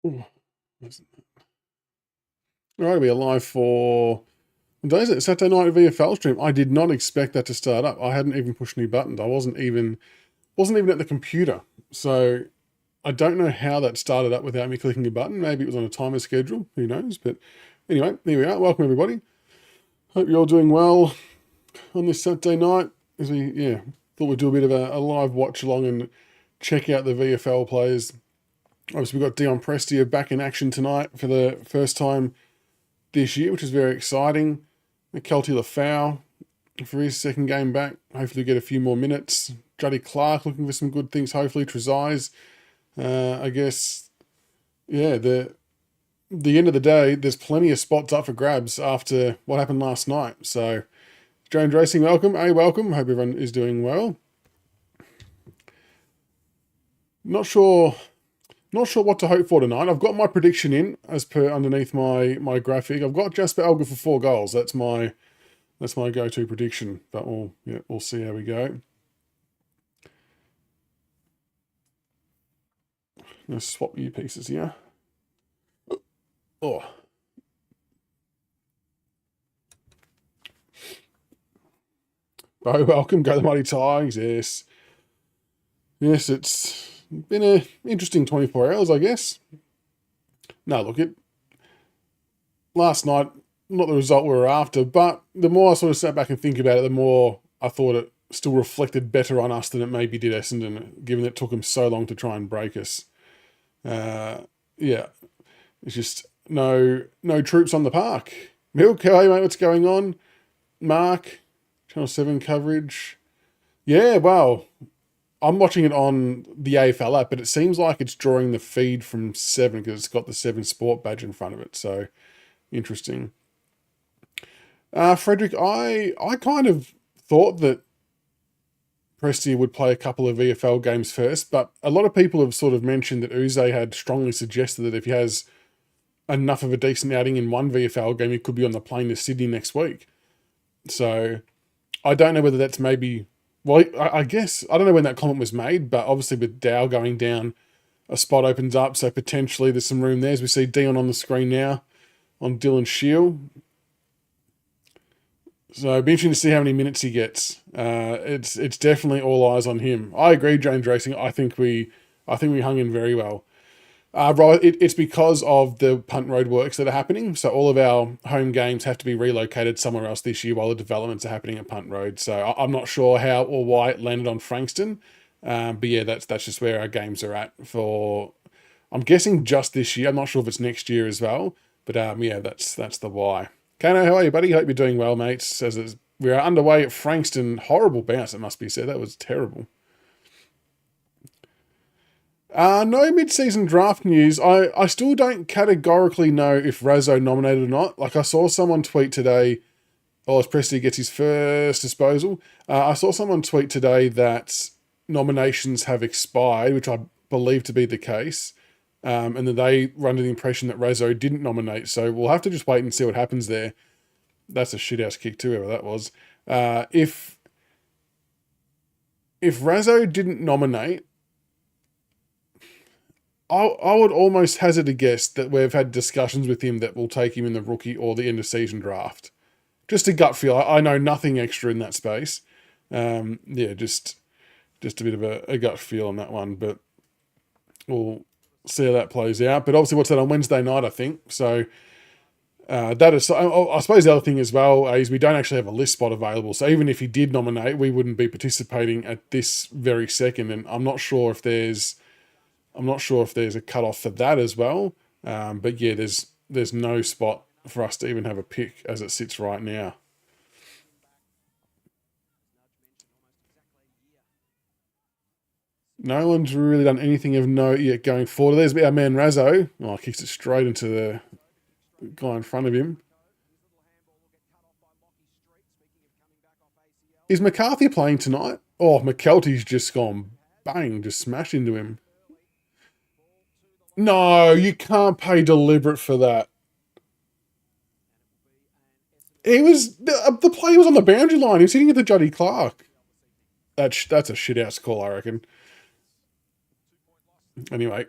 Ooh, right, we are live for what day is it? Saturday night VFL stream. I did not expect that to start up. I hadn't even pushed any buttons. I wasn't even at the computer. So I don't know how that started up without me clicking a button. Maybe it was on a timer schedule. Who knows? But anyway, here we are. Welcome everybody. Hope you're all doing well on this Saturday night. As we thought we'd do a bit of a live watch along and check out the VFL players. Obviously, we've got Dion Prestia back in action tonight for the first time this year, which is very exciting. McKelty Lafau for his second game back. Hopefully get a few more minutes. Juddy Clark looking for some good things. Hopefully Trezise. I guess, the end of the day, there's plenty of spots up for grabs after what happened last night. So, James Racing, welcome. Welcome. Hope everyone is doing well. Not sure what to hope for tonight. I've got my prediction in as per underneath my graphic. I've got Jasper Elgar for 4 goals. That's my go-to prediction. But we'll see how we go. I'm gonna swap earpieces here. Oh. Bo, welcome. Go the Mighty Tigers. Yes. Yes, it's been an interesting 24 hours, I guess. No, look, last night, not the result we were after, but the more I sort of sat back and think about it, the more I thought it still reflected better on us than it maybe did Essendon, given it took them so long to try and break us. It's just no troops on the park. Milk, hey mate, what's going on? Mark, Channel 7 coverage. Yeah, well, I'm watching it on the AFL app, but it seems like it's drawing the feed from 7 because it's got the 7 Sport badge in front of it. So, interesting. Frederick, I kind of thought that Prestia would play a couple of VFL games first, but a lot of people have sort of mentioned that Uze had strongly suggested that if he has enough of a decent outing in one VFL game, he could be on the plane to Sydney next week. So I don't know whether that's maybe... Well, I guess, I don't know when that comment was made, but obviously with Dow going down, a spot opens up, so potentially there's some room there. As we see Dion on the screen now, on Dylan Shield. So it'll be interesting to see how many minutes he gets. It's definitely all eyes on him. I agree, James Racing. I think we hung in very well. Right, it's because of the punt road works that are happening. So all of our home games have to be relocated somewhere else this year while the developments are happening at punt road. So I'm not sure how or why it landed on Frankston. But yeah, that's just where our games are at for, I'm guessing just this year. I'm not sure if it's next year as well. But that's the why. Kano, how are you, buddy? Hope you're doing well, mates. We are underway at Frankston. Horrible bounce, it must be said. That was terrible. No mid-season draft news. I still don't categorically know if Razzo nominated or not. Like, I saw someone tweet today, as Prestia gets his first disposal, I saw someone tweet today that nominations have expired, which I believe to be the case, and that they were under the impression that Razzo didn't nominate. So we'll have to just wait and see what happens there. That's a shithouse kick too, whoever that was. If Razzo didn't nominate, I would almost hazard a guess that we've had discussions with him that will take him in the rookie or the end of season draft. Just a gut feel. I know nothing extra in that space. Just a bit of a gut feel on that one, but we'll see how that plays out. But obviously, what's that on Wednesday night? I think so. That is, I suppose the other thing as well is we don't actually have a list spot available. So even if he did nominate, we wouldn't be participating at this very second. And I'm not sure if there's a cutoff for that as well. But yeah, there's no spot for us to even have a pick as it sits right now. No one's really done anything of note yet going forward. There's our man Razzo. Oh, kicks it straight into the guy in front of him. Is McCarthy playing tonight? Oh, McKelty's just gone bang, just smashed into him. No, you can't pay deliberate for that. He was the play was on the boundary line. He was hitting at the Juddy Clark. That's a shit house call, I reckon. Anyway,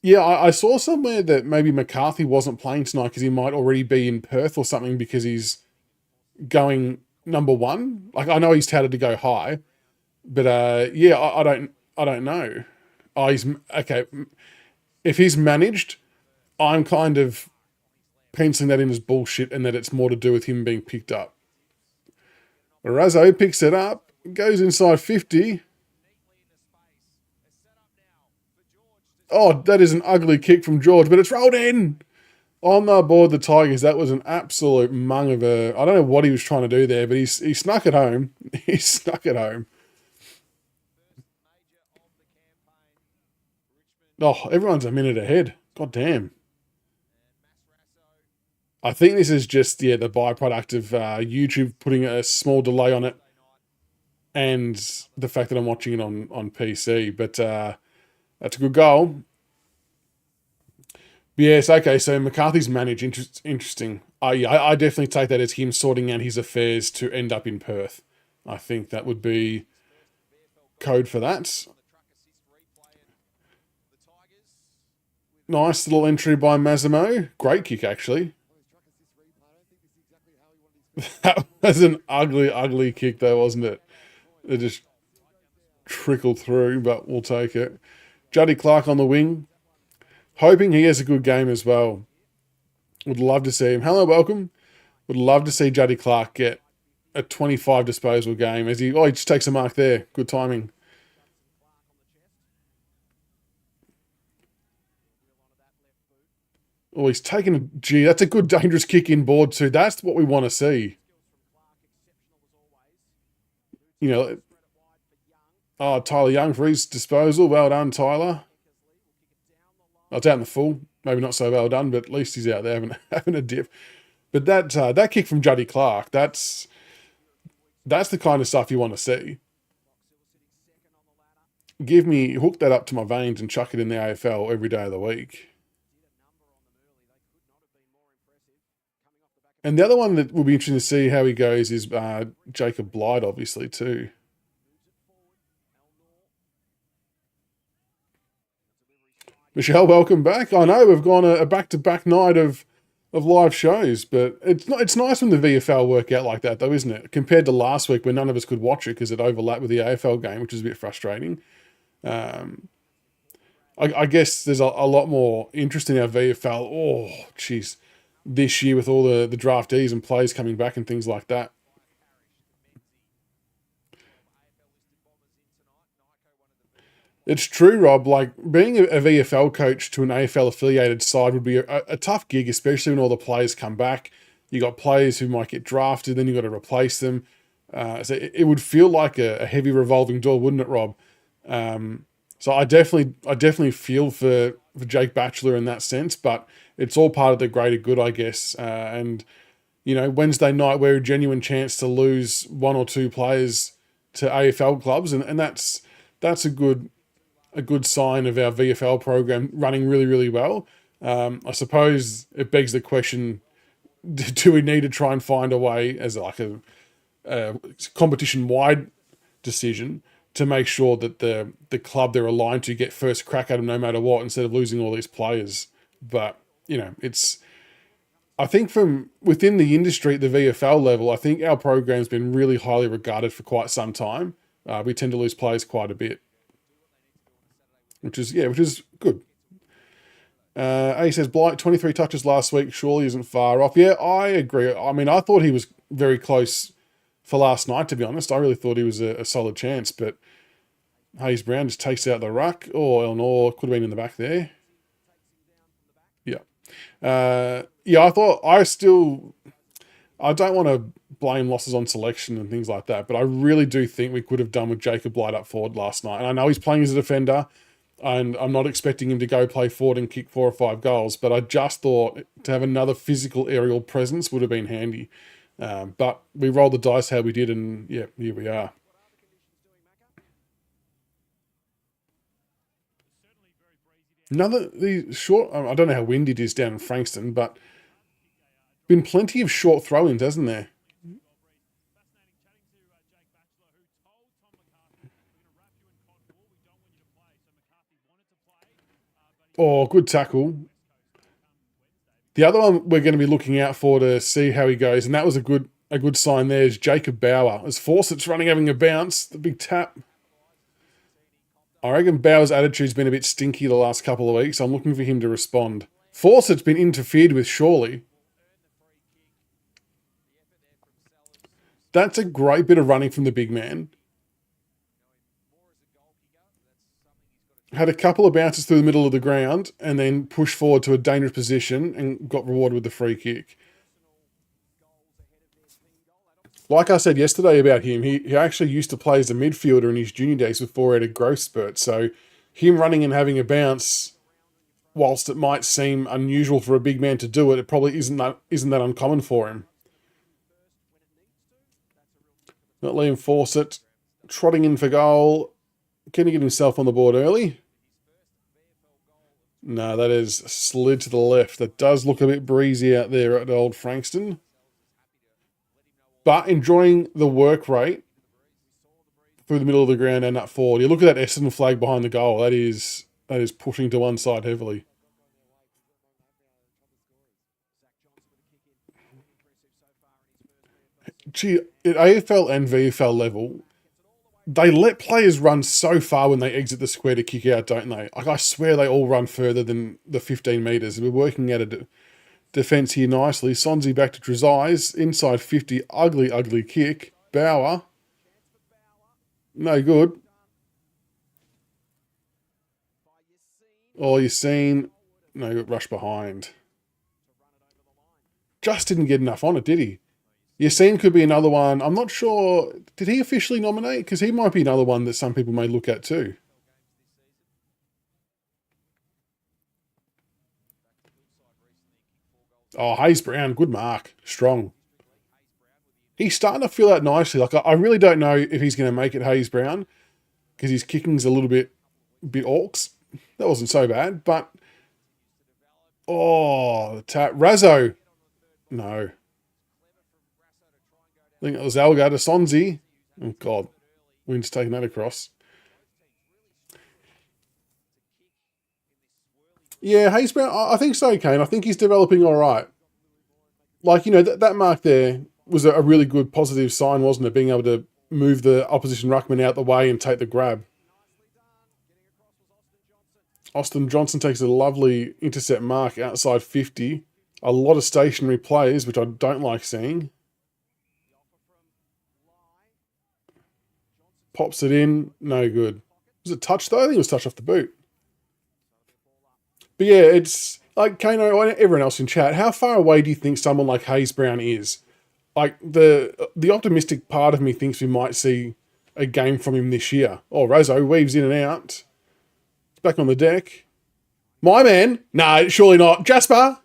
yeah, I saw somewhere that maybe McCarthy wasn't playing tonight because he might already be in Perth or something because he's going number one. Like I know he's touted to go high, but yeah, I don't know. Oh, he's okay. If he's managed, I'm kind of penciling that in as bullshit and that it's more to do with him being picked up. Razzo picks it up, goes inside 50. Oh, that is an ugly kick from George, but it's rolled in. On the board, the Tigers, that was an absolute mung of a... I don't know what he was trying to do there, but he snuck it home. He snuck it home. Oh, everyone's a minute ahead. God damn. I think this is just, yeah, the byproduct of YouTube putting a small delay on it and the fact that I'm watching it on PC. But that's a good goal. Yes, okay, so McCarthy's managed. Interesting. Yeah, I definitely take that as him sorting out his affairs to end up in Perth. I think that would be code for that. Nice little entry by Massimo. Great kick, actually. That was an ugly, ugly kick, though, wasn't it? It just trickled through, but we'll take it. Juddy Clark on the wing. Hoping he has a good game as well. Would love to see him. Hello, welcome. Would love to see Juddy Clark get a 25 disposal game as he just takes a mark there. Good timing. Oh, he's taken a... Gee, that's a good dangerous kick in board too. That's what we want to see. You know... Oh, Tyler Young for his disposal. Well done, Tyler. Oh, it's out in the full. Maybe not so well done, but at least he's out there having a dip. But that kick from Juddy Clark, that's the kind of stuff you want to see. Hook that up to my veins and chuck it in the AFL every day of the week. And the other one that will be interesting to see how he goes is Jacob Blyde, obviously, too. Michelle, welcome back. I know we've gone a back-to-back night of live shows, but it's nice when the VFL work out like that, though, isn't it? Compared to last week when none of us could watch it because it overlapped with the AFL game, which is a bit frustrating. I guess there's a lot more interest in our VFL. Oh, jeez. This year with all the draftees and players coming back and things like that. It's true, Rob. Like being a VFL coach to an AFL affiliated side would be a tough gig, especially when all the players come back. You got players who might get drafted, then you got to replace them. So it would feel like a heavy revolving door, wouldn't it, Rob? So I definitely feel for Jake Batchelor in that sense, but it's all part of the greater good, I guess. And Wednesday night we're a genuine chance to lose one or two players to AFL clubs, and that's a good sign of our VFL program running really, really well. I suppose it begs the question: do we need to try and find a way as like a competition-wide decision to make sure that the club they're aligned to get first crack at them no matter what, instead of losing all these players? But I think from within the industry at the VFL level, I think our program's been really highly regarded for quite some time. We tend to lose players quite a bit, which is good. A says, Blight, 23 touches last week, surely isn't far off. Yeah, I agree. I mean, I thought he was very close for last night, to be honest. I really thought he was a solid chance, but Hayes Brown just takes out the ruck. Or Eleanor could have been in the back there. Yeah. I don't want to blame losses on selection and things like that, but I really do think we could have done with Jacob Blight up forward last night. And I know he's playing as a defender, and I'm not expecting him to go play forward and kick 4 or 5 goals, but I just thought to have another physical aerial presence would have been handy. But we rolled the dice how we did, and yeah, here we are. I don't know how windy it is down in Frankston, but been plenty of short throw-ins, hasn't there? Oh, good tackle. The other one we're going to be looking out for to see how he goes, and that was a good sign there, is Jacob Bauer. As Fawcett's running, having a bounce, the big tap. I reckon Bauer's attitude's been a bit stinky the last couple of weeks. I'm looking for him to respond. Fawcett's been interfered with, surely. That's a great bit of running from the big man. Had a couple of bounces through the middle of the ground and then pushed forward to a dangerous position and got rewarded with the free kick. Like I said yesterday about him, he actually used to play as a midfielder in his junior days before he had a growth spurt. So him running and having a bounce, whilst it might seem unusual for a big man to do it, it probably isn't that uncommon for him. Not Liam Fawcett trotting in for goal. Can he get himself on the board early? No, that is slid to the left. That does look a bit breezy out there at old Frankston. But enjoying the work rate through the middle of the ground and up forward. You look at that Essendon flag behind the goal. That is pushing to one side heavily. Gee, at AFL and VFL level, they let players run so far when they exit the square to kick out, don't they? Like, I swear they all run further than the 15 metres. We're working at a defence here nicely. Sonzi back to Trezise. Inside 50. Ugly, ugly kick. Bauer. No good. Oh, you've seen. No, rush behind. Just didn't get enough on it, did he? Yassine could be another one. I'm not sure. Did he officially nominate? Because he might be another one that some people may look at too. Oh, Hayes Brown, good mark. Strong. He's starting to fill out nicely. Like, I really don't know if he's going to make it, Hayes Brown, because his kicking's a little bit orcs. That wasn't so bad, but oh, the tap. Razzo. No. I think it was Algar to Sonzi. Oh, God. Wind's taking that across. Yeah, Hayes Brown, I think so, Kane. I think he's developing all right. Like, that mark there was a really good positive sign, wasn't it? Being able to move the opposition ruckman out the way and take the grab. Austin Johnson takes a lovely intercept mark outside 50. A lot of stationary plays, which I don't like seeing. Pops it in. No good. Was it touch though? I think it was touch off the boot. But yeah, it's like Kano and everyone else in chat. How far away do you think someone like Hayes Brown is? Like the optimistic part of me thinks we might see a game from him this year. Oh, Razzo weaves in and out. Back on the deck. My man. No, surely not. Jasper.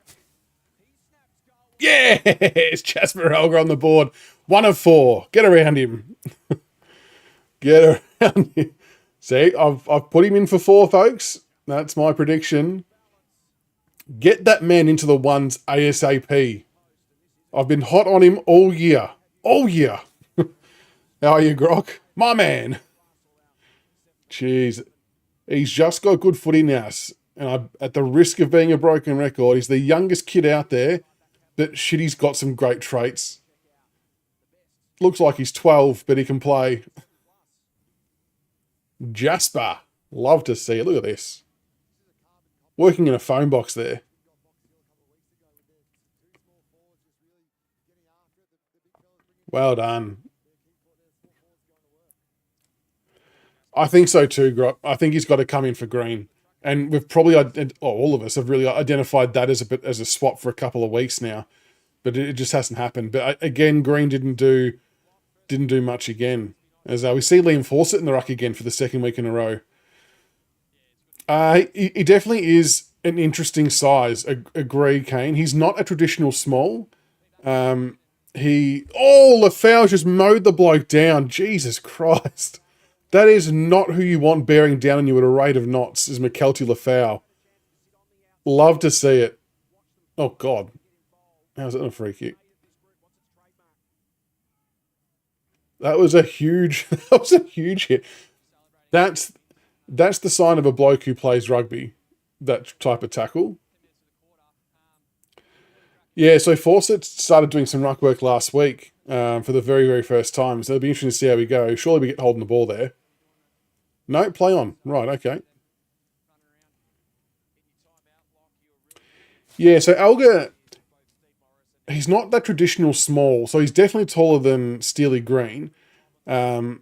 Yes, Jasper Elgar on the board. 1 of 4. Get around him. Get around him. See, I've put him in for 4, folks. That's my prediction. Get that man into the ones ASAP. I've been hot on him all year. All year. How are you, Grok? My man. Jeez. He's just got good footy now. And at the risk of being a broken record, he's the youngest kid out there, but shit, he's got some great traits. Looks like he's 12, but he can play. Jasper. Love to see it. Look at this. Working in a phone box there. Well done. I think so too, Grok. I think he's got to come in for Green. And we've probably, all of us have really identified that as a swap for a couple of weeks now. But it just hasn't happened. But again, Green didn't do much again. As we see Liam Fawcett in the ruck again for the second week in a row. He definitely is an interesting size. Agree, Kane. He's not a traditional small. Lafau just mowed the bloke down. Jesus Christ. That is not who you want bearing down on you at a rate of knots, is McKelty Lafau. Love to see it. Oh, God. How's that a free kick? That was a huge hit. That's the sign of a bloke who plays rugby. that type of tackle. Yeah, so Fawcett started doing some ruck work last week for the very, very first time. So it'll be interesting to see how we go. Surely we get holding the ball there. No, play on. Right, okay. Yeah, so Alga, he's not that traditional small, so he's definitely taller than Steely Green. Um,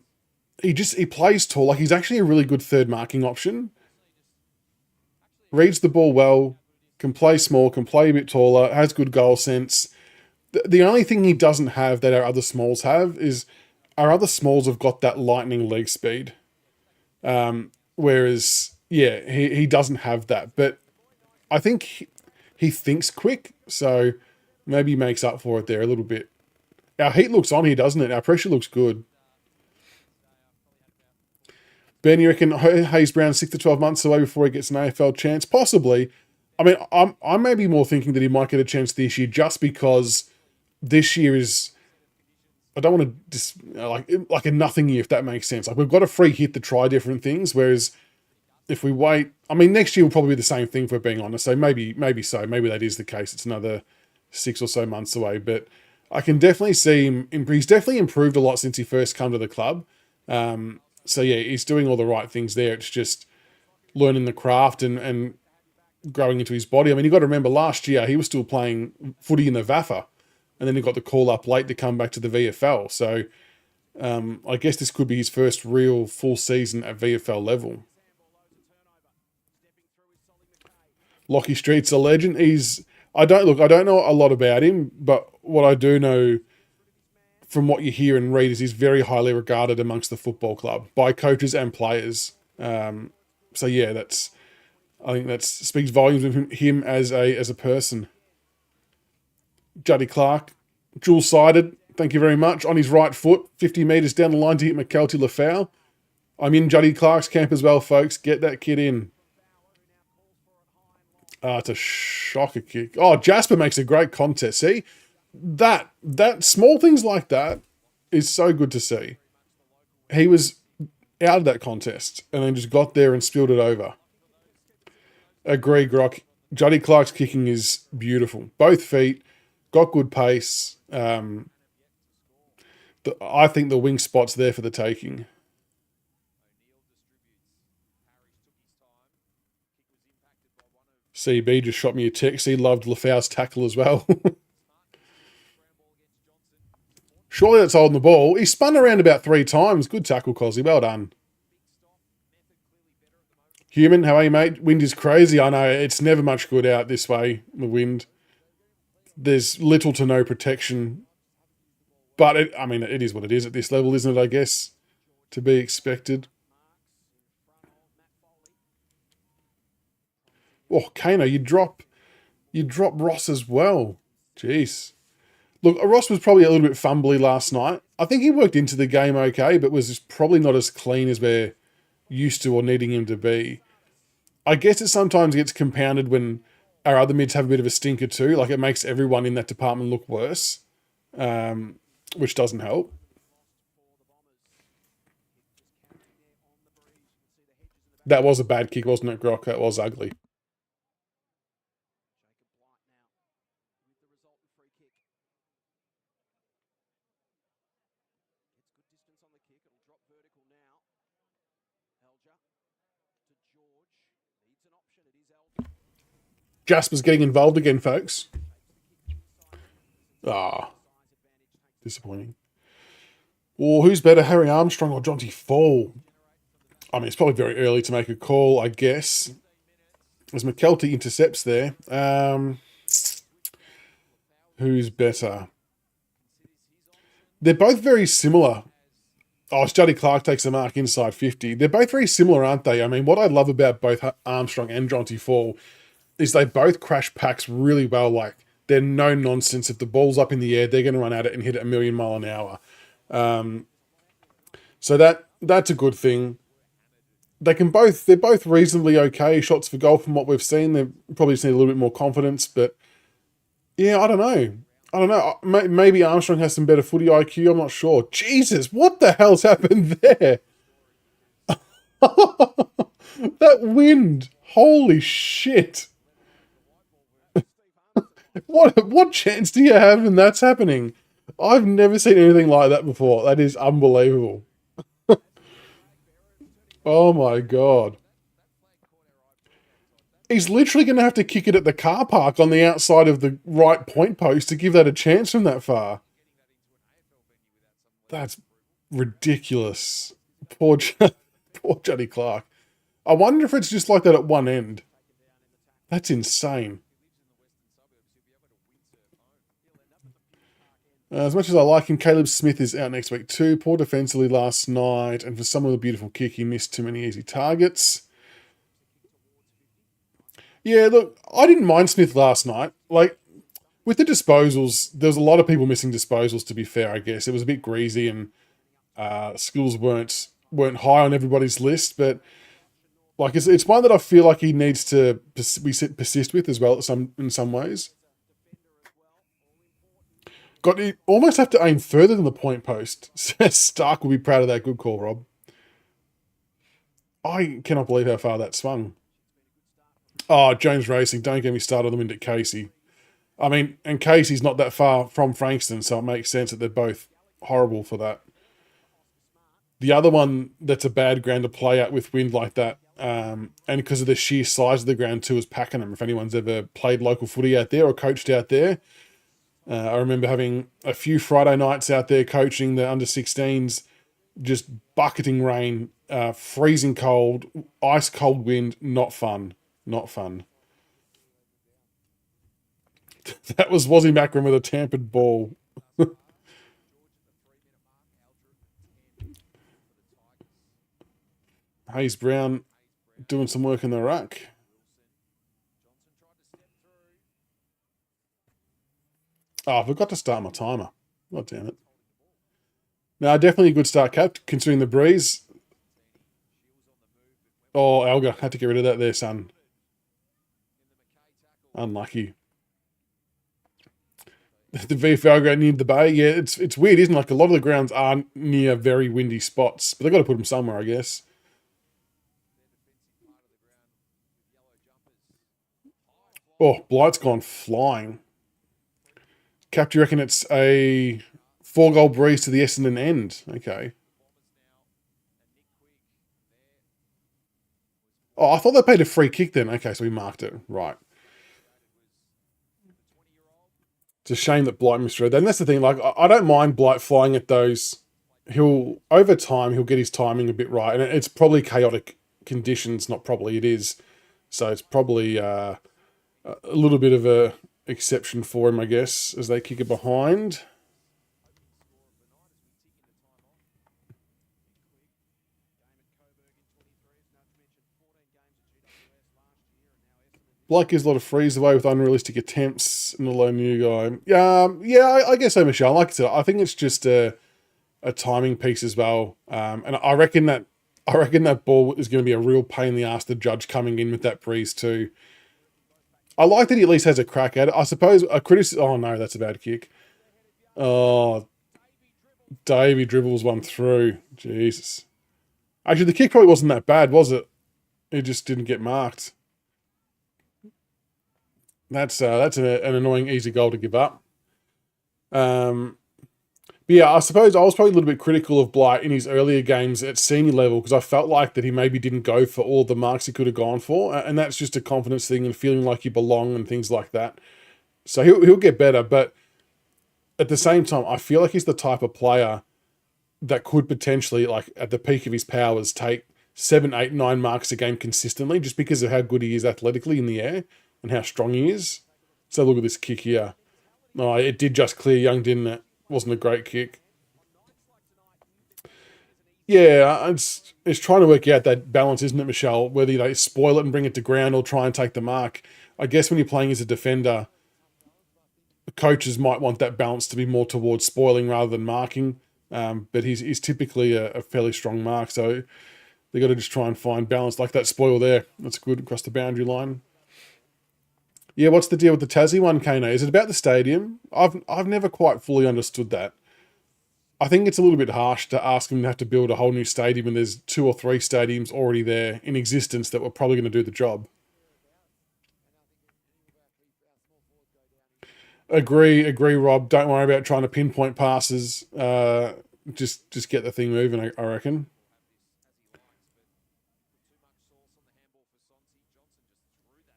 he plays tall. Like, he's actually a really good third marking option. Reads the ball well, can play small, can play a bit taller, has good goal sense. The only thing he doesn't have that our other smalls have is our other smalls have got that lightning leg speed. Whereas, yeah, he doesn't have that. But I think he thinks quick, so maybe he makes up for it there a little bit. Our heat looks on here, doesn't it? Our pressure looks good. Ben, you reckon Hayes Brown 6 to 12 months away before he gets an AFL chance? Possibly. I mean, I'm maybe more thinking that he might get a chance this year just because this year is, I don't want to just like a nothing year, if that makes sense. Like, we've got a free hit to try different things, whereas if we wait, I mean, next year will probably be the same thing, if we're being honest. So maybe that is the case. It's another 6 or so months away, but I can definitely see him. He's definitely improved a lot since he first come to the club. So yeah, he's doing all the right things there. It's just learning the craft and growing into his body. I mean, you got to remember last year he was still playing footy in the VAFA, and then he got the call up late to come back to the VFL. So I guess this could be his first real full season at VFL level. Lockie Street's a legend. I don't know a lot about him, but what I do know from what you hear and read is he's very highly regarded amongst the football club by coaches and players. So yeah, I think that speaks volumes of him as a person. Juddy Clark, dual-sided, thank you very much, on his right foot, 50 metres down the line to hit McKelty Lafau. I'm in Juddy Clark's camp as well, folks. Get that kid in. It's a shocker kick. Oh, Jasper makes a great contest. See? That small things like that is so good to see. He was out of that contest and then just got there and spilled it over. Agree, Grock. Juddy Clark's kicking is beautiful. Both feet, got good pace. I think the wing spot's there for the taking. CB just shot me a text. He loved Lafau's tackle as well. Surely that's holding the ball. He spun around about 3 times. Good tackle, Cosy. Well done. Human, how are you, mate? Wind is crazy. I know, it's never much good out this way, the wind. There's little to no protection. But, it is what it is at this level, isn't it, I guess? To be expected. Oh, Kano, you drop Ross as well. Jeez. Look, Ross was probably a little bit fumbly last night. I think he worked into the game okay, but was just probably not as clean as we're used to or needing him to be. I guess it sometimes gets compounded when our other mids have a bit of a stinker too. Like, it makes everyone in that department look worse, which doesn't help. That was a bad kick, wasn't it, Grock? That was ugly. Jasper's getting involved again, folks. Ah, disappointing. Well, who's better, Harry Armstrong or Jonty Fall? I mean, it's probably very early to make a call, I guess. As McKelty intercepts there. Who's better? They're both very similar. Oh, Juddy Clark takes a mark inside 50. They're both very similar, aren't they? I mean, what I love about both Armstrong and Jonty Fall is they both crash packs really well. Like, they're no nonsense. If the ball's up in the air, they're going to run at it and hit it a million mile an hour. So that's a good thing. They're both reasonably okay shots for goal from what we've seen. They probably just need a little bit more confidence, but yeah, I don't know. Maybe Armstrong has some better footy IQ. I'm not sure. Jesus, what the hell's happened there? That wind. Holy shit. What chance do you have when that's happening? I've never seen anything like that before. That is unbelievable. Oh my god. He's literally going to have to kick it at the car park on the outside of the right point post to give that a chance from that far. That's ridiculous. Poor, poor Johnny Clark. I wonder if it's just like that at one end. That's insane. As much as I like him, Caleb Smith is out next week too. Poor defensively last night, and for some of the beautiful kick, he missed too many easy targets. Yeah, look, I didn't mind Smith last night. Like, with the disposals, there was a lot of people missing disposals, to be fair, I guess. It was a bit greasy and skills weren't high on everybody's list, but like it's one that I feel like he needs to persist with as well in some ways. Got you almost have to aim further than the point post. Stark will be proud of that. Good call, Rob. I cannot believe how far that swung. Oh, James Racing, don't get me started on the wind at Casey. I mean, and Casey's not that far from Frankston, so it makes sense that they're both horrible for that. The other one that's a bad ground to play at with wind like that, and because of the sheer size of the ground too, is Pakenham. If anyone's ever played local footy out there or coached out there, I remember having a few Friday nights out there coaching the under-16s, just bucketing rain, freezing cold, ice cold wind, not fun. Not fun. That was Wazzy Macron with a tampered ball. Hayes Brown doing some work in the ruck. Oh, I forgot to start my timer. God damn it. Now, definitely a good start, Cap, considering the breeze. Oh, Alga, had to get rid of that there, son. Unlucky. The VFL ground near the bay, yeah, it's weird, isn't it? Like a lot of the grounds are near very windy spots, but they've got to put them somewhere, I guess. Oh, Blight's gone flying. Cap, do you reckon it's a 4-goal breeze to the Essendon end? Okay. Oh, I thought they paid a free kick then. Okay, so we marked it. Right. It's a shame that Blight misread that. And that's the thing, like, I don't mind Blight flying at those. Over time, he'll get his timing a bit right. And it's probably chaotic conditions, not probably, it is. So it's probably a little bit of a exception for him, I guess, as they kick it behind. Blake gives a lot of freeze away with unrealistic attempts and a low new guy. Yeah, I guess so, Michelle. Like I said, I think it's just a timing piece as well. And I reckon that ball is going to be a real pain in the ass. The judge coming in with that breeze too. I like that he at least has a crack at it. I suppose a criticism. Oh no, that's a bad kick. Oh, Davey dribbles one through. Jesus. Actually, the kick probably wasn't that bad, was it? It just didn't get marked. That's an annoying easy goal to give up. But yeah, I suppose I was probably a little bit critical of Blight in his earlier games at senior level because I felt like that he maybe didn't go for all the marks he could have gone for, and that's just a confidence thing and feeling like you belong and things like that. So he'll get better, but at the same time, I feel like he's the type of player that could potentially, like at the peak of his powers, take 7, 8, 9 marks a game consistently just because of how good he is athletically in the air and how strong he is. So look at this kick here. Oh, it did just clear Young, didn't it? Wasn't a great kick. Yeah, it's trying to work out that balance, isn't it, Michelle? Whether they spoil it and bring it to ground or try and take the mark. I guess when you're playing as a defender, coaches might want that balance to be more towards spoiling rather than marking. But he's typically a fairly strong mark, so they got to just try and find balance like that spoil there. That's good across the boundary line. Yeah, what's the deal with the Tassie one, Kano? Is it about the stadium? I've never quite fully understood that. I think it's a little bit harsh to ask them to have to build a whole new stadium when there's 2 or 3 stadiums already there in existence that were probably going to do the job. Agree, Rob. Don't worry about trying to pinpoint passes. Just get the thing moving, I reckon.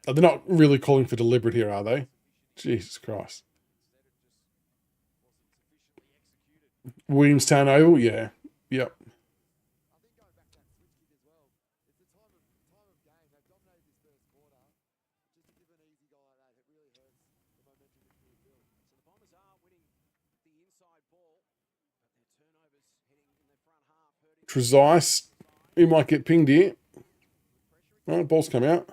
They're not really calling for deliberate here, are they? Jesus Christ. Williamstown Oval, yeah. Yep. Trezise, he might get pinged here. Oh, ball's come out.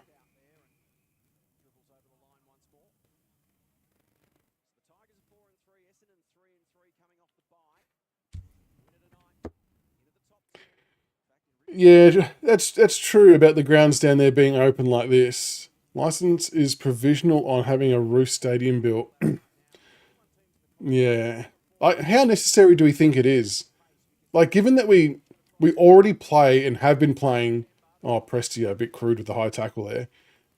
Yeah, that's true about the grounds down there being open like this. License is provisional on having a roof stadium built. Yeah. Like, how necessary do we think it is? Like, given that we already play and have been playing, oh, Prestia, a bit crude with the high tackle there.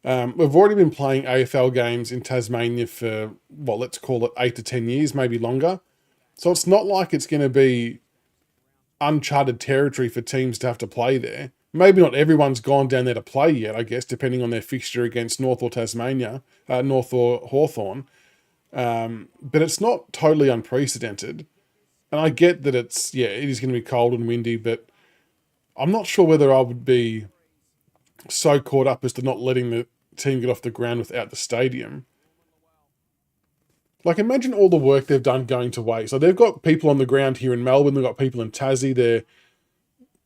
We've already been playing AFL games in Tasmania for, well, let's call it 8 to 10 years, maybe longer. So it's not like it's going to be uncharted territory for teams to have to play there. Maybe not everyone's gone down there to play yet, I guess, depending on their fixture against North or Tasmania, North or Hawthorn. But it's not totally unprecedented. And I get that it is going to be cold and windy, but I'm not sure whether I would be so caught up as to not letting the team get off the ground without the stadium. Like, imagine all the work they've done going to waste. So they've got people on the ground here in Melbourne, they've got people in Tassie, they're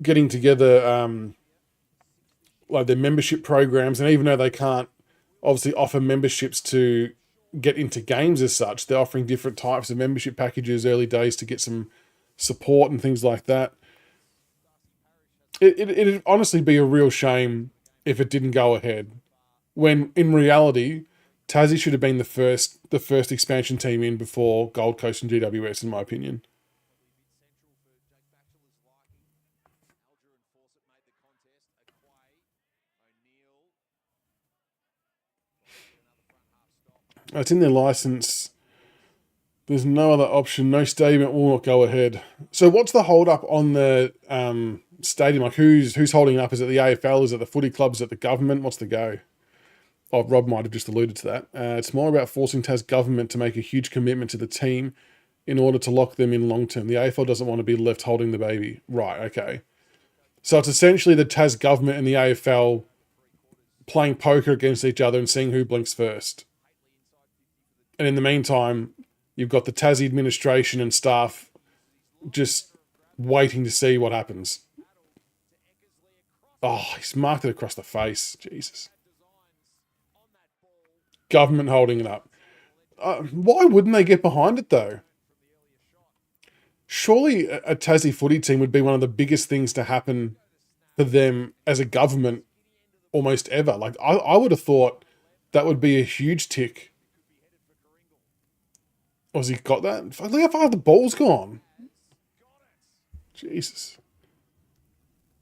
getting together like their membership programs, and even though they can't obviously offer memberships to get into games as such, they're offering different types of membership packages early days to get some support and things like that. It'd honestly be a real shame if it didn't go ahead. When in reality, Tassie should have been the first expansion team in before Gold Coast and GWS, in my opinion. It's in their license. There's no other option. No stadium will not go ahead. So what's the hold up on the stadium? Like who's holding it up? Is it the AFL? Is it the footy club? Is it the government? What's the go? Oh, Rob might have just alluded to that. It's more about forcing Tas government to make a huge commitment to the team in order to lock them in long term. The AFL doesn't want to be left holding the baby. Right, okay. So it's essentially the Tas government and the AFL playing poker against each other and seeing who blinks first. And in the meantime, you've got the Tassie administration and staff just waiting to see what happens. Oh, he's marked it across the face. Jesus. Government holding it up. Why wouldn't they get behind it though? Surely a Tassie footy team would be one of the biggest things to happen for them as a government almost ever. Like, I would have thought that would be a huge tick. Oh, has he got that? Look how far the ball's gone. Jesus.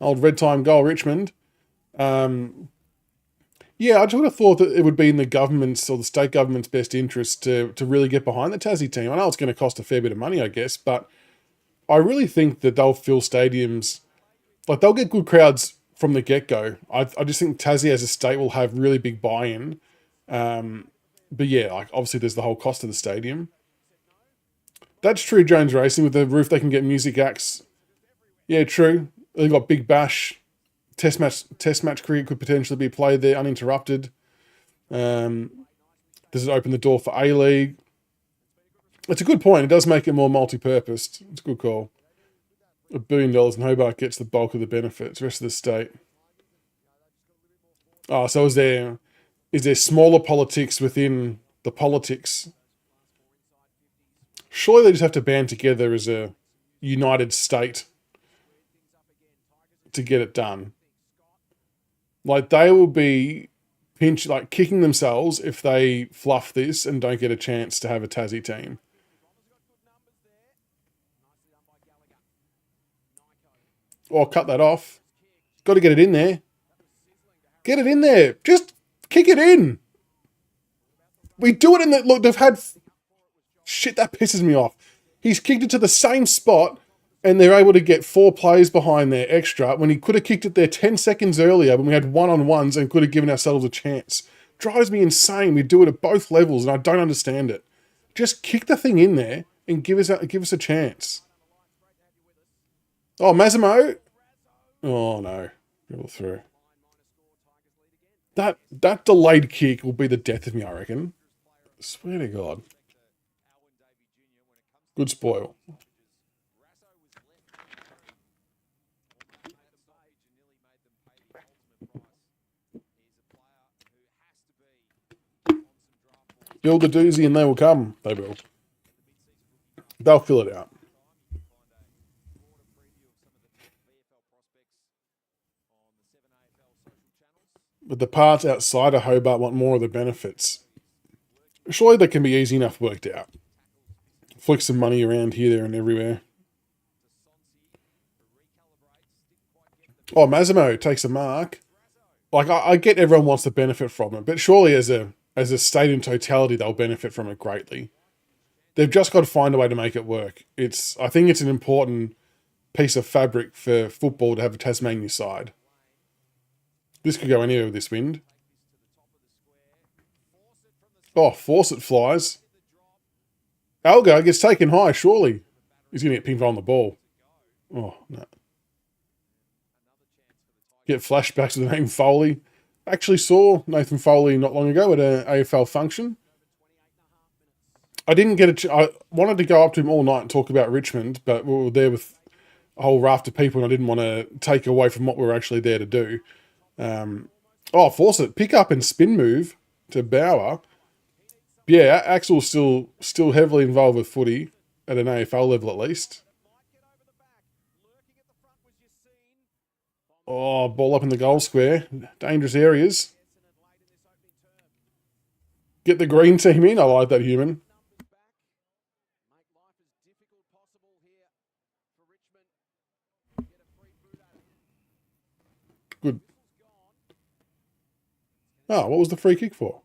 Old red time goal, Richmond. Yeah, I just would have thought that it would be in the government's or the state government's best interest to really get behind the Tassie team. I know it's going to cost a fair bit of money, I guess, but I really think that they'll fill stadiums. Like, they'll get good crowds from the get-go. I just think Tassie as a state will have really big buy-in. But yeah, like, obviously there's the whole cost of the stadium. That's true, Jones Racing. With the roof, they can get music acts. Yeah, true. They've got Big Bash. Test match cricket could potentially be played there uninterrupted. Does it open the door for A-League? It's a good point. It does make it more multi-purposed. It's a good call. $1 billion and Hobart gets the bulk of the benefits. The rest of the state. Oh, so is there smaller politics within the politics? Surely they just have to band together as a united state to get it done. Like, they will be kicking themselves if they fluff this and don't get a chance to have a Tassie team. Or cut that off. Got to get it in there. Get it in there. Just kick it in. We do it in the look. They've had Shit, that pisses me off. He's kicked it to the same spot and they're able to get 4 players behind there extra when he could have kicked it there 10 seconds earlier when we had one-on-ones and could have given ourselves a chance. Drives me insane. We do it at both levels and I don't understand it. Just kick the thing in there and give us a chance. Oh, Massimo. Oh, no. Dribble through. That delayed kick will be the death of me, I reckon. I swear to God. Good spoil. Build the doozy and they will come. They will. They'll fill it out. But the parts outside of Hobart want more of the benefits. Surely they can be easy enough worked out. Flick some money around here, there and everywhere. Oh, Massimo takes a mark. Like, I get everyone wants to benefit from it, but surely as a state in totality, they'll benefit from it greatly. They've just got to find a way to make it work. I think it's an important piece of fabric for football to have a Tasmanian side. This could go anywhere with this wind. Oh, Fawcett flies. Algo gets taken high, surely. He's going to get pinged on the ball. Oh, no. Get flashbacks to the name Foley. Actually saw Nathan Foley not long ago at an AFL function. I didn't get I wanted to go up to him all night and talk about Richmond, but we were there with a whole raft of people and I didn't want to take away from what we were actually there to do. Fawcett, pick up and spin move to Bauer. Yeah, Axel's still heavily involved with footy at an AFL level at least. Oh, ball up in the goal square. Dangerous areas. Get the green team in. I like that, human. Good. Oh, what was the free kick for?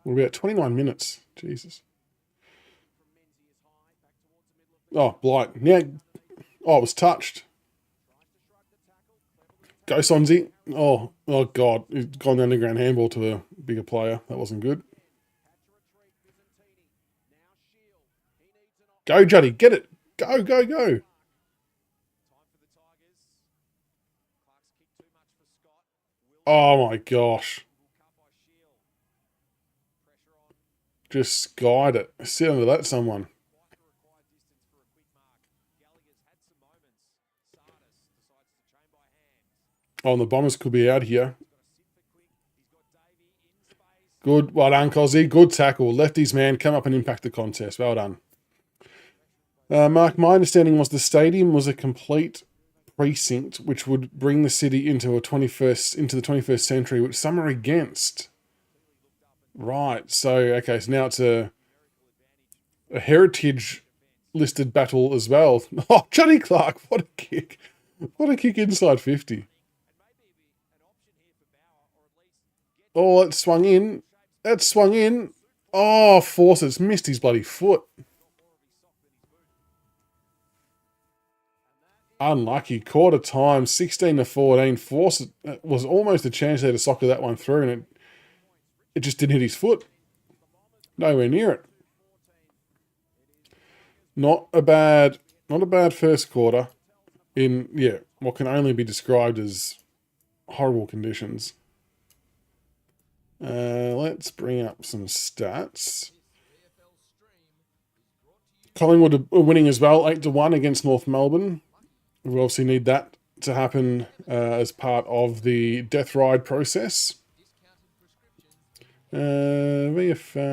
We're about 29 minutes. Jesus. Oh, Blight. Yeah. Oh, it was touched. Go, Sonzi. Oh, God. He's gone the underground handball to a bigger player. That wasn't good. Go, Juddy. Get it. Go, go, go. Oh, my gosh. Just skied it. Sit under that, someone. Oh, and the Bombers could be out here. Good. Well done, Cozzy. Good tackle. Lefty's man come up and impact the contest. Well done. Mark, my understanding was the stadium was a complete precinct which would bring the city into the 21st century, which some are against. Right. So now it's a heritage listed battle as well. Oh, Johnny Clark, what a kick. What a kick inside 50. Oh, that swung in. Oh, Fawcett's missed his bloody foot. Unlucky. Quarter time, 16-14. Fawcett was almost a chance there to soccer that one through, and it just didn't hit his foot. Nowhere near it. Not a bad first quarter in, what can only be described as horrible conditions. Let's bring up some stats. Collingwood are winning as well, 8-1 against North Melbourne. We obviously need that to happen as part of the death ride process. VFL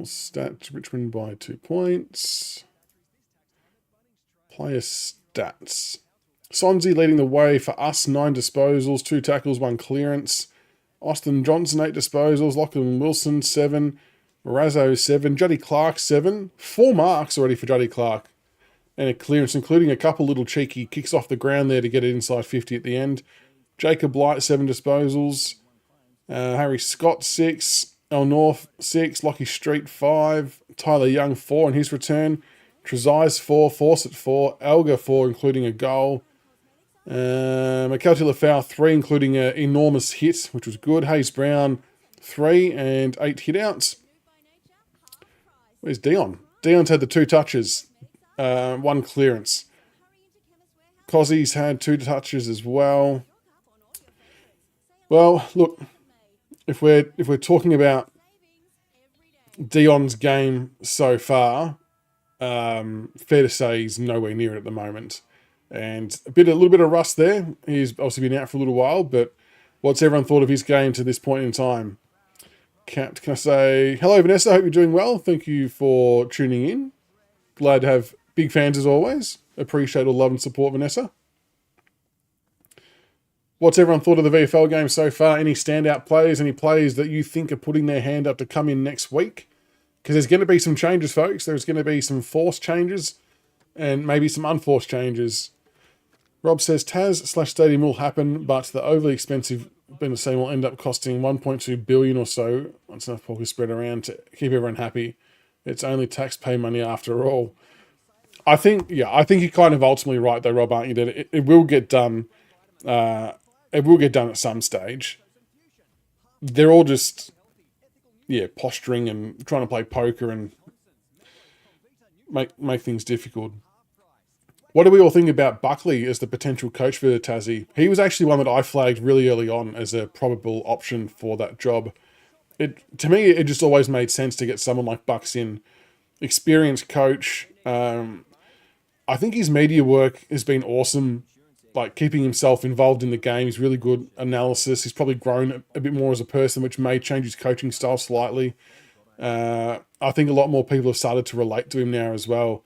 stats, Richmond by 2 points. Player stats. Sonzi leading the way for us, 9 disposals, 2 tackles, 1 clearance. Austin Johnson, 8 disposals. Lachlan Wilson, 7. Razzo 7. Juddy Clark 7. 4 marks already for Juddy Clark. And a clearance, including a couple little cheeky kicks off the ground there to get it inside 50 at the end. Jacob Light, 7 disposals. Harry Scott, 6. El North, 6. Lockie Street, 5. Tyler Young, 4 on his return. Trezise, 4. Fawcett, 4. Elga, 4, including a goal. McKelty Lafau, 3, including an enormous hit, which was good. Hayes Brown, 3 and 8 hit-outs. Where's Dion? Dion's had the 2 touches, 1 clearance. Cozzy's had 2 touches as well. Well, look, if we're talking about Dion's game so far, fair to say he's nowhere near it at the moment. And a little bit of rust there. He's obviously been out for a little while, but what's everyone thought of his game to this point in time? Can I say, hello, Vanessa. Hope you're doing well. Thank you for tuning in. Glad to have big fans as always. Appreciate all love and support, Vanessa. What's everyone thought of the VFL game so far? Any standout players? Any players that you think are putting their hand up to come in next week? Because there's going to be some changes, folks. There's going to be some forced changes and maybe some unforced changes. Rob says Tas/Stadium will happen, but the overly expensive Benassine will end up costing 1.2 billion or so once enough pork is spread around to keep everyone happy. It's only taxpayer money after all. I think you're kind of ultimately right though, Rob, aren't you? That it will get done. It will get done at some stage. They're all just, posturing and trying to play poker and make things difficult. What do we all think about Buckley as the potential coach for the Tassie? He was actually one that I flagged really early on as a probable option for that job. To me, it just always made sense to get someone like Bucks in. Experienced coach. I think his media work has been awesome, like keeping himself involved in the game. He's really good analysis. He's probably grown a bit more as a person, which may change his coaching style slightly. I think a lot more people have started to relate to him now as well.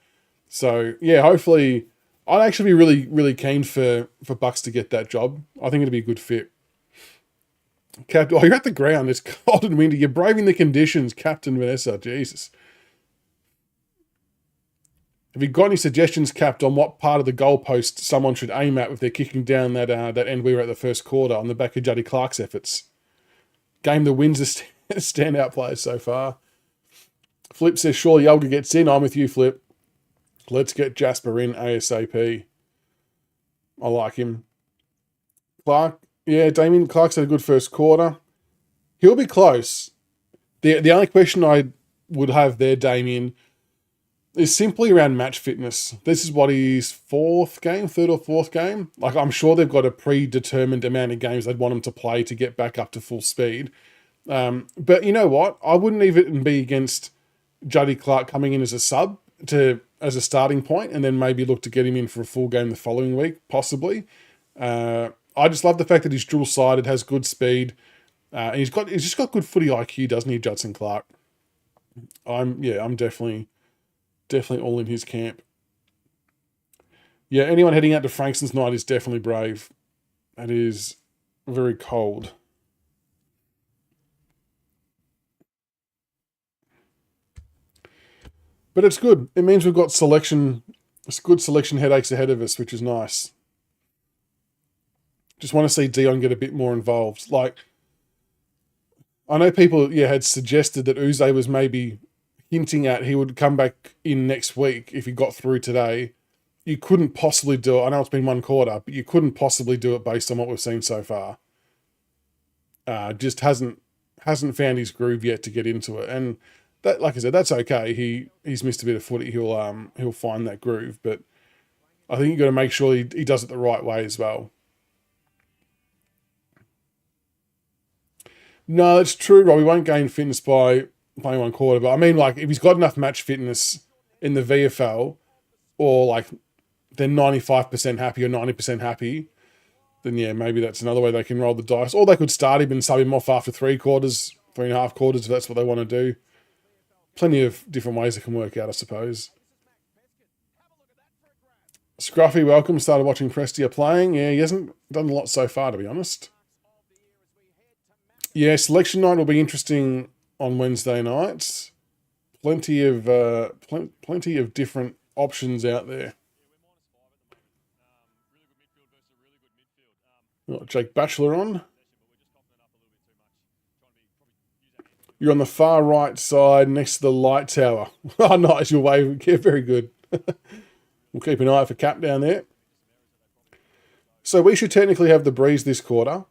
So, hopefully, I'd actually be really, really keen for Bucks to get that job. I think it'd be a good fit. You're at the ground. It's cold and windy. You're braving the conditions, Captain Vanessa. Jesus. Have you got any suggestions, Capt, on what part of the goalpost someone should aim at if they're kicking down that end we were at the first quarter on the back of Juddy Clark's efforts? Game that wins the standout players so far. Flip says, surely Elga gets in. I'm with you, Flip. Let's get Jasper in ASAP. I like him. Clark, Damien Clark's had a good first quarter. He'll be close. The only question I would have there, Damien, is simply around match fitness. This is what his third or fourth game. Like, I'm sure they've got a predetermined amount of games they'd want him to play to get back up to full speed. But you know what? I wouldn't even be against Juddy Clark coming in as a sub as a starting point, and then maybe look to get him in for a full game the following week, possibly. I just love the fact that he's dual-sided, has good speed, and he's just got good footy IQ, doesn't he, Judson Clark? I'm definitely all in his camp. Yeah, anyone heading out to Frankston's night is definitely brave. It is very cold. But it's good. It means we've got good selection headaches ahead of us, which is nice. Just want to see Dion get a bit more involved. Like, I know people, had suggested that Uze was maybe hinting at he would come back in next week if he got through today. You couldn't possibly do it. I know it's been one quarter, but you couldn't possibly do it based on what we've seen so far. Just hasn't found his groove yet to get into it. And that, like I said, that's okay. He's missed a bit of footy. He'll find that groove, but I think you've got to make sure he does it the right way as well. No, it's true, Rob. He won't gain fitness by playing one quarter. But I mean, like, if he's got enough match fitness in the VFL, or like they're 95% happy or 90% happy, then maybe that's another way they can roll the dice. Or they could start him and sub him off after 3.5 quarters, if that's what they want to do. Plenty of different ways it can work out, I suppose. Scruffy, welcome. Started watching Prestia playing. Yeah, he hasn't done a lot so far, to be honest. Yeah, selection night will be interesting on Wednesday nights. Plenty of plenty of different options out there. Got Jake Batchelor on. You're on the far right side next to the light tower. Oh, nice. You're waving. Yeah, very good. We'll keep an eye out for Cap down there. So we should technically have the breeze this quarter.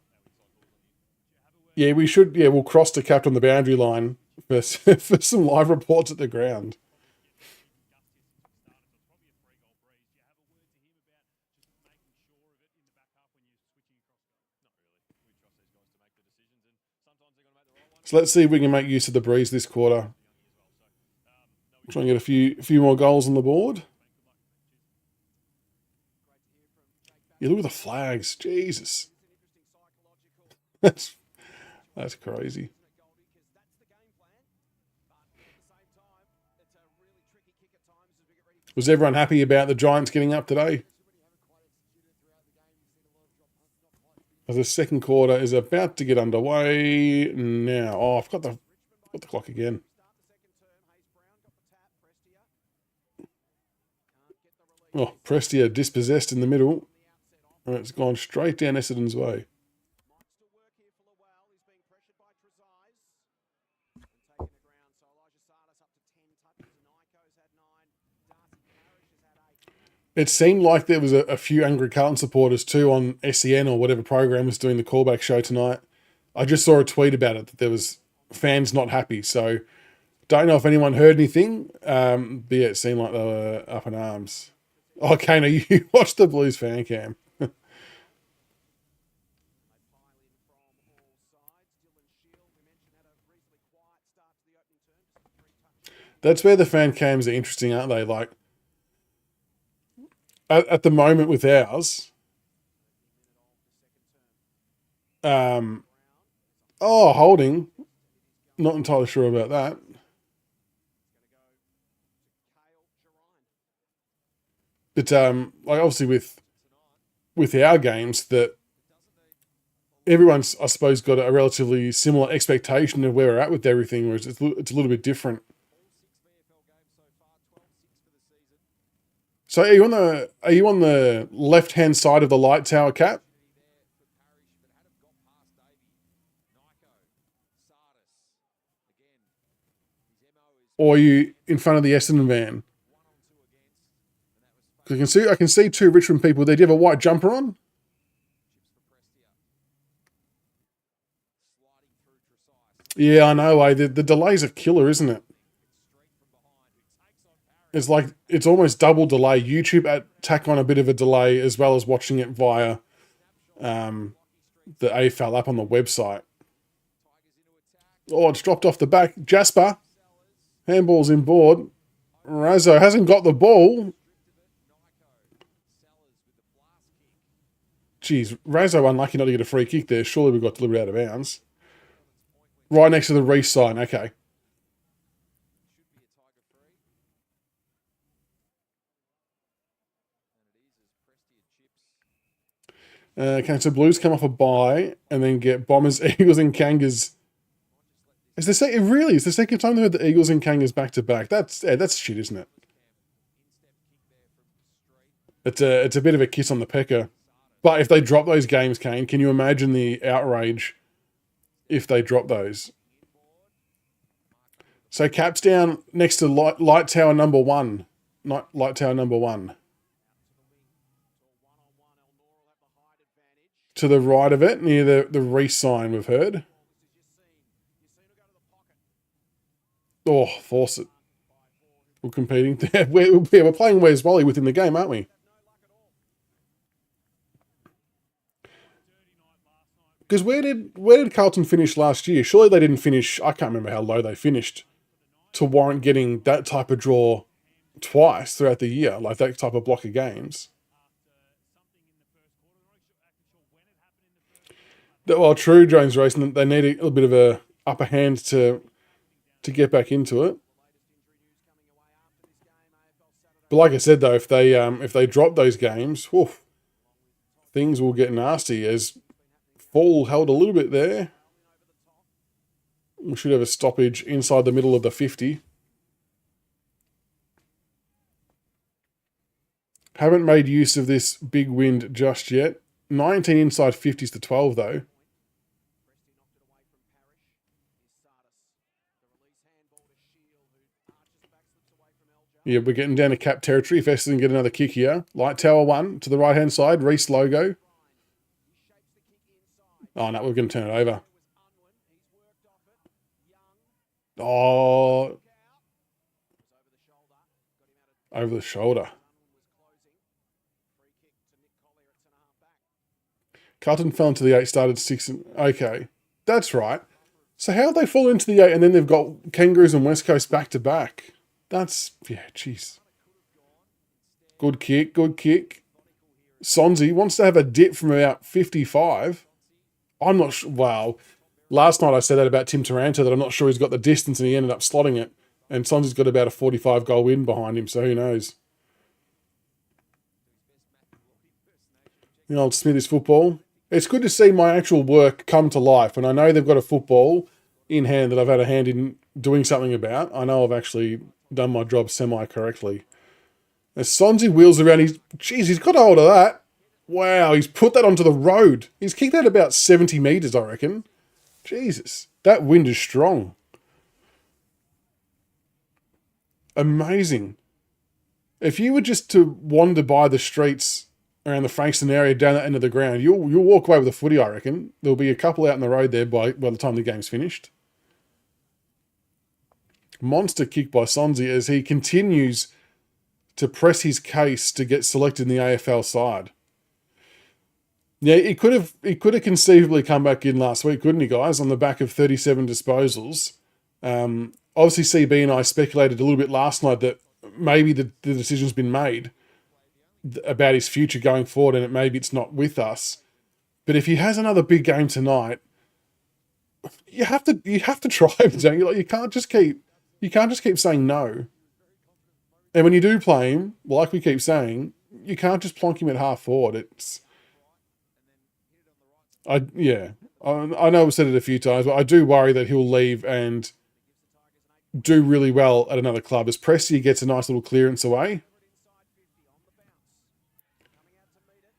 Yeah, we should. Yeah, we'll cross to Cap on the boundary line for some live reports at the ground. So let's see if we can make use of the breeze this quarter. Try and get a few more goals on the board. Yeah, look at the flags. Jesus. That's crazy. Was everyone happy about the Giants getting up today? The second quarter is about to get underway now. Oh, I've got the clock again. Oh, Prestia dispossessed in the middle. And it's gone straight down Essendon's way. It seemed like there was a few angry Carlton supporters too on SEN or whatever program was doing the callback show tonight. I just saw a tweet about it that there was fans not happy. So don't know if anyone heard anything. But yeah, it seemed like they were up in arms. Oh, Kano, you watched the Blues fan cam. That's where the fan cams are interesting, aren't they? Like, at the moment with ours, holding. Not entirely sure about that. But like obviously with our games, that everyone's, I suppose, got a relatively similar expectation of where we're at with everything, whereas it's a little bit different. So are you on the left hand side of the light tower, Cap? Or are you in front of the Essendon van? Because I can see two Richmond people there. Do you have a white jumper on? Yeah, I know. The delay's a killer, isn't it? It's like it's almost double delay. YouTube tack on a bit of a delay as well as watching it via the AFL app on the website. Oh, it's dropped off the back. Jasper, handball's in board. Razzo hasn't got the ball. Geez, Razzo unlucky not to get a free kick there. Surely we got delivered out of bounds. Right next to the Reece sign. Okay. Okay, so Blues come off a bye and then get Bombers, Eagles, and Kangas. It's the second time they've had the Eagles and Kangas back to back. That's shit, isn't it? It's a bit of a kiss on the pecker. But if they drop those games, Kane, can you imagine the outrage if they drop those? So Cap's down next to light tower number one. Light tower number one. To the right of it, near the Reece sign, we've heard. Oh, force it. We're competing. We're playing Where's Wally within the game, aren't we? Because where did Carlton finish last year? Surely they didn't finish. I can't remember how low they finished to warrant getting that type of draw twice throughout the year, like that type of block of games. Well, true, Jones Racing. They need a little bit of a upper hand to get back into it. But like I said, though, if they drop those games, things will get nasty. As Fall held a little bit there. We should have a stoppage inside the middle of the 50. Haven't made use of this big wind just yet. 19 inside 50s to 12 though. Yeah, we're getting down to cap territory. If Essendon get another kick here. Light Tower 1 to the right-hand side. Reese logo. Oh, no, we're going to turn it over. Oh. Over the shoulder. Carlton fell into the 8, started 6. Okay, that's right. So how they fall into the 8 and then they've got Kangaroos and West Coast back-to-back? That's, yeah, jeez. Good kick, good kick. Sonzi wants to have a dip from about 55. I'm not sure. Wow. Last night I said that about Tim Taranto, that I'm not sure he's got the distance, and he ended up slotting it. And Sonzi's got about a 45-goal win behind him, so who knows? The old Smithies football. It's good to see my actual work come to life. And I know they've got a football in hand that I've had a hand in doing something about. I know I've actually done my job semi-correctly. As Sonzi wheels around, he's got a hold of that. Wow, he's put that onto the road. He's kicked that about 70 metres, I reckon. Jesus, that wind is strong. Amazing. If you were just to wander by the streets around the Frankston area down that end of the ground, you'll walk away with a footy, I reckon. There'll be a couple out in the road there by the time the game's finished. Monster kick by Sonzi as he continues to press his case to get selected in the AFL side. Yeah, he could have conceivably come back in last week, couldn't he, guys, on the back of 37 disposals. Obviously, CB and I speculated a little bit last night that maybe the decision's been made about his future going forward, and maybe it's not with us. But if he has another big game tonight, you have to try him, don't you? Like, you can't just keep saying no. And when you do play him, like we keep saying, you can't just plonk him at half forward. I know I've said it a few times, but I do worry that he'll leave and do really well at another club as Prestia gets a nice little clearance away.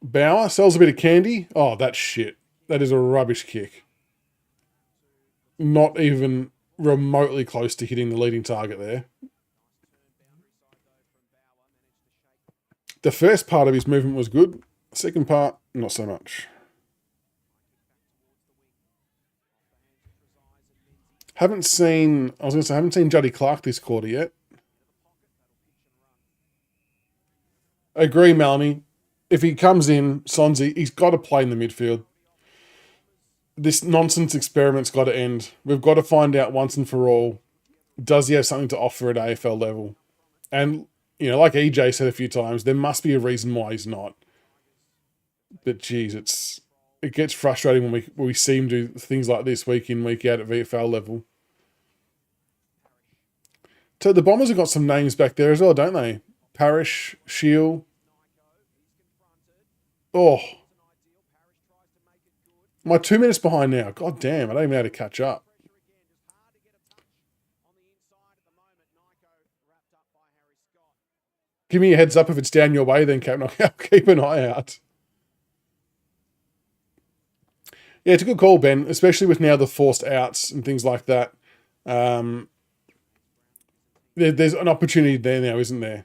Bauer sells a bit of candy. Oh, that's shit. That is a rubbish kick. Not even remotely close to hitting the leading target there. The first part of his movement was good. The second part, not so much. Haven't seen Juddy Clark this quarter yet. Agree, Melanie. If he comes in, Sonzi, he's got to play in the midfield. This nonsense experiment's got to end. We've got to find out once and for all, does he have something to offer at AFL level? And, like EJ said a few times, there must be a reason why he's not. But, geez, it gets frustrating when we see him do things like this week in, week out at VFL level. So the Bombers have got some names back there as well, don't they? Parrish, Shield. Oh. Am I 2 minutes behind now? God damn, I don't even know how to catch up. Give me a heads up if it's down your way then, Captain. I'll keep an eye out. Yeah, it's a good call, Ben, especially with now the forced outs and things like that. There's an opportunity there now, isn't there?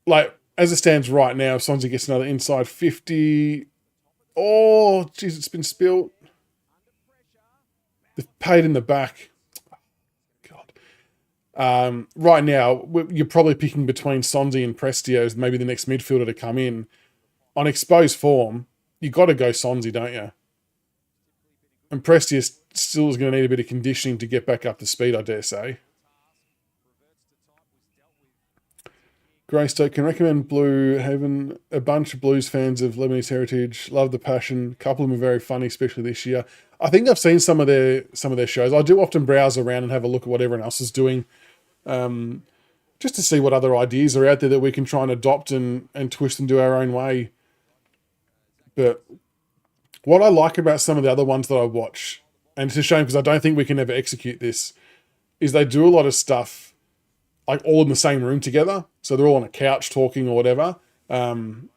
Like, as it stands right now, if Sonzi gets another inside 50... Oh, jeez, it's been spilled. They've paid in the back. God. Right now, you're probably picking between Sonzi and Prestia as maybe the next midfielder to come in. On exposed form, you got to go Sonzi, don't you? And Prestia still is going to need a bit of conditioning to get back up to speed, I dare say. Greystoke can recommend Blue Haven. A bunch of Blues fans of Lebanese heritage. Love the passion. A couple of them are very funny, especially this year. I think I've seen some of their shows. I do often browse around and have a look at what everyone else is doing, just to see what other ideas are out there that we can try and adopt and twist and do our own way. But what I like about some of the other ones that I watch, and it's a shame because I don't think we can ever execute this, is they do a lot of stuff like all in the same room together. So they're all on a couch talking or whatever. One,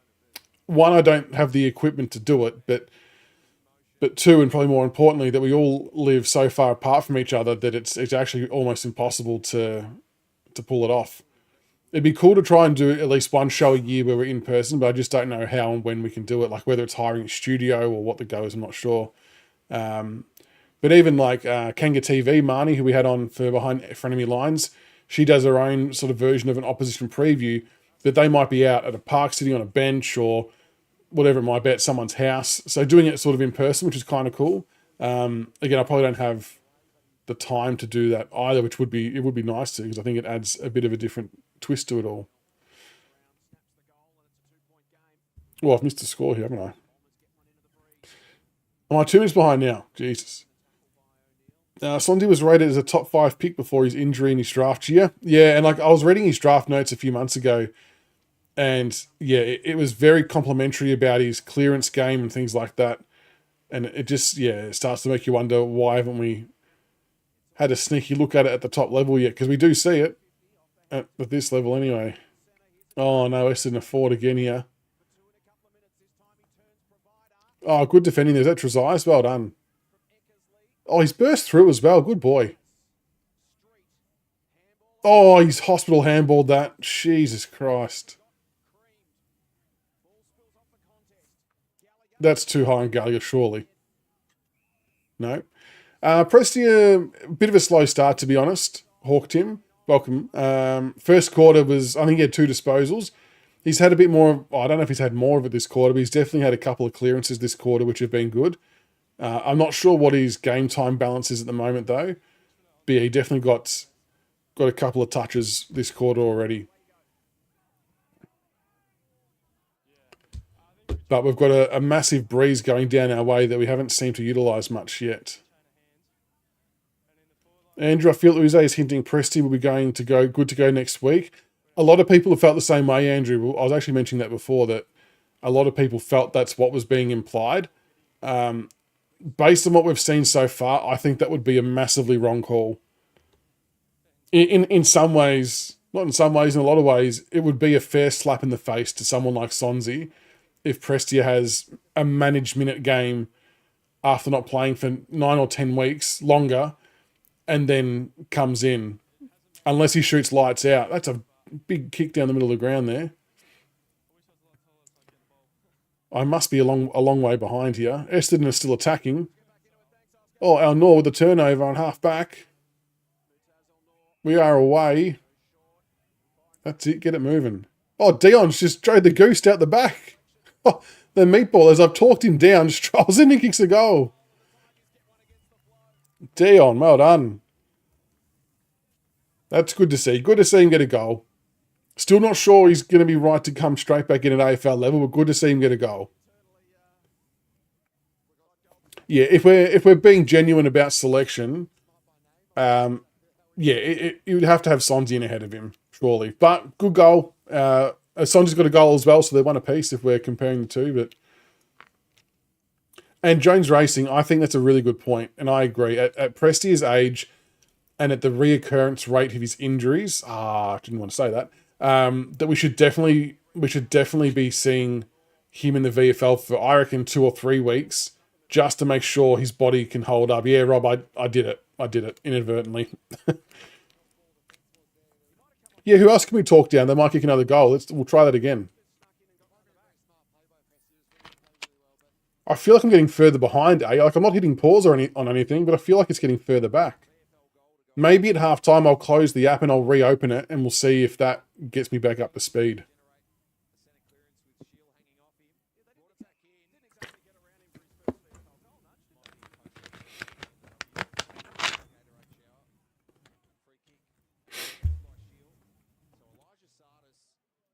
I don't have the equipment to do it, but two, and probably more importantly, that we all live so far apart from each other that it's actually almost impossible to pull it off. It'd be cool to try and do at least one show a year where we're in person, but I just don't know how and when we can do it. Like whether it's hiring a studio or what the go is, I'm not sure. But even like Kanga TV, Marnie, who we had on for Behind Frenemy Lines, she does her own sort of version of an opposition preview that they might be out at a park sitting on a bench or whatever it might be at someone's house. So doing it sort of in person, which is kind of cool. Again, I probably don't have the time to do that either, which would be nice to, because I think it adds a bit of a different twist to it all. Well, I've missed a score here, haven't I? Am I 2 minutes behind now? Jesus. Sondy was rated as a top 5 pick before his injury in his draft year. Yeah, and like I was reading his draft notes a few months ago, and yeah, it was very complimentary about his clearance game and things like that. And it just, yeah, it starts to make you wonder, why haven't we had a sneaky look at it at the top level yet? Because we do see it at this level anyway. Oh no, Essendon afford again here. Oh, good defending there. Is that Trezise? Well done. Oh, he's burst through as well. Good boy. Oh, he's hospital handballed that. Jesus Christ. That's too high on Gallagher, surely. No. Prestia, a bit of a slow start, to be honest. Hawk Tim, welcome. First quarter was, I think he had 2 disposals. He's had a bit more, I don't know if he's had more of it this quarter, but he's definitely had a couple of clearances this quarter, which have been good. I'm not sure what his game time balance is at the moment, though. But yeah, he definitely got a couple of touches this quarter already. But we've got a massive breeze going down our way that we haven't seemed to utilise much yet. Andrew, I feel Uze is hinting Prestia will be good to go next week. A lot of people have felt the same way, Andrew. I was actually mentioning that before, that a lot of people felt that's what was being implied. Based on what we've seen so far, I think that would be a massively wrong call. In some ways, not in some ways, in a lot of ways, it would be a fair slap in the face to someone like Sonzi if Prestia has a managed minute game after not playing for 9 or 10 weeks longer and then comes in. Unless he shoots lights out. That's a big kick down the middle of the ground there. I must be a long way behind here. Essendon is still attacking. Oh, our Nor with the turnover on half back. We are away. That's it. Get it moving. Oh, Dion's just drove the goose out the back. Oh, the meatball, as I've talked him down, just strolls in and kicks a goal. Dion, well done. That's good to see. Good to see him get a goal. Still not sure he's going to be right to come straight back in at AFL level, but good to see him get a goal. Yeah, if we're being genuine about selection, yeah, you would have to have Sonzi in ahead of him, surely. But good goal. Sonzi's got a goal as well, so they're one apiece if we're comparing the two. And Jones Racing, I think that's a really good point, and I agree. At Prestia's age and at the reoccurrence rate of his injuries, I didn't want to say that, that we should definitely be seeing him in the VFL for, I reckon, 2 or 3 weeks, just to make sure his body can hold up. Yeah, Rob, I did it. I did it inadvertently. Yeah, who else can we talk down? They might kick another goal. We'll try that again. I feel like I'm getting further behind, Like, I'm not hitting pause on anything, but I feel like it's getting further back. Maybe at halftime I'll close the app and I'll reopen it, and we'll see if that gets me back up to speed.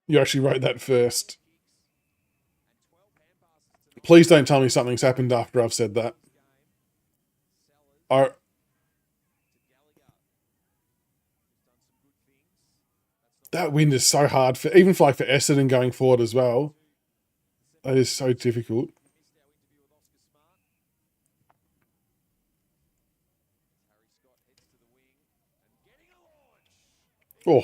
You actually wrote that first. Please don't tell me something's happened after I've said that. That win is so hard for Essendon going forward as well. That is so difficult. Oh,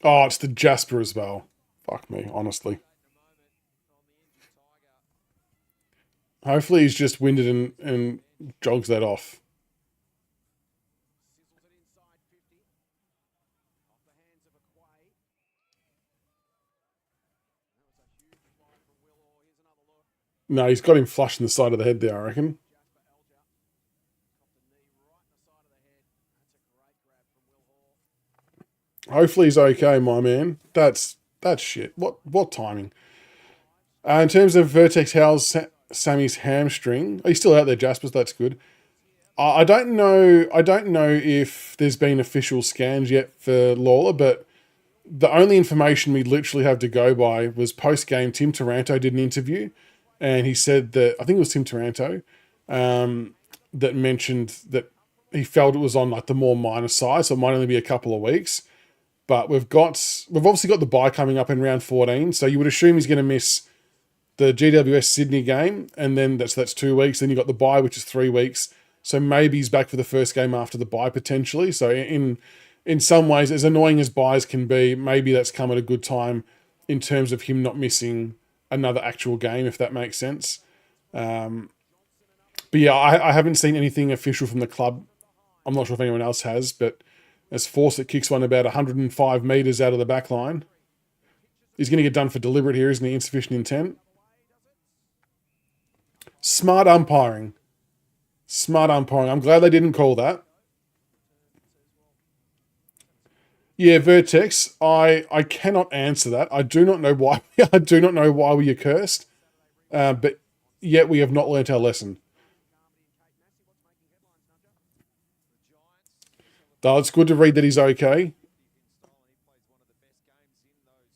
oh, it's the Jasper as well. Fuck me, honestly. Hopefully he's just winded and jogs that off. No, he's got him flush in the side of the head there, I reckon. Hopefully he's okay, my man. That's shit. What timing? In terms of Vertex Howell's Sammy's hamstring, he's still out there, Jaspers. That's good. I don't know. I don't know if there's been official scans yet for Lawler, but the only information we literally have to go by was post game. Tim Taranto did an interview, and he said that I think it was Tim Taranto that mentioned that he felt it was on like the more minor side, so it might only be a couple of weeks. But we've obviously got the bye coming up in round 14, so you would assume he's going to miss the GWS Sydney game, and then that's 2 weeks. Then you got the bye, which is 3 weeks. So maybe he's back for the first game after the bye potentially. So in some ways, as annoying as buys can be, maybe that's come at a good time in terms of him not missing another actual game, if that makes sense. But yeah, I haven't seen anything official from the club. I'm not sure if anyone else has, but as Fawcett kicks one about 105 metres out of the back line, he's going to get done for deliberate here, isn't he? Insufficient intent. Smart umpiring. Smart umpiring. I'm glad they didn't call that. Yeah, Vertex. I cannot answer that. I do not know why. I do not know why we are cursed. But yet we have not learnt our lesson. Though it's good to read that he's okay.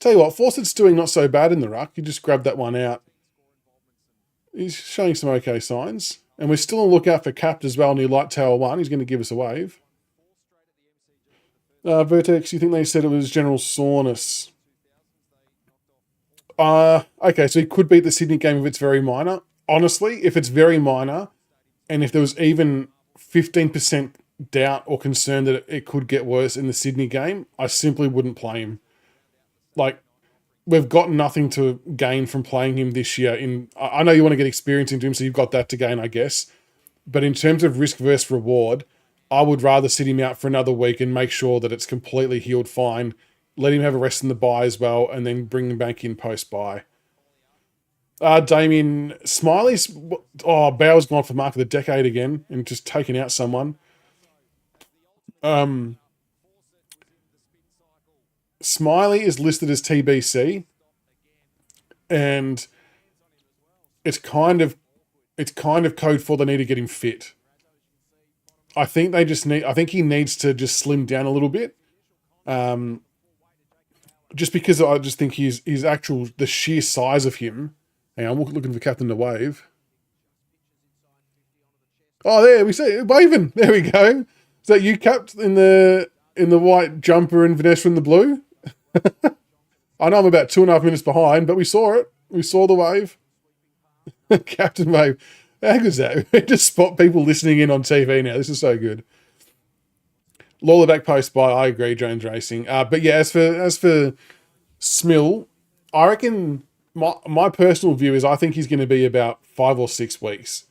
Tell you what, Fawcett's doing not so bad in the ruck. You just grab that one out. He's showing some okay signs. And we're still on the lookout for Capt as well near Light Tower 1. He's going to give us a wave. Vertex, you think they said it was general soreness? Okay, so he could beat the Sydney game if it's very minor. Honestly, if it's very minor, and if there was even 15% doubt or concern that it could get worse in the Sydney game, I simply wouldn't play him. Like, we've got nothing to gain from playing him this year. I know you want to get experience into him, so you've got that to gain, I guess. But in terms of risk versus reward, I would rather sit him out for another week and make sure that it's completely healed fine. Let him have a rest in the bye as well, and then bring him back in post bye. Damien Smiley's. Oh, Bauer's gone for mark of the decade again and just taken out someone. Smiley is listed as TBC, and it's kind of code for they need to get him fit. I think they just need. I think he needs to just slim down a little bit. Just because I just think his actual the sheer size of him. Hang on, I'm looking for Captain to wave. Oh, there we see it, waving. There we go. Is that you, Cap, in the white jumper and Vanessa in the blue? I know I'm about 2.5 minutes behind, but we saw it. We saw the wave. Captain wave. How good is that? We just spot people listening in on TV now. This is so good. Lawler back post by. I agree, Jones Racing. But yeah, as for Smill, I reckon my personal view is I think he's going to be about 5 or 6 weeks.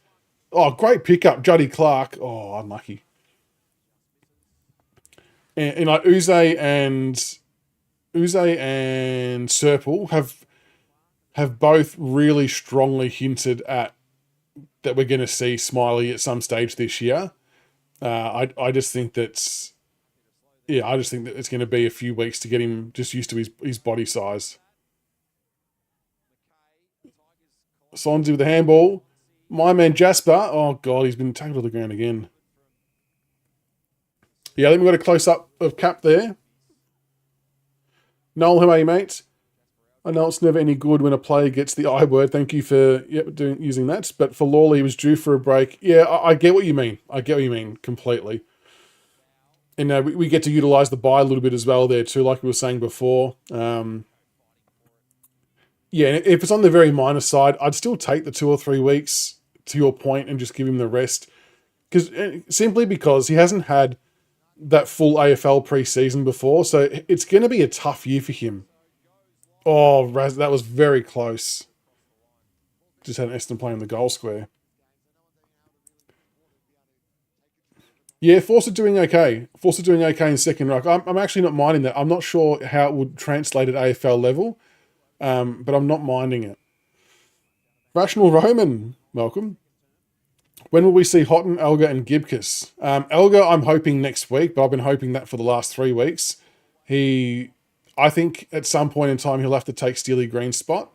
Oh, great pickup, Juddy Clark. Oh, unlucky. And like Uze and Serple have both really strongly hinted at that we're going to see Smiley at some stage this year. I just think that's I just think that it's going to be a few weeks to get him just used to his body size. Sonzi with the handball. My man Jasper. Oh god, he's been tackled to the ground again. Yeah, I think we've got a close up of Cap there. Noel, how are you, mate? I know it's never any good when a player gets the I word. Thank you for using that. But for Lawley, he was due for a break. Yeah, I get what you mean. I get what you mean completely. And we get to utilise the buy a little bit as well there too, like we were saying before. Yeah, if it's on the very minor side, I'd still take the 2 or 3 weeks to your point and just give him the rest. Simply because he hasn't had that full AFL pre-season before, so it's going to be a tough year for him. Oh, that was very close. Just had an Essendon playing the goal square. Yeah, Forster doing okay. Forster doing okay in second ruck. I'm actually not minding that. I'm not sure how it would translate at AFL level, but I'm not minding it. Rational Roman, welcome. When will we see Houghton, Elgar, and Gibcus? Elgar, I'm hoping next week, but I've been hoping that for the last 3 weeks. I think at some point in time he'll have to take Steely Green's spot.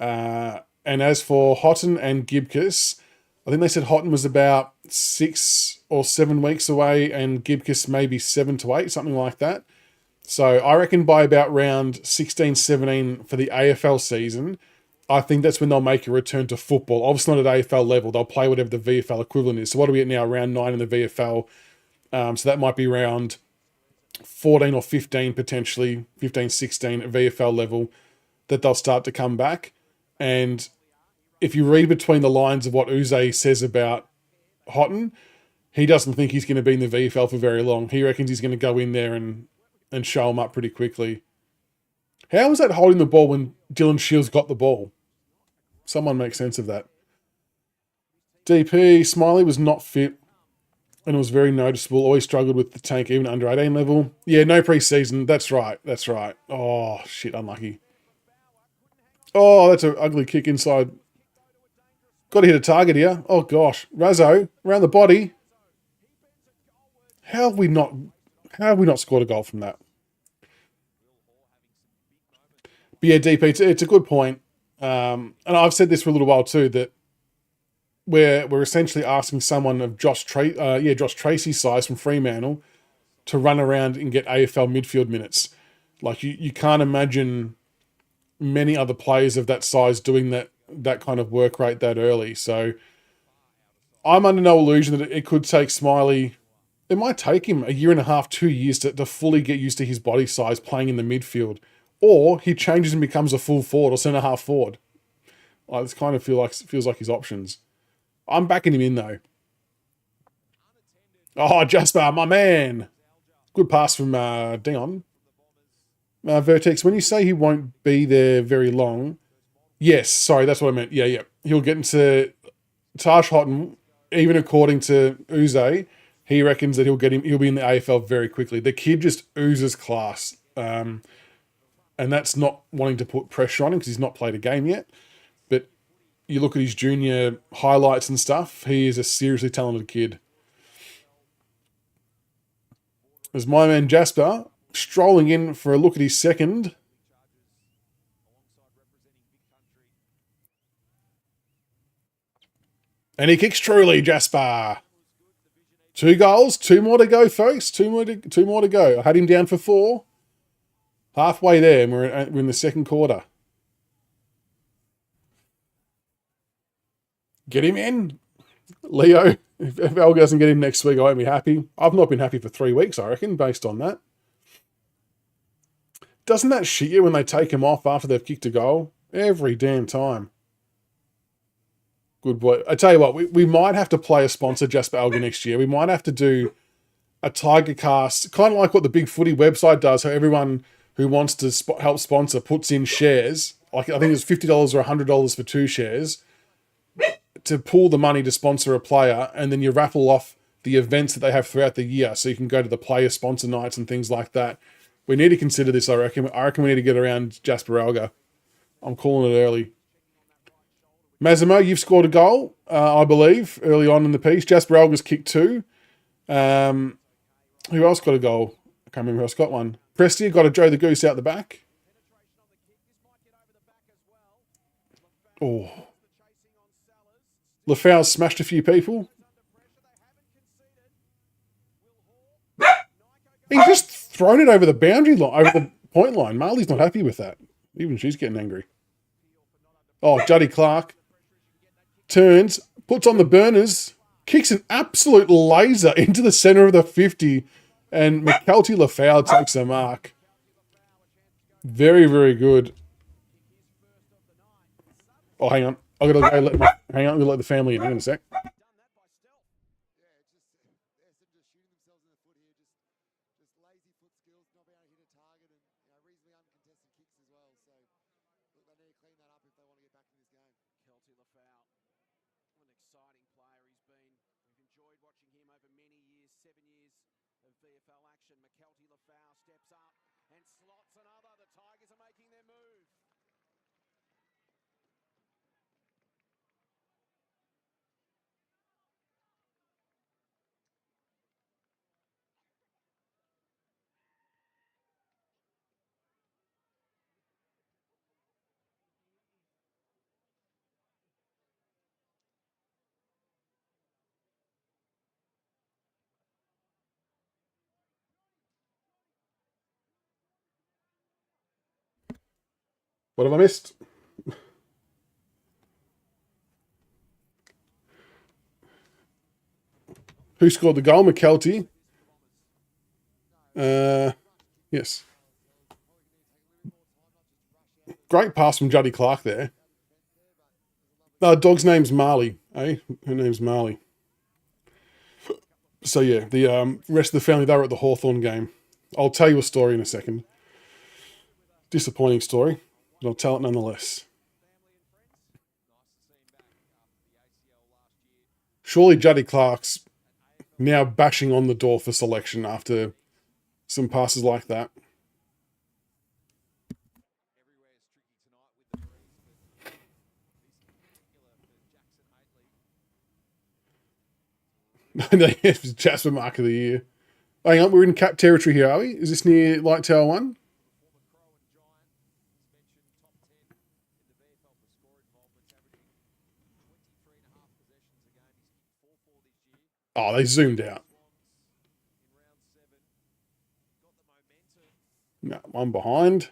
And as for Houghton and Gibcus, I think they said Houghton was about 6 or 7 weeks away and Gibcus maybe 7 to 8, something like that. So I reckon by about round 16, 17 for the AFL season, I think that's when they'll make a return to football. Obviously not at AFL level. They'll play whatever the VFL equivalent is. So what are we at now? Round 9 in the VFL. So that might be round 14 or 15 potentially, 15, 16 at VFL level, that they'll start to come back. And if you read between the lines of what Uze says about Houghton, he doesn't think he's going to be in the VFL for very long. He reckons he's going to go in there and show him up pretty quickly. How was that holding the ball when Dylan Shields got the ball? Someone make sense of that. DP, Smiley was not fit and it was very noticeable. Always struggled with the tank, even under 18 level. Yeah, no preseason. That's right. Oh, shit, unlucky. Oh, that's an ugly kick inside. Got to hit a target here. Oh, gosh. Razzo, around the body. How have we not scored a goal from that? But yeah, DP, it's a good point. And I've said this for a little while too, that we're essentially asking someone of Josh Tracy's size from Fremantle to run around and get AFL midfield minutes. Like you can't imagine many other players of that size doing that kind of work rate that early. So I'm under no illusion that it could take Smiley. It might take him a year and a half, 2 years to fully get used to his body size playing in the midfield. Or he changes and becomes a full forward or centre-half forward. This kind of feels like his options. I'm backing him in, though. Oh, Jasper, my man. Good pass from Dion. Vertex, when you say he won't be there very long, yes, sorry, that's what I meant. Yeah. He'll get into Taj Houghton, even according to Uze, he reckons that he'll be in the AFL very quickly. The kid just oozes class. And that's not wanting to put pressure on him because he's not played a game yet. But you look at his junior highlights and stuff, he is a seriously talented kid. There's my man Jasper strolling in for a look at his second. And he kicks truly, Jasper. 2 goals, 2 more to go, folks. Two more to go. I had him down for 4. Halfway there, and we're in the second quarter. Get him in. Leo, if Elgar doesn't get him next week, I won't be happy. I've not been happy for 3 weeks, I reckon, based on that. Doesn't that shit you when they take him off after they've kicked a goal? Every damn time. Good boy. I tell you what, we might have to play a sponsor Jasper Elgar next year. We might have to do a Tiger cast, kind of like what the Big Footy website does, how everyone who wants to help sponsor puts in shares. Like I think it's $50 or $100 for 2 shares to pool the money to sponsor a player, and then you raffle off the events that they have throughout the year, so you can go to the player sponsor nights and things like that. We need to consider this, I reckon. I reckon we need to get around Jasper Elgar. I'm calling it early. Massimo, you've scored a goal, I believe, early on in the piece. Jasper Elgar's kicked 2. Who else got a goal? I can't remember who else got one. Prestia got a Joe the Goose out the back. Oh. Lafau smashed a few people. He's just thrown it over the boundary line, over the point line. Marley's not happy with that. Even she's getting angry. Oh, Juddy Clark turns, puts on the burners, kicks an absolute laser into the centre of the 50, and McKelty Lafau takes a mark. Very, very good. Oh, hang on. I'm gonna let the family in. Hang on a sec. What have I missed? Who scored the goal? McKelty. Yes. Great pass from Juddy Clark there. Dog's name's Marley, eh? Her name's Marley. So yeah, the rest of the family, they were at the Hawthorn game. I'll tell you a story in a second. Disappointing story, but I'll tell it nonetheless. Surely Juddy Clark's now bashing on the door for selection after some passes like that. It's Jasper Mark of the Year. Hang on, we're in cap territory here, are we? Is this near Light Tower 1? Oh, they zoomed out. No, one behind.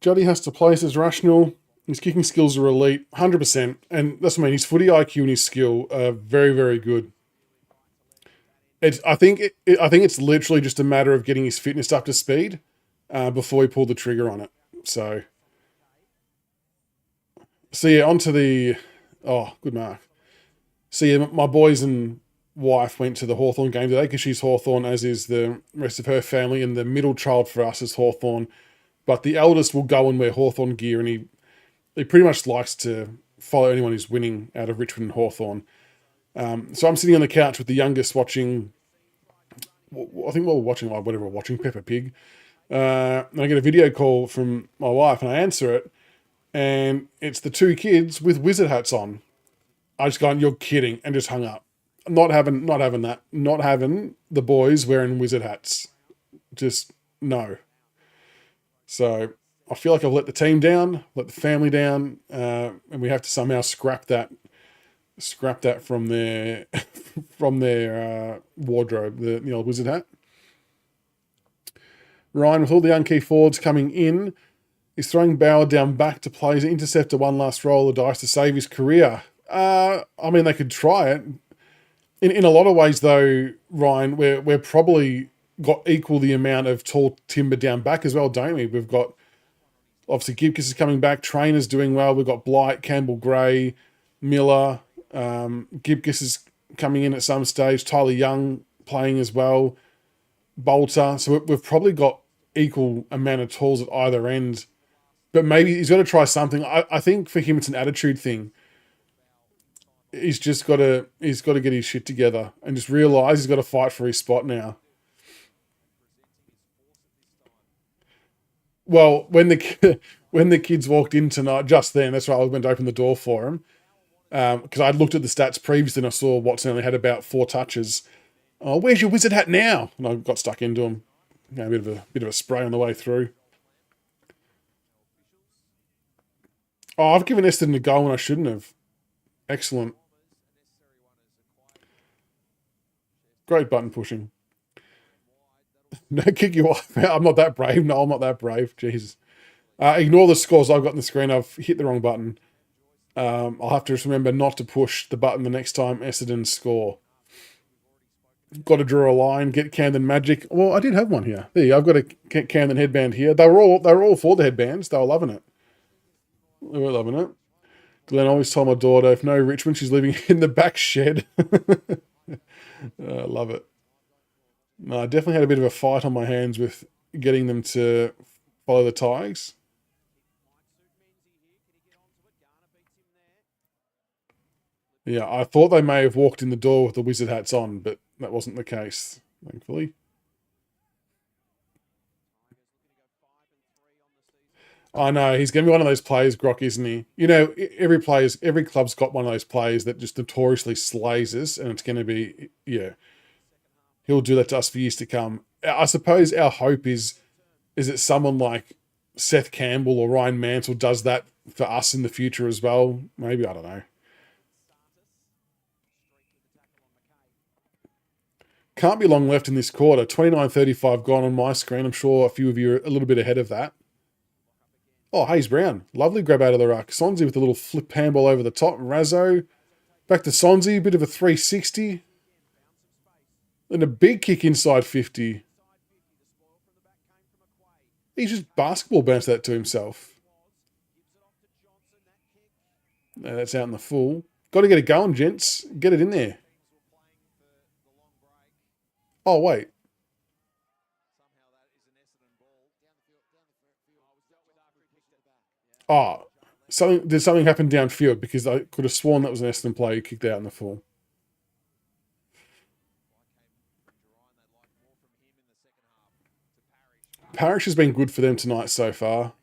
Juddy has to place as rational. His kicking skills are elite, 100%. And that's what I mean. His footy IQ and his skill are very, very good. I think it's literally just a matter of getting his fitness up to speed before he pulled the trigger on it. So yeah, onto the... Oh, good mark. So yeah, my boys and wife went to the Hawthorn game today because she's Hawthorn, as is the rest of her family, and the middle child for us is Hawthorn. But the eldest will go and wear Hawthorn gear, and he pretty much likes to follow anyone who's winning out of Richmond and Hawthorn. So I'm sitting on the couch with the youngest watching, I think we're watching Peppa Pig. And I get a video call from my wife, and I answer it, and it's the two kids with wizard hats on. I just gone, you're kidding, and just hung up. Not having that. Not having the boys wearing wizard hats. Just no. So I feel like I've let the team down, let the family down, and we have to somehow scrap that from their wardrobe, the old wizard hat. Ryan, with all the young key forwards coming in, is throwing Bauer down back to play as an interceptor, one last roll of the dice to save his career. I mean, they could try it. In a lot of ways, though, Ryan, we're probably got equal the amount of tall timber down back as well, don't we? We've got, obviously, Gibcus is coming back. Trainer's doing well. We've got Blight, Campbell Gray, Miller. Gibcus is coming in at some stage. Tyler Young playing as well. Bolter. So we've probably got equal amount of talls at either end. But maybe he's got to try something. I think for him it's an attitude thing. He's got to get his shit together and just realise he's got to fight for his spot now. Well, when the kids walked in tonight, just then, that's right, I went to open the door for him. Because I'd looked at the stats previously and I saw Watson only had about 4 touches. Oh, where's your wizard hat now? And I got stuck into him. A bit of a spray on the way through. Oh, I've given Essendon a goal when I shouldn't have. Excellent. Great button pushing. No, kick your wife out. I'm not that brave. No, I'm not that brave. Jesus. Ignore the scores I've got on the screen. I've hit the wrong button. I'll have to just remember not to push the button the next time Essendon score. Got to draw a line, get Camden Magic. Well, I did have one here. There you go. I've got a Camden headband here. They were all for the headbands. They were loving it. They were loving it. Glenn always told my daughter, if no Richmond, she's living in the back shed. I love it. No, I definitely had a bit of a fight on my hands with getting them to follow the Tigers. Yeah, I thought they may have walked in the door with the wizard hats on, but that wasn't the case, thankfully. I know he's going to be one of those players, Grock, isn't he? You know, every club's got one of those players that just notoriously slays us, and it's going to be, yeah, he'll do that to us for years to come. I suppose our hope is that someone like Seth Campbell or Ryan Mansell does that for us in the future as well. Maybe, I don't know. Can't be long left in this quarter. 29:35 gone on my screen. I'm sure a few of you are a little bit ahead of that. Oh, Hayes Brown. Lovely grab out of the ruck. Sonzi with a little flip handball over the top. Razzo. Back to Sonzi. Bit of a 360. And a big kick inside 50. He's just basketball bounced that to himself. That's out in the full. Got to get it going, gents. Get it in there. Oh, wait. Oh, did something happen downfield? Because I could have sworn that was an Essendon player who kicked out in the full. Parrish has been good for them tonight so far.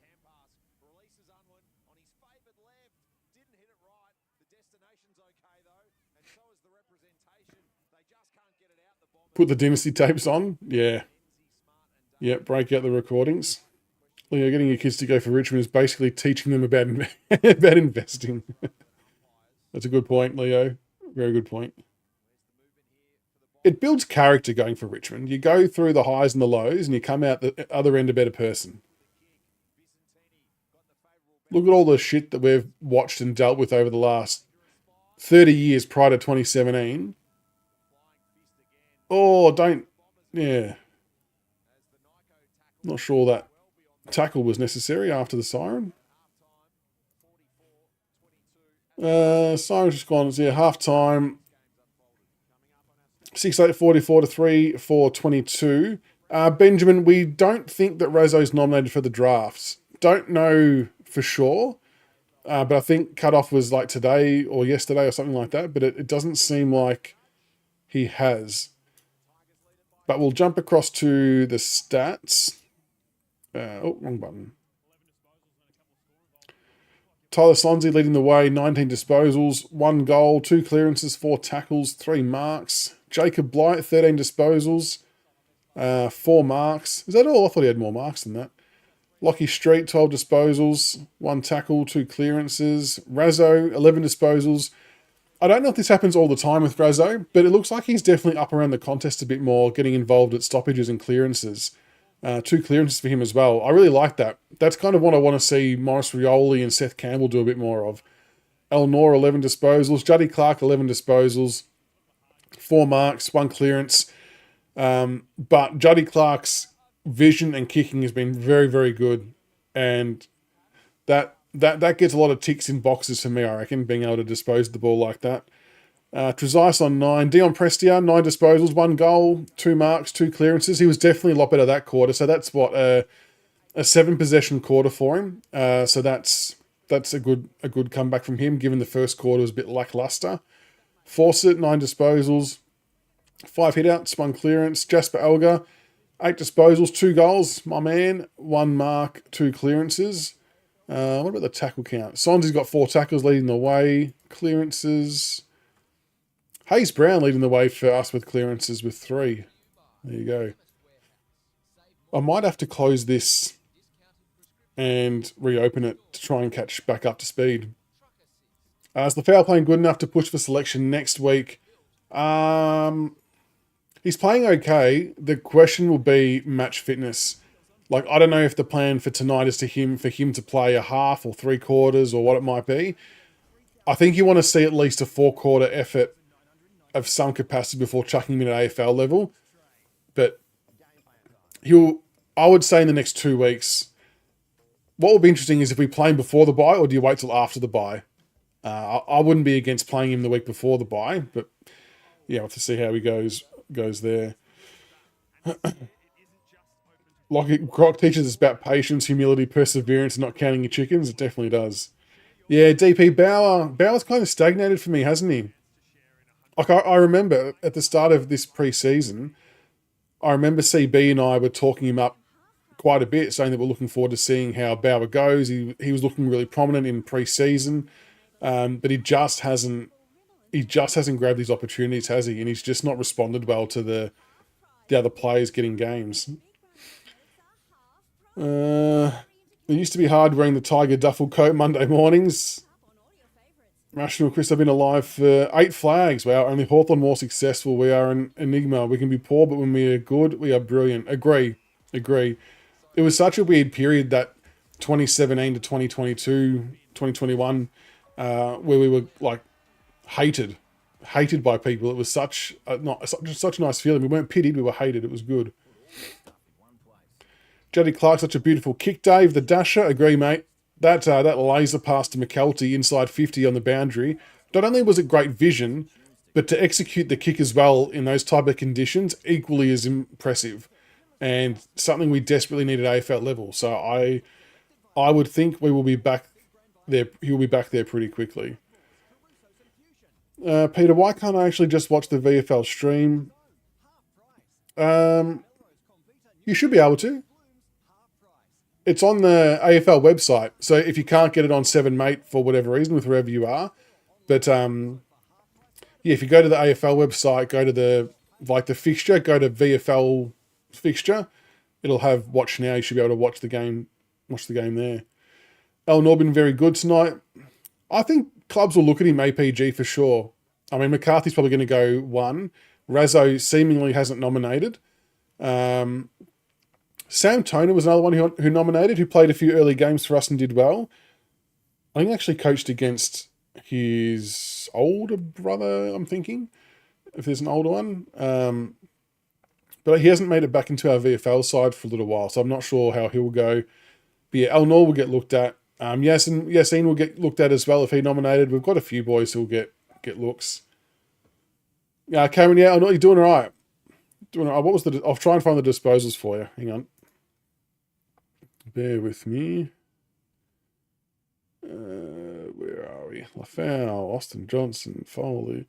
Put the dynasty tapes on. Yeah. Yeah, break out the recordings. Leo, getting your kids to go for Richmond is basically teaching them about, about investing. That's a good point, Leo. Very good point. It builds character going for Richmond. You go through the highs and the lows and you come out the other end a better person. Look at all the shit that we've watched and dealt with over the last 30 years prior to 2017. Oh, don't. Yeah. Not sure that tackle was necessary after the siren. Siren's just gone. Yeah, half time. 6-8-44 to 3-4-22. Benjamin, we don't think that Rozzo's nominated for the drafts. Don't know for sure, but I think cutoff was like today or yesterday or something like that, but it doesn't seem like he has. But we'll jump across to the stats. Wrong button. Tyler Slonsy leading the way, 19 disposals, 1 goal, 2 clearances, 4 tackles, 3 marks. Jacob Blight, 13 disposals, 4 marks. Is that all? I thought he had more marks than that. Lockie Street, 12 disposals, 1 tackle, 2 clearances. Razzo, 11 disposals. I don't know if this happens all the time with Razzo, but it looks like he's definitely up around the contest a bit more, getting involved at stoppages and clearances. 2 clearances for him as well. I really like that. That's kind of what I want to see Maurice Rioli and Seth Campbell do a bit more of. Elnor, 11 disposals. Juddy Clark, 11 disposals. 4 marks, 1 clearance. But Juddy Clark's vision and kicking has been very, very good. And that gets a lot of ticks in boxes for me, I reckon, being able to dispose of the ball like that. Trezise on 9. Dion Prestia, 9 disposals, 1 goal, 2 marks, 2 clearances. He was definitely a lot better that quarter. So that's what a 7-possession quarter for him. So that's a good comeback from him, given the first quarter was a bit lackluster. Fawcett, 9 disposals, 5 hitouts, 1 clearance. Jasper Elgar, 8 disposals, 2 goals. My man, 1 mark, 2 clearances. What about the tackle count? Sonsy's got 4 tackles leading the way. Clearances. Hayes Brown leading the way for us with clearances with 3. There you go. I might have to close this and reopen it to try and catch back up to speed. Is the foul playing good enough to push for selection next week? He's playing okay. The question will be match fitness. Like, I don't know if the plan for tonight is for him to play a half or 3 quarters or what it might be. I think you want to see at least a 4-quarter effort of some capacity before chucking him in at AFL level. But I would say in the next 2 weeks, what will be interesting is if we play him before the bye or do you wait till after the bye? I wouldn't be against playing him the week before the bye, but yeah, we'll have to see how he goes there. Like Croc teaches us about patience, humility, perseverance, and not counting your chickens. It definitely does. Yeah, DP Bauer's kind of stagnated for me, hasn't he? Like I remember at the start of this pre-season, I remember CB and I were talking him up quite a bit, saying that we're looking forward to seeing how Bauer goes. He was looking really prominent in pre-season, but he just hasn't grabbed these opportunities, has he? And he's just not responded well to the other players getting games. It used to be hard wearing the Tiger duffel coat Monday mornings. Rational Chris, I've been alive for 8 flags. Wow, only Hawthorn more successful. We are an enigma. We can be poor, but when we are good, we are brilliant. Agree. It was such a weird period, that 2017 to 2022, 2021, where we were like hated by people. It was such a nice feeling. We weren't pitied, we were hated. It was good. Jody Clark, such a beautiful kick, Dave. The dasher, agree, mate. That laser pass to McKelty inside 50 on the boundary. Not only was it great vision, but to execute the kick as well in those type of conditions, equally as impressive, and something we desperately need at AFL level. So I would think we will be back there. He'll be back there pretty quickly. Peter, why can't I actually just watch the VFL stream? You should be able to. It's on the AFL website. So if you can't get it on 7 Mate for whatever reason, with wherever you are, but yeah, if you go to the AFL website, go to the fixture, go to VFL fixture, it'll have watch now. You should be able to watch the game there. El Norbin very good tonight. I think clubs will look at him APG for sure. I mean, McCarthy's probably going to go 1. Razzo seemingly hasn't nominated. Sam Toner was another one who nominated, who played a few early games for us and did well. I think he actually coached against his older brother, I'm thinking, if there's an older one. But he hasn't made it back into our VFL side for a little while, so I'm not sure how he'll go. But yeah, El Nor will get looked at. Yassine will get looked at as well if he nominated. We've got a few boys who'll get looks. Yeah, Cameron, yeah, El Nor, you're doing all right. What was I'll try and find the disposals for you. Hang on. Bear with me. Where are we? Lafau, Austin Johnson, Foley.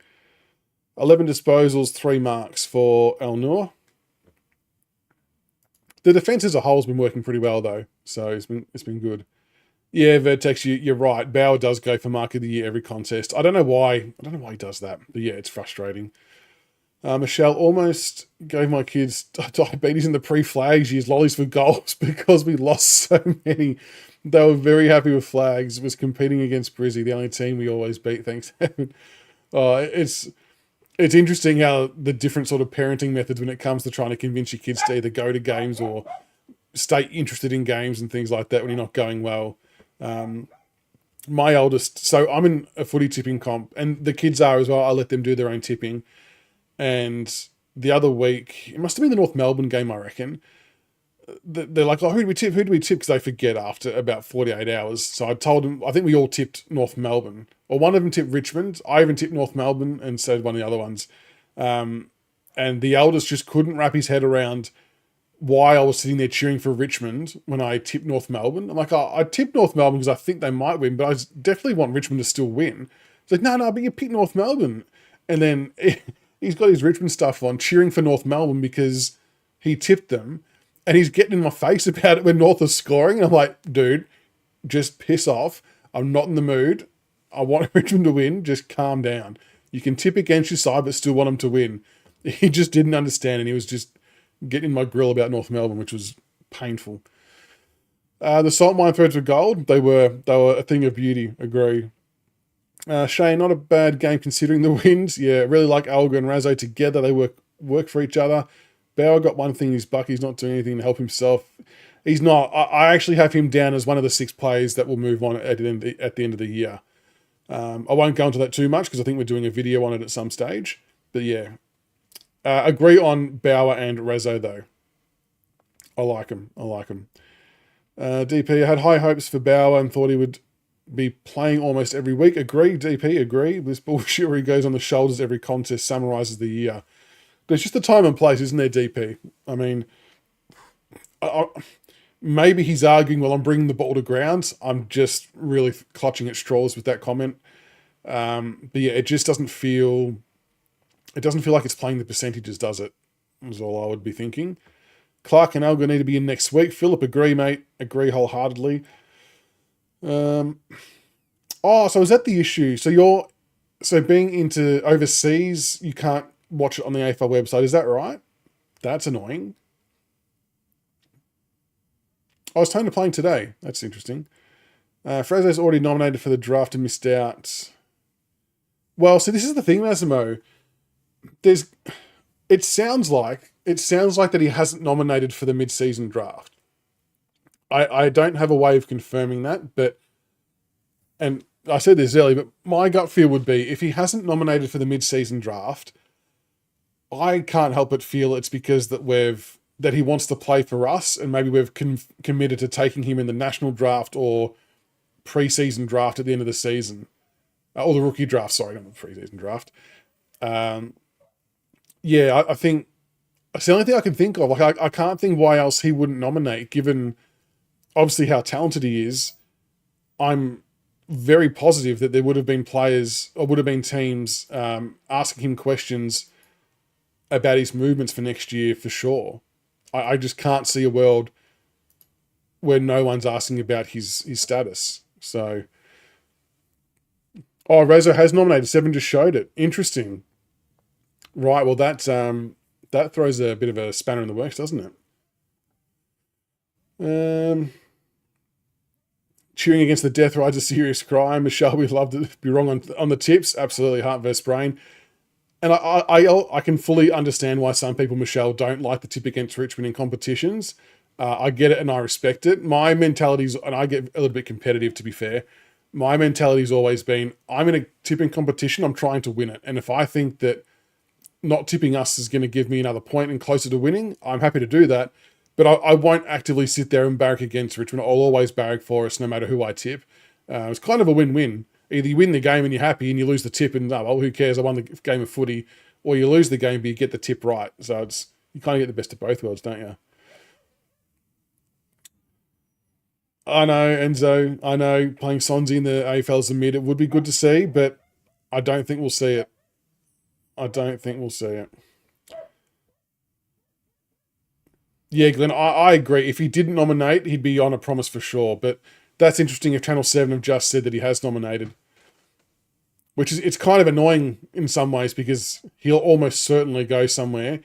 11 disposals, 3 marks for El Noor. The defence as a whole has been working pretty well though, so it's been good. Yeah, Vertex, you're right. Bauer does go for Mark of the Year every contest. I don't know why he does that, but yeah, it's frustrating. Michelle almost gave my kids diabetes in the pre-flags, used lollies for goals because we lost so many. They were very happy with flags. It was competing against Brizzy, the only team we always beat, thanks heaven. It's interesting how the different sort of parenting methods when it comes to trying to convince your kids to either go to games or stay interested in games and things like that when you're not going well. My eldest, so I'm in a footy tipping comp, and the kids are as well. I let them do their own tipping. And the other week, it must have been the North Melbourne game, I reckon. They're like, oh, who do we tip? Because they forget after about 48 hours. So I told them, I think we all tipped North Melbourne. Or one of them tipped Richmond. I even tipped North Melbourne, and so did one of the other ones. And the eldest just couldn't wrap his head around why I was sitting there cheering for Richmond when I tipped North Melbourne. I'm like, oh, I tipped North Melbourne because I think they might win, but I definitely want Richmond to still win. It's like, no, but you picked North Melbourne. And then he's got his Richmond stuff on, cheering for North Melbourne because he tipped them, and he's getting in my face about it when North is scoring. And I'm like, dude, just piss off. I'm not in the mood. I want Richmond to win. Just calm down. You can tip against your side, but still want them to win. He just didn't understand, and he was just getting in my grill about North Melbourne, which was painful. The salt mine threads were gold. They were a thing of beauty. Agree. Shane, not a bad game considering the wins. Yeah, really like Alga and Razzo together. They work for each other. Bauer got one thing in his buck. He's not doing anything to help himself. He's not. I actually have him down as one of the 6 players that will move on at the end of the year. I won't go into that too much because I think we're doing a video on it at some stage. But yeah, agree on Bauer and Razzo though. I like him. DP, I had high hopes for Bauer and thought he would be playing almost every week. Agree, DP, agree. This bullshit where he goes on the shoulders every contest, summarizes the year. There's just the time and place, isn't there, DP? I mean, maybe he's arguing, well, I'm bringing the ball to ground. I'm just really clutching at straws with that comment. But yeah, it just doesn't feel... It doesn't feel like it's playing the percentages, does it? Is all I would be thinking. Clark and Elgar need to be in next week. Philip, agree, mate. Agree wholeheartedly. So is that the issue? So being into overseas, you can't watch it on the AFL website. Is that right? That's annoying. I was told to playing today. That's interesting. Fraser's already nominated for the draft and missed out. Well, so this is the thing, Massimo. It sounds like that he hasn't nominated for the mid-season draft. I don't have a way of confirming that, and I said this earlier, but my gut feel would be if he hasn't nominated for the mid-season draft, I can't help but feel it's because that he wants to play for us, and maybe we've committed to taking him in the national draft or pre-season draft at the end of the season, or the rookie draft. Sorry, not the pre-season draft. Yeah, I think it's the only thing I can think of. Like, I can't think why else he wouldn't nominate, given obviously how talented he is. I'm very positive that there would have been players or would have been teams asking him questions about his movements for next year for sure. I just can't see a world where no one's asking about his status. So, Rezo has nominated. 7 just showed it. Interesting. Right, well, that throws a bit of a spanner in the works, doesn't it? Cheering against the death ride's a serious crime. Michelle, we'd love to be wrong on the tips. Absolutely, heart versus brain. And I can fully understand why some people, Michelle, don't like the tip against Richmond in competitions. I get it and I respect it. My mentality's, and I get a little bit competitive, to be fair. My mentality's always been, I'm in a tipping competition, I'm trying to win it. And if I think that not tipping us is going to give me another point and closer to winning, I'm happy to do that. But I won't actively sit there and barrack against Richmond. I'll always barrack for us no matter who I tip. It's kind of a win-win. Either you win the game and you're happy and you lose the tip and, oh, well, who cares? I won the game of footy. Or you lose the game but you get the tip right. So you kind of get the best of both worlds, don't you? I know, Enzo. I know playing Sonzi in the AFL as a mid, it would be good to see, but I don't think we'll see it. I don't think we'll see it. Yeah, Glenn, I agree. If he didn't nominate, he'd be on a promise for sure. But that's interesting if Channel 7 have just said that he has nominated. It's kind of annoying in some ways because he'll almost certainly go somewhere.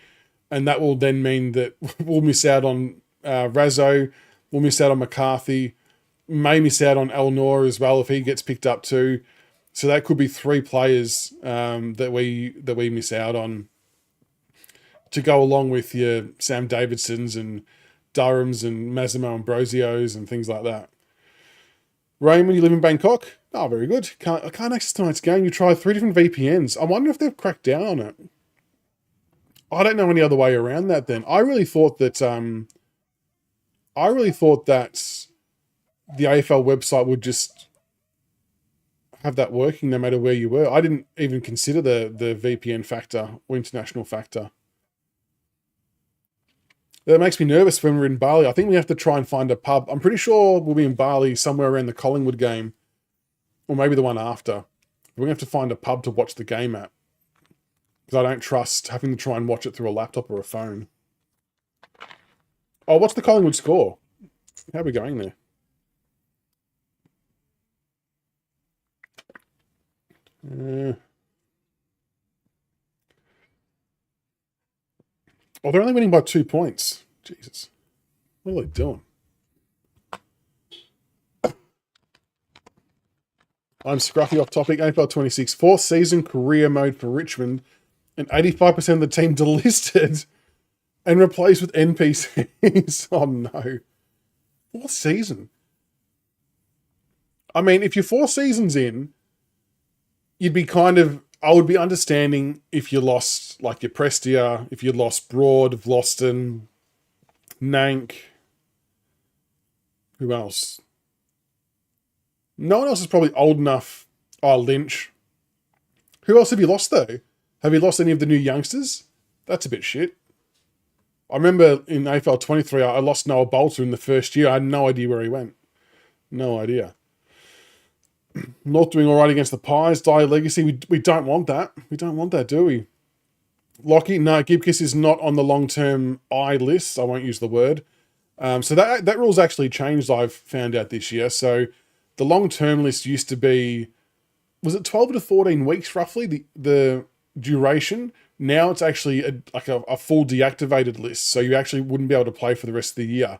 And that will then mean that we'll miss out on Razzo, we'll miss out on McCarthy, may miss out on Eleanor as well if he gets picked up too. So that could be 3 players that we miss out on to go along with your Sam Davidsons and Durhams and Massimo Ambrosio's and things like that. Raymond, you live in Bangkok? Oh, very good. I can't access tonight's game. You tried 3 different VPNs. I wonder if they've cracked down on it. I don't know any other way around that then. I really thought that the AFL website would just have that working no matter where you were. I didn't even consider the VPN factor or international factor. That makes me nervous when we're in Bali. I think we have to try and find a pub. I'm pretty sure we'll be in Bali somewhere around the Collingwood game, or maybe the one after. We're going to have to find a pub to watch the game at, because I don't trust having to try and watch it through a laptop or a phone. Oh, what's the Collingwood score? How are we going there? Oh, they're only winning by 2 points. Jesus. What are they doing? I'm Scruffy off topic. AFL 26. 4th season career mode for Richmond. And 85% of the team delisted and replaced with NPCs. Oh, no. 4th season. I mean, if you're 4 seasons in, you'd be I would be understanding if you lost, like, your Prestia, if you lost Broad, Vloston, Nank. Who else? No one else is probably old enough. Oh, Lynch. Who else have you lost, though? Have you lost any of the new youngsters? That's a bit shit. I remember in AFL 23, I lost Noah Bolter in the first year. I had no idea where he went. No idea. Not doing all right against the Pies. Dire legacy. We don't want that. We don't want that, do we? Lockie, no, Gibkiss is not on the long-term I list. I won't use the word. So that rule's actually changed, I've found out this year. So the long-term list used to be, was it 12 to 14 weeks roughly, the duration? Now it's actually a full deactivated list, so you actually wouldn't be able to play for the rest of the year.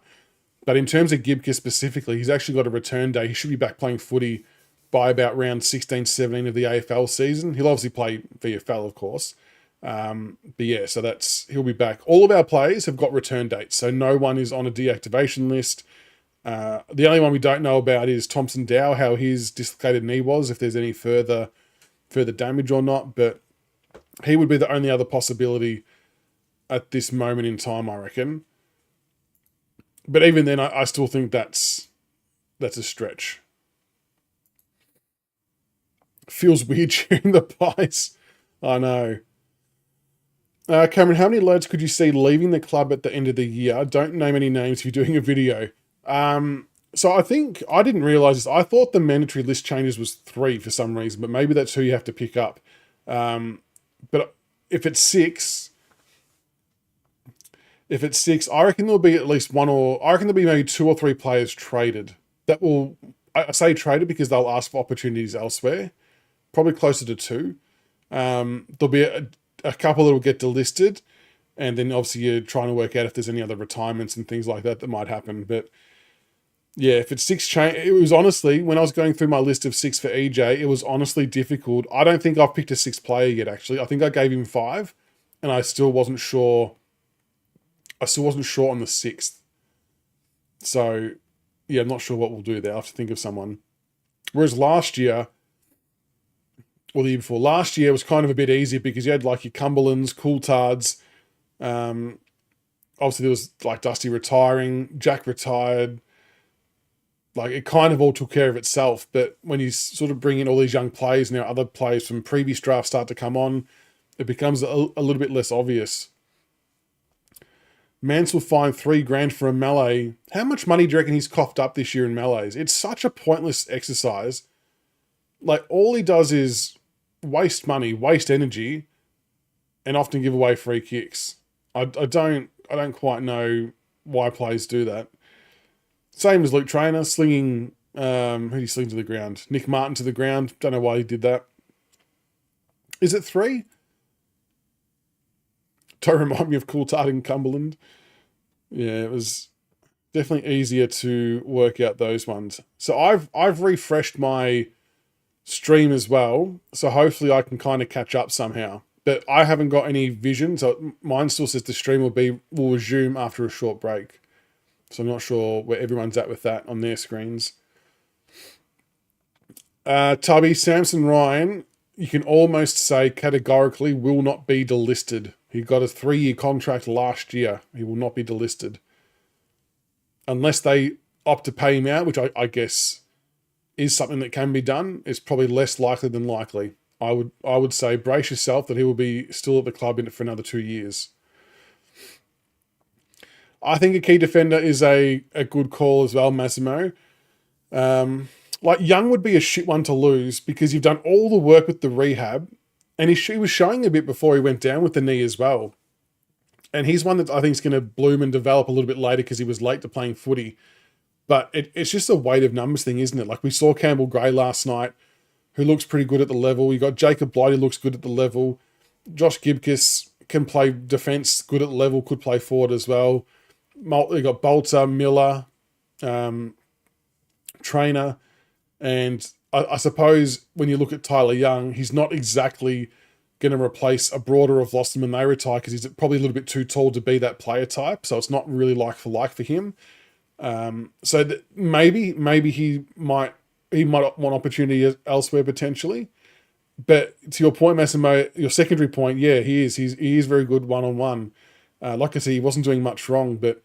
But in terms of Gibkiss specifically, he's actually got a return day. He should be back playing footy by about round 16, 17 of the AFL season. He'll obviously play VFL, of course. But yeah, so he'll be back. All of our players have got return dates, so no one is on a deactivation list. The only one we don't know about is Thompson Dow, how his dislocated knee was, if there's any further damage or not. But he would be the only other possibility at this moment in time, I reckon. But even then, I still think that's a stretch. Feels weird cheering the Pies. I know. Cameron, how many lads could you see leaving the club at the end of the year? Don't name any names if you're doing a video. So I think, I didn't realise this. I thought the mandatory list changes was 3 for some reason, but maybe that's who you have to pick up. But if it's 6, I reckon there'll be at least I reckon there'll be maybe 2 or 3 players traded. I say traded because they'll ask for opportunities elsewhere. Probably closer to 2. There'll be a couple that will get delisted, and then obviously you're trying to work out if there's any other retirements and things like that might happen. But yeah, if it's 6 it was honestly, when I was going through my list of 6 for EJ, it was honestly difficult. I don't think I've picked a 6th player yet, actually. I think I gave him 5, and I still wasn't sure. On the 6th. So yeah, I'm not sure what we'll do there. I'll have to think of someone. Whereas last year, or the year before, last year was kind of a bit easier because you had like your Cumberlands, Coulthards. Obviously there was like Dusty retiring, Jack retired. Like it kind of all took care of itself. But when you sort of bring in all these young players now, other players from previous drafts start to come on, it becomes a little bit less obvious. Mance will find $3,000 for a melee. How much money do you reckon he's coughed up this year in melees? It's such a pointless exercise. Like all he does is waste money, waste energy, and often give away free kicks. I don't quite know why players do that. Same as Luke Traynor, slinging, who did he sling to the ground? Nick Martin to the ground. Don't know why he did that. Is it 3? Don't remind me of Coulthard in Cumberland. Yeah, it was definitely easier to work out those ones. So I've refreshed my stream as well, so hopefully I can kind of catch up somehow. But I haven't got any vision, so mine still says the stream will resume after a short break. So I'm not sure where everyone's at with that on their screens. Tubby, Samson Ryan, you can almost say categorically will not be delisted. He got a 3-year contract last year. He will not be delisted. Unless they opt to pay him out, which I guess is something that can be done. It's probably less likely than likely. I would say brace yourself that he will be still at the club for another 2 years. I think a key defender is a good call as well, Massimo. Like Young would be a shit one to lose because you've done all the work with the rehab, and he was showing a bit before he went down with the knee as well. And he's one that I think is going to bloom and develop a little bit later because he was late to playing footy. But it's just a weight of numbers thing, isn't it? Like we saw Campbell Gray last night, who looks pretty good at the level. You got Jacob Blight, who looks good at the level. Josh Gibkiss can play defence, good at the level, could play forward as well. You got Bolter, Miller, Traynor, and I suppose when you look at Tyler Young, he's not exactly going to replace a Broader of Losston when they retire because he's probably a little bit too tall to be that player type. So it's not really like for him. So maybe he might want opportunity elsewhere potentially. But to your point, Massimo, your secondary point, yeah, he is very good one-on-one. Like I said, he wasn't doing much wrong, but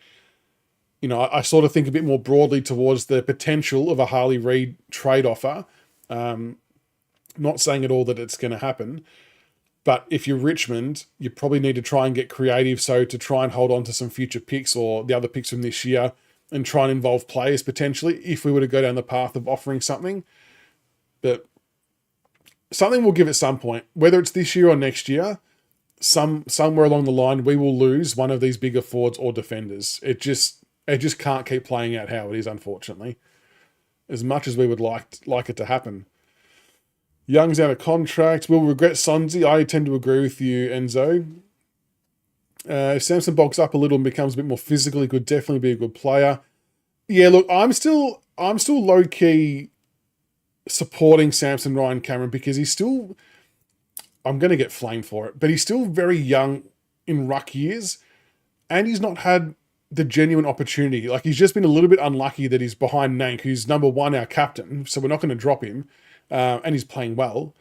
You know, I sort of think a bit more broadly towards the potential of a Harley Reid trade offer. Not saying at all that it's going to happen, but if you're Richmond, you probably need to try and get creative. So to try and hold on to some future picks or the other picks from this year and try and involve players potentially if we were to go down the path of offering something. But something we'll give at some point, whether it's this year or next year, somewhere along the line, we will lose one of these bigger forwards or defenders. It just can't keep playing out how it is, unfortunately, as much as we would like it to happen. Young's out of contract. We'll regret Sonzi. I tend to agree with you, Enzo. If Samson bulks up a little and becomes a bit more physical, he could definitely be a good player. Yeah, look, I'm still low key supporting Samson Ryan Cameron because he's still. I'm going to get flamed for it, but he's still very young in ruck years, and he's not had the genuine opportunity. Like, he's just been a little bit unlucky that he's behind Nank, who's number one, our captain. So we're not going to drop him. And he's playing well.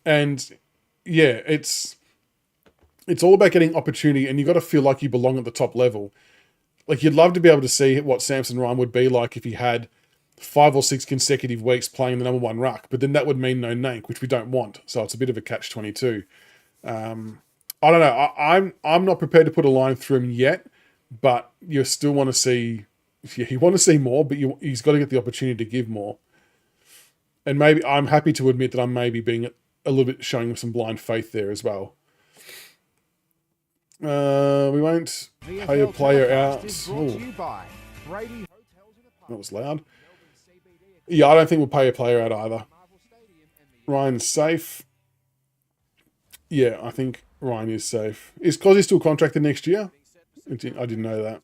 And yeah, it's all about getting opportunity, and you got to feel like you belong at the top level. Like, you'd love to be able to see what Samson Ryan would be like if he had 5 or 6 consecutive weeks playing the number one ruck, but then that would mean no Nank, which we don't want. So it's a bit of a catch-22. I don't know. I'm not prepared to put a line through him yet, but you still want to see. You want to see more, but he's got to get the opportunity to give more. And maybe I'm happy to admit that I'm maybe being a little bit showing some blind faith there as well. We won't pay a player out. Ooh. That was loud. Yeah, I don't think we'll pay a player out either. Ryan's safe. Yeah, I think Ryan is safe. Is Cozzy still contracted next year? I didn't know that.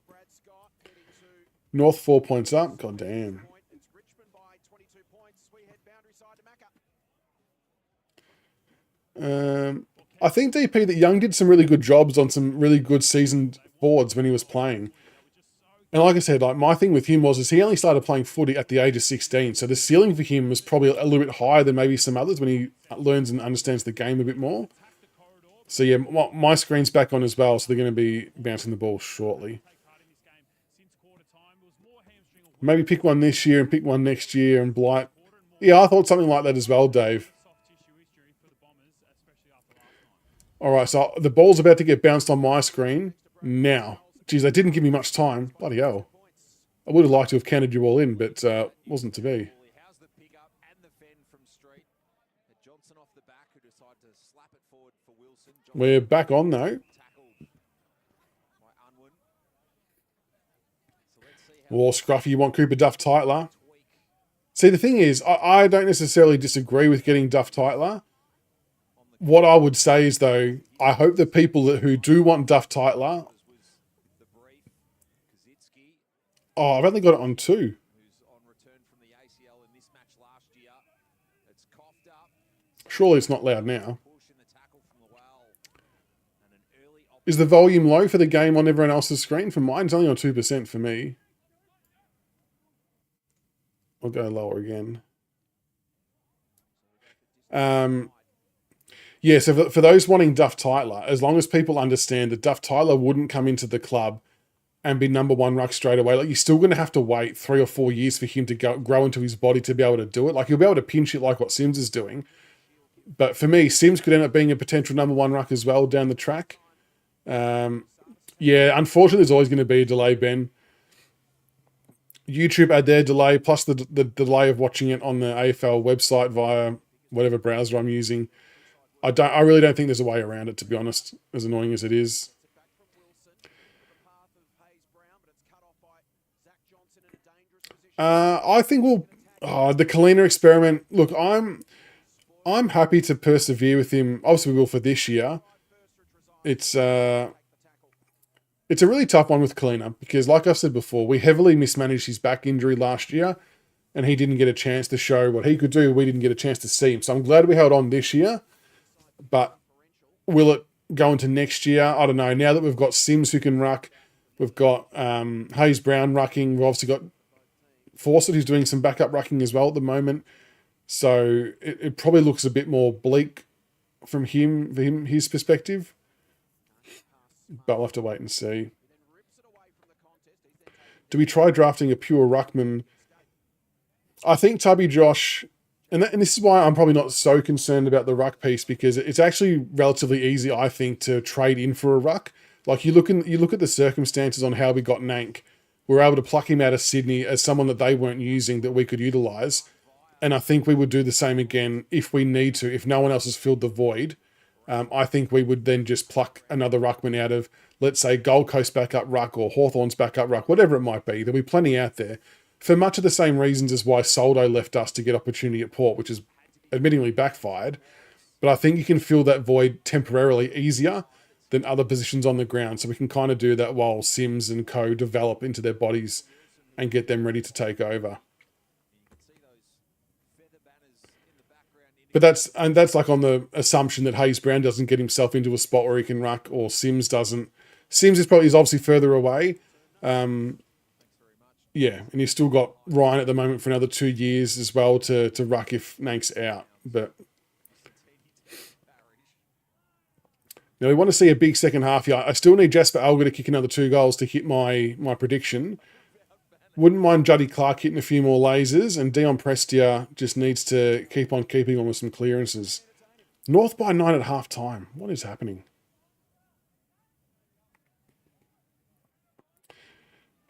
North 4 points up. God damn. I think DP that Young did some really good jobs on some really good seasoned forwards when he was playing. And like I said, like, my thing with him is he only started playing footy at the age of 16. So the ceiling for him was probably a little bit higher than maybe some others when he learns and understands the game a bit more. So yeah, my screen's back on as well. So they're going to be bouncing the ball shortly. Maybe pick one this year and pick one next year and blight. Yeah, I thought something like that as well, Dave. All right, so the ball's about to get bounced on my screen now. Geez, they didn't give me much time. Bloody hell. I would have liked to have counted you all in, but wasn't to be. We're back on, though. War Scruffy, you want Cooper Duff Titler? See, the thing is, I don't necessarily disagree with getting Duff Titler. What I would say is, though, I hope the people who do want Duff Titler... Oh, I've only got it on 2. Surely it's not loud now. Is the volume low for the game on everyone else's screen? For mine, it's only on 2% for me. I'll go lower again. Yeah, so for those wanting Duff Titler, as long as people understand that Duff Titler wouldn't come into the club and be number one ruck straight away, like, you're still going to have to wait 3 or 4 years for him to grow into his body to be able to do it. Like, he'll be able to pinch it like what Sims is doing. But for me, Sims could end up being a potential number one ruck as well down the track. Yeah, unfortunately, there's always going to be a delay, Ben. YouTube had their delay, plus the delay of watching it on the AFL website via whatever browser I'm using. I really don't think there's a way around it, to be honest, as annoying as it is. I think the Kalina experiment. Look, I'm happy to persevere with him. Obviously, we will for this year. It's a really tough one with Kalina because, like I said before, we heavily mismanaged his back injury last year, and he didn't get a chance to show what he could do. We didn't get a chance to see him, so I'm glad we held on this year. But will it go into next year? I don't know. Now that we've got Sims who can ruck, we've got Hayes Brown rucking. We've obviously got Fawcett who's doing some backup rucking as well at the moment. So it probably looks a bit more bleak from his perspective. But we'll have to wait and see. Do we try drafting a pure ruckman? I think Tubby Josh, and this is why I'm probably not so concerned about the ruck piece, because it's actually relatively easy, I think, to trade in for a ruck. Like you look at the circumstances on how we got Nank. We're able to pluck him out of Sydney as someone that they weren't using that we could utilise. And I think we would do the same again if we need to. If no one else has filled the void, I think we would then just pluck another ruckman out of, let's say, Gold Coast backup ruck or Hawthorn's backup ruck, whatever it might be. There'll be plenty out there for much of the same reasons as why Soldo left us to get opportunity at Port, which is admittingly backfired. But I think you can fill that void temporarily easier than other positions on the ground. So we can kind of do that while Sims and co develop into their bodies and get them ready to take over. But that's like on the assumption that Hayes Brown doesn't get himself into a spot where he can ruck, or Sims doesn't. Sims is obviously further away. Yeah, and you've still got Ryan at the moment for another 2 years as well to ruck if Nank's out. But now we want to see a big second half here. I still need Jasper Alger to kick another 2 goals to hit my prediction. Wouldn't mind Juddy Clark hitting a few more lasers, and Dion Prestia just needs to keep on keeping on with some clearances. North by 9 at half time. What is happening?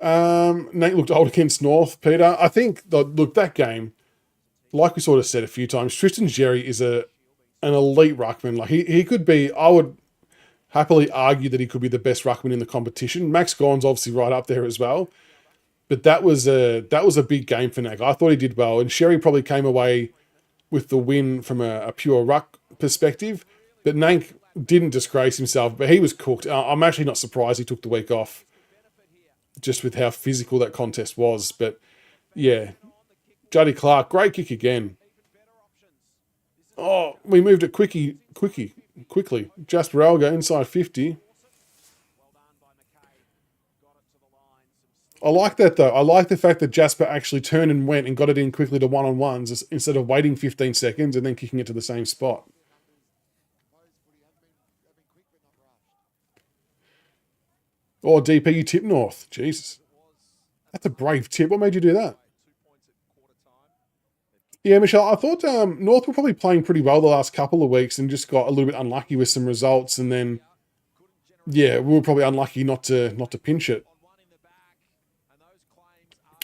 Nate looked old against North, Peter. I think, look, that game, like we sort of said a few times, Tristan Xerri is an elite ruckman. Like he could be, I would happily argue that he could be the best ruckman in the competition. Max Gorn's obviously right up there as well. But that was a big game for Nank. I thought he did well, and Sherry probably came away with the win from a pure ruck perspective. But Nank didn't disgrace himself, but he was cooked. I'm actually not surprised he took the week off, just with how physical that contest was. But yeah, Juddy Clark, great kick again. Oh, we moved it quickly. Jasper Alger inside 50. I like that, though. I like the fact that Jasper actually turned and went and got it in quickly to one-on-ones instead of waiting 15 seconds and then kicking it to the same spot. Oh, DP, you tip North. Jesus. That's a brave tip. What made you do that? Yeah, Michelle, I thought North were probably playing pretty well the last couple of weeks and just got a little bit unlucky with some results. And then, yeah, we were probably unlucky not to pinch it.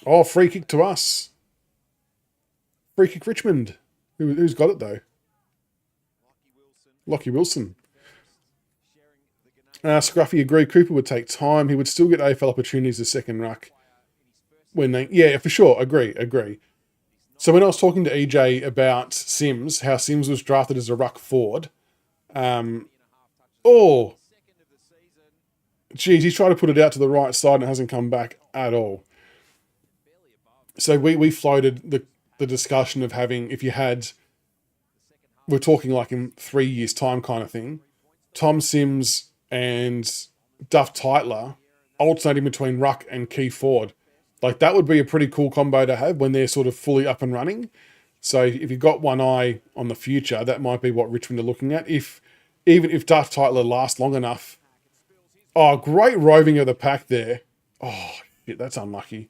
Oh, free kick to us. Free kick Richmond. Who's got it, though? Lockie Wilson. Scruffy agreed Cooper would take time. He would still get AFL opportunities as second ruck. Yeah, for sure. Agree. So when I was talking to EJ about Sims, how Sims was drafted as a ruck forward, he's tried to put it out to the right side and it hasn't come back at all. So we floated the discussion of having, if you had, we're talking like in 3 years' time kind of thing, Tom Sims and Duff Tytler alternating between ruck and key forward. Like that would be a pretty cool combo to have when they're sort of fully up and running. So if you've got one eye on the future, that might be what Richmond are looking at. Even if Duff Tytler lasts long enough. Oh, great roving of the pack there. Oh, shit, that's unlucky.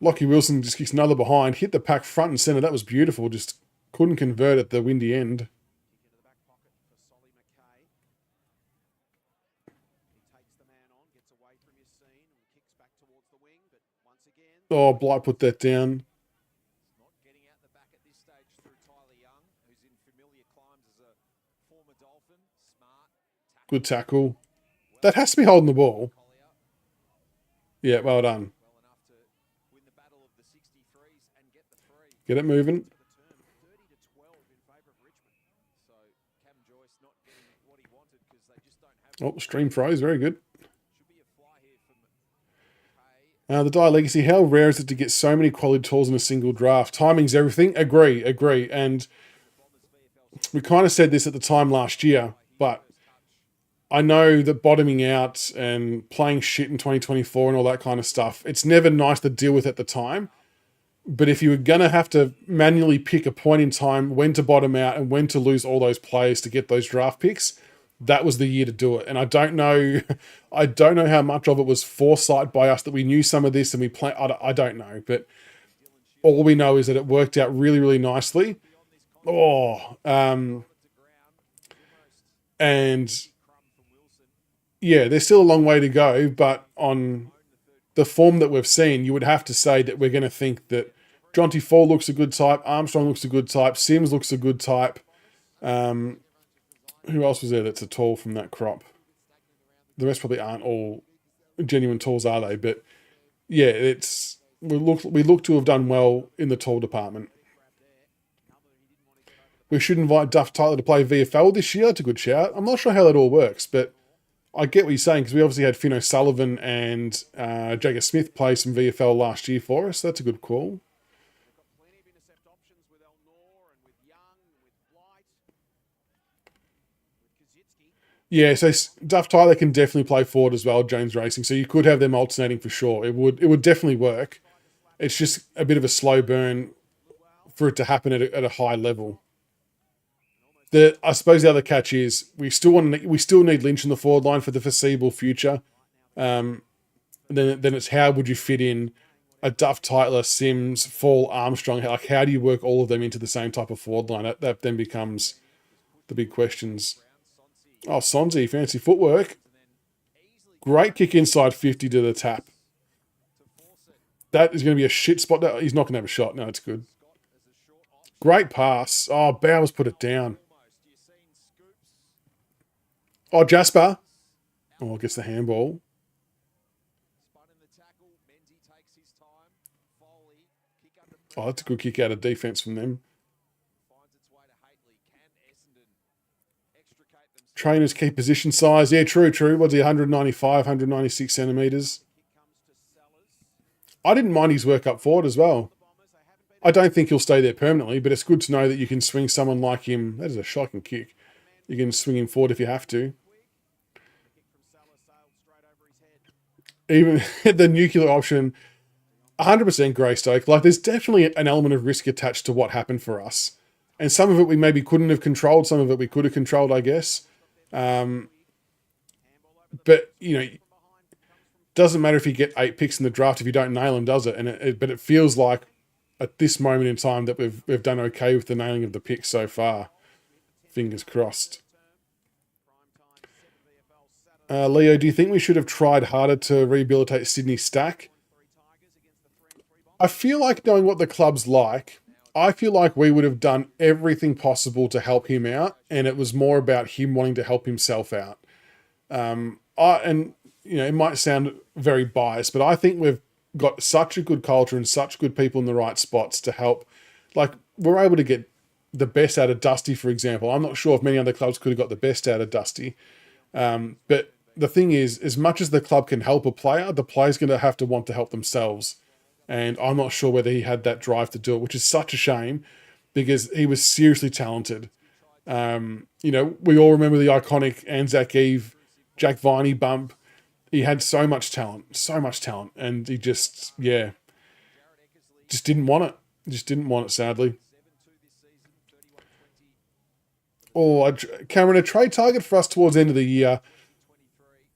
Lockie Wilson just kicks another behind, hit the pack front and centre. That was beautiful. Just couldn't convert at the windy end. Oh, Blight put that down. Good tackle. That has to be holding the ball. Yeah, well done. Get it moving. Oh, stream froze. Very good. The Die Legacy, how rare is it to get so many quality tools in a single draft? Timing's everything. Agree. And we kind of said this at the time last year, but I know that bottoming out and playing shit in 2024 and all that kind of stuff, it's never nice to deal with at the time. But if you were going to have to manually pick a point in time when to bottom out and when to lose all those players to get those draft picks, that was the year to do it. And I don't know, I don't know how much of it was foresight by us that we knew some of this and we planned. I don't know, but all we know is that it worked out really, really nicely. And yeah, there's still a long way to go, but on the form that we've seen, you would have to say that we're going to think that Jonty Fall looks a good type, Armstrong looks a good type, Sims looks a good type. Who else was there that's a tall from that crop? The rest probably aren't all genuine talls, are they? But yeah, we look to have done well in the tall department. We should invite Duff Tyler to play VFL this year. That's a good shout. I'm not sure how that all works, but I get what you're saying, because we obviously had Finn O'Sullivan and Jagger Smith play some VFL last year for us. That's a good call. Yeah, so Duff Tyler can definitely play forward as well, Jones Racing. So you could have them alternating for sure. It would definitely work. It's just a bit of a slow burn for it to happen at a high level. I suppose the other catch is we still need Lynch in the forward line for the foreseeable future. Then it's how would you fit in a Duff, Tyler, Sims, Fall, Armstrong? Like, how do you work all of them into the same type of forward line? That then becomes the big questions. Oh, Sonzi, fancy footwork. Great kick inside 50 to the tap. That is going to be a shit spot. He's not going to have a shot. No, it's good. Great pass. Oh, Bowers put it down. Oh, Jasper. Oh, gets the handball. Oh, that's a good kick out of defense from them. Trainers keep position size. Yeah, true. What's he, 195, 196 centimetres? I didn't mind his work up forward as well. I don't think he'll stay there permanently, but it's good to know that you can swing someone like him. That is a shocking kick. You can swing him forward if you have to. Even the nuclear option, 100% Greystoke. Like, there's definitely an element of risk attached to what happened for us. And some of it we maybe couldn't have controlled. Some of it we could have controlled, I guess. But, you know, doesn't matter if you get 8 picks in the draft if you don't nail them, does it? But it feels like at this moment in time that we've done okay with the nailing of the picks so far. Fingers crossed. Leo, do you think we should have tried harder to rehabilitate Sydney Stack? I feel like, knowing what the club's like, I feel like we would have done everything possible to help him out, and it was more about him wanting to help himself out. And you know, it might sound very biased, but I think we've got such a good culture and such good people in the right spots to help. Like, we're able to get the best out of Dusty, for example. I'm not sure if many other clubs could have got the best out of Dusty. But the thing is, as much as the club can help a player, the player's going to have to want to help themselves. And I'm not sure whether he had that drive to do it, which is such a shame, because he was seriously talented. You know, we all remember the iconic Anzac Eve, Jack Viney bump. He had so much talent, and he just didn't want it. Just didn't want it, sadly. Oh, Cameron, a trade target for us towards the end of the year.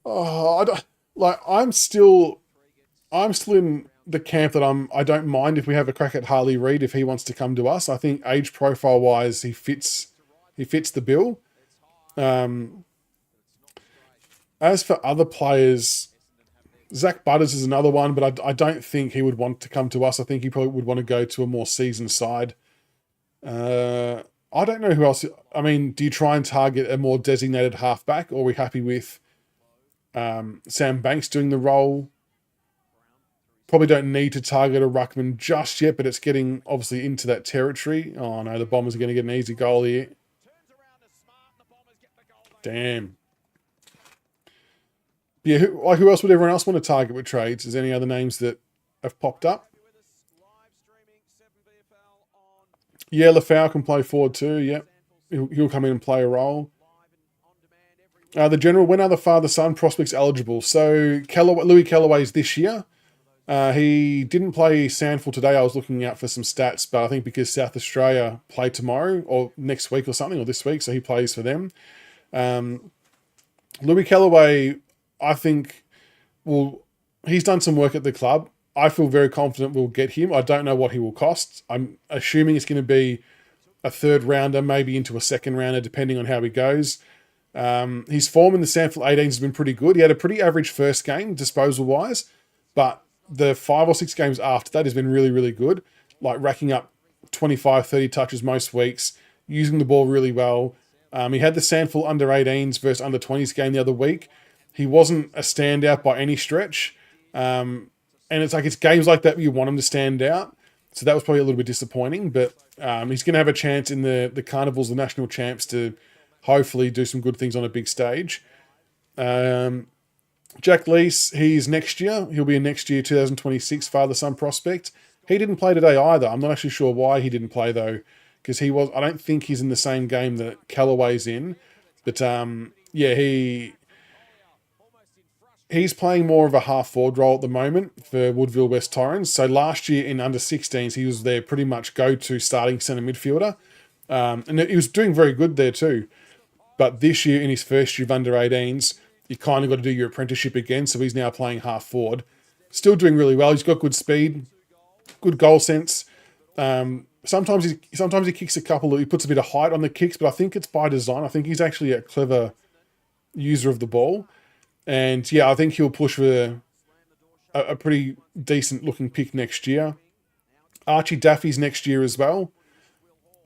Oh, I'm still in the camp that I don't mind if we have a crack at Harley Reid if he wants to come to us. I think age profile wise, he fits the bill. As for other players, Zach Butters is another one, but I don't think he would want to come to us. I think he probably would want to go to a more seasoned side. I don't know who else. I mean, do you try and target a more designated halfback, or are we happy with Sam Banks doing the role? Probably don't need to target a ruckman just yet, but it's getting obviously into that territory. Oh no, the Bombers are going to get an easy goal here. Damn. Yeah, who else would everyone else want to target with trades? Is there any other names that have popped up? Yeah, Lafau can play forward too. Yep, he'll come in and play a role. The general, when are the father-son prospects eligible? So Louis Kellaway's this year. He didn't play Sandford today. I was looking out for some stats, but I think because South Australia play tomorrow or next week or something, or this week, so he plays for them. Louis Kellaway, I think, will. He's done some work at the club. I feel very confident we'll get him. I don't know what he will cost. I'm assuming it's going to be a third rounder, maybe into a second rounder, depending on how he goes. His form in the Sanford 18s has been pretty good. He had a pretty average first game, disposal wise, but the 5 or 6 games after that has been really, really good. Like racking up 25, 30 touches most weeks, using the ball really well. He had the Sanford under 18s versus under 20s game the other week. He wasn't a standout by any stretch. And it's games like that where you want him to stand out. So that was probably a little bit disappointing, but he's going to have a chance in the carnivals, the national champs, to hopefully do some good things on a big stage. Jack Leese, he's next year. He'll be a next year 2026 father-son prospect. He didn't play today either. I'm not actually sure why he didn't play though, because I don't think he's in the same game that Callaway's in. But he's playing more of a half-forward role at the moment for Woodville West Torrens. So last year in under-16s, he was their pretty much go-to starting centre midfielder. And he was doing very good there too. But this year, in his first year of under-18s, you kind of got to do your apprenticeship again. So he's now playing half-forward. Still doing really well. He's got good speed, good goal sense. Sometimes he kicks a couple. He puts a bit of height on the kicks, but I think it's by design. I think he's actually a clever user of the ball. And yeah, I think he'll push for a pretty decent looking pick next year. Archie Daffy's next year as well.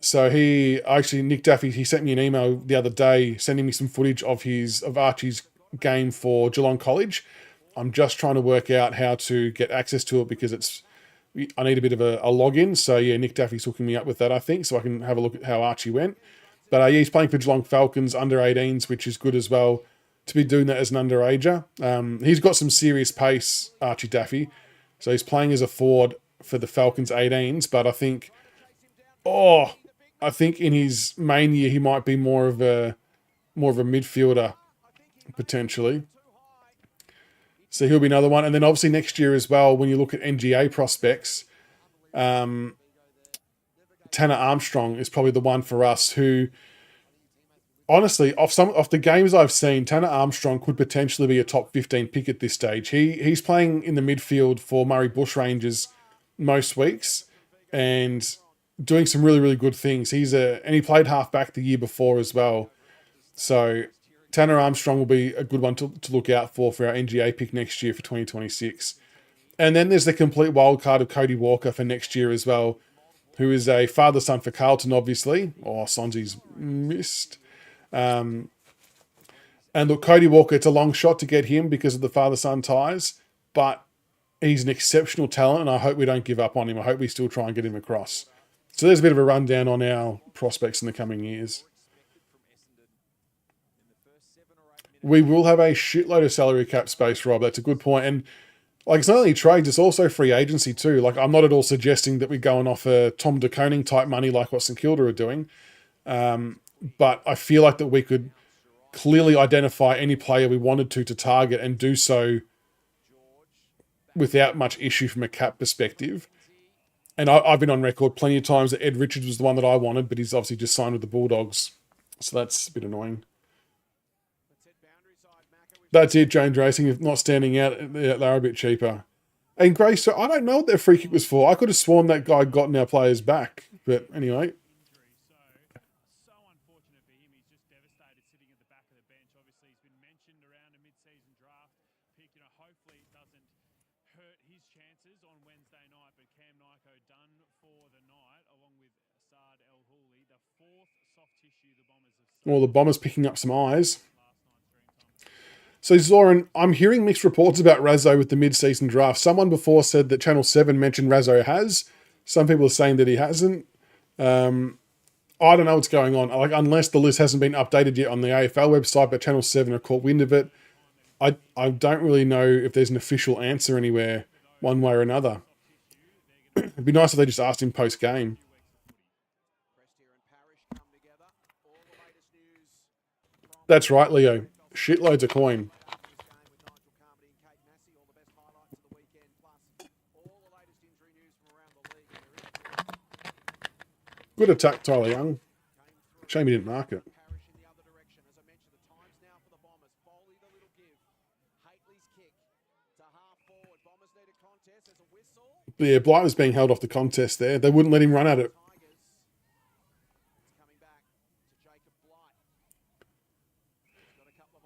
So Nick Daffy, he sent me an email the other day sending me some footage of Archie's game for Geelong College. I'm just trying to work out how to get access to it because I need a bit of a login. So yeah, Nick Daffy's hooking me up with that, I think, so I can have a look at how Archie went. But he's playing for Geelong Falcons under 18s, which is good as well to be doing that as an underager. He's got some serious pace, Archie Daffy. So he's playing as a forward for the Falcons 18s, but I think in his main year he might be more of a midfielder potentially. So he'll be another one. And then obviously next year as well, when you look at NGA prospects, Tanner Armstrong is probably the one for us who, honestly, off the games I've seen, Tanner Armstrong could potentially be a top 15 pick at this stage. He's playing in the midfield for Murray Bushrangers most weeks and doing some really, really good things. And he played halfback the year before as well. So Tanner Armstrong will be a good one to look out for our NGA pick next year for 2026. And then there's the complete wild card of Cody Walker for next year as well, who is a father-son for Carlton, obviously. Sonsy's missed. And look, Cody Walker, it's a long shot to get him because of the father-son ties, but he's an exceptional talent, and I hope we don't give up on him. I hope we still try and get him across. So there's a bit of a rundown on our prospects in the coming years. We will have a shitload of salary cap space, Rob. That's a good point. And it's not only trades, it's also free agency too. I'm not at all suggesting that we're going off a Tom de Koning type money like what St Kilda are doing. But I feel like that we could clearly identify any player we wanted to target and do so without much issue from a cap perspective. And I've been on record plenty of times that Ed Richards was the one that I wanted, but he's obviously just signed with the Bulldogs. So that's a bit annoying. That's it, James Racing. If not standing out, they're a bit cheaper. And Grace, I don't know what their free kick was for. I could have sworn that guy got our players back. But anyway. Well, the Bombers picking up some eyes. So, Zoran, I'm hearing mixed reports about Razzo with the mid-season draft. Someone before said that Channel 7 mentioned Razzo has. Some people are saying that he hasn't. I don't know what's going on. Unless the list hasn't been updated yet on the AFL website, but Channel 7 have caught wind of it. I don't really know if there's an official answer anywhere, one way or another. It'd be nice if they just asked him post-game. That's right, Leo. Shitloads of coin. Good attack, Tyler Young. Shame he didn't mark it. But yeah, Blight was being held off the contest there. They wouldn't let him run at it.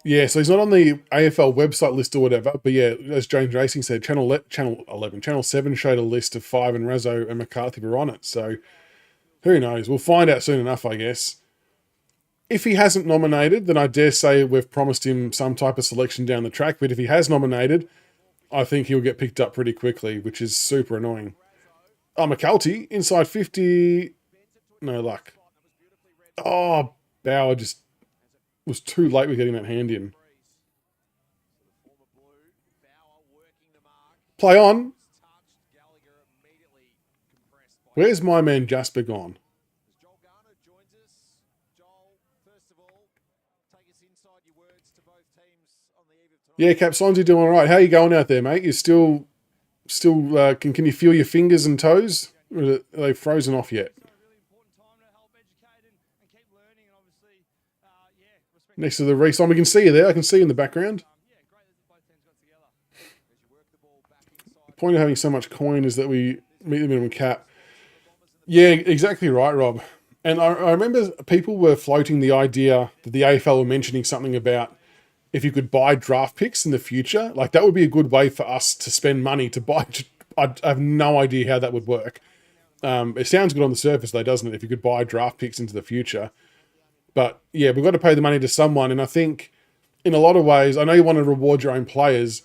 Yeah, so he's not on the AFL website list or whatever, but yeah, as James Racing said, Channel 11, Channel 7 showed a list of 5 and Razzo and McCarthy were on it, so who knows? We'll find out soon enough, I guess. If he hasn't nominated, then I dare say we've promised him some type of selection down the track, but if he has nominated, I think he'll get picked up pretty quickly, which is super annoying. Oh, McCarthy, inside 50, no luck. Oh, Bauer just was too late with getting that hand in. Play on. Where's my man Jasper gone? Yeah, Cap Sonzy doing all right. How you going out there, mate? You still, can you feel your fingers and toes? Or are they frozen off yet? Next to the Reese, we can see you there. I can see you in the background. The point of having so much coin is that we meet the minimum cap. Yeah, exactly right, Rob. And I remember people were floating the idea that the AFL were mentioning something about if you could buy draft picks in the future, like that would be a good way for us to spend money to buy. I have no idea how that would work. It sounds good on the surface though, doesn't it? If you could buy draft picks into the future. But yeah, we've got to pay the money to someone. And I think in a lot of ways, I know you want to reward your own players,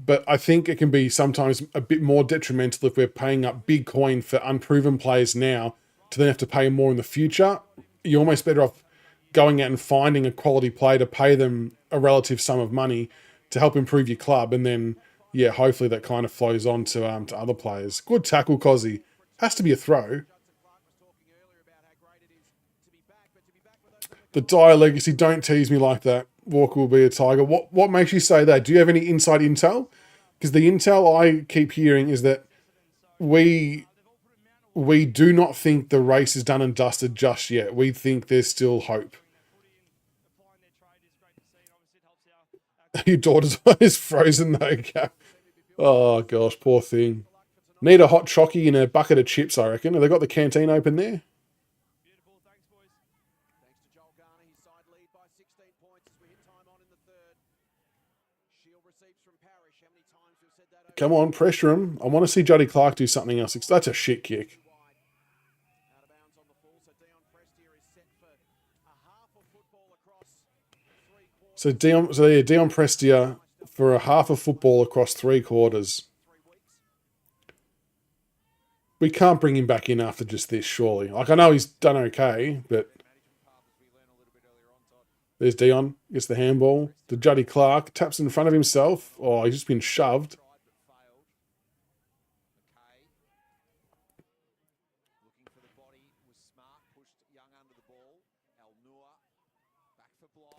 but I think it can be sometimes a bit more detrimental if we're paying up big coin for unproven players now to then have to pay more in the future. You're almost better off going out and finding a quality player to pay them a relative sum of money to help improve your club. And then, yeah, hopefully that kind of flows on to other players. Good tackle, Cozzy. Has to be a throw. The Dyer legacy, don't tease me like that. Walker will be a Tiger. What makes you say that? Do you have any inside intel? Because the intel I keep hearing is that we do not think the race is done and dusted just yet. We think there's still hope. Your daughter's eyes frozen though, Cap. Oh gosh, poor thing. Need a hot chockey and a bucket of chips, I reckon. Have they got the canteen open there? Come on, pressure him. I want to see Juddy Clark do something else. That's a shit kick. So Dion Prestia for a half of football across 3 quarters. We can't bring him back in after just this, surely. Like, I know he's done okay, but there's Dion, gets the handball. The Juddy Clark taps in front of himself. Oh, he's just been shoved.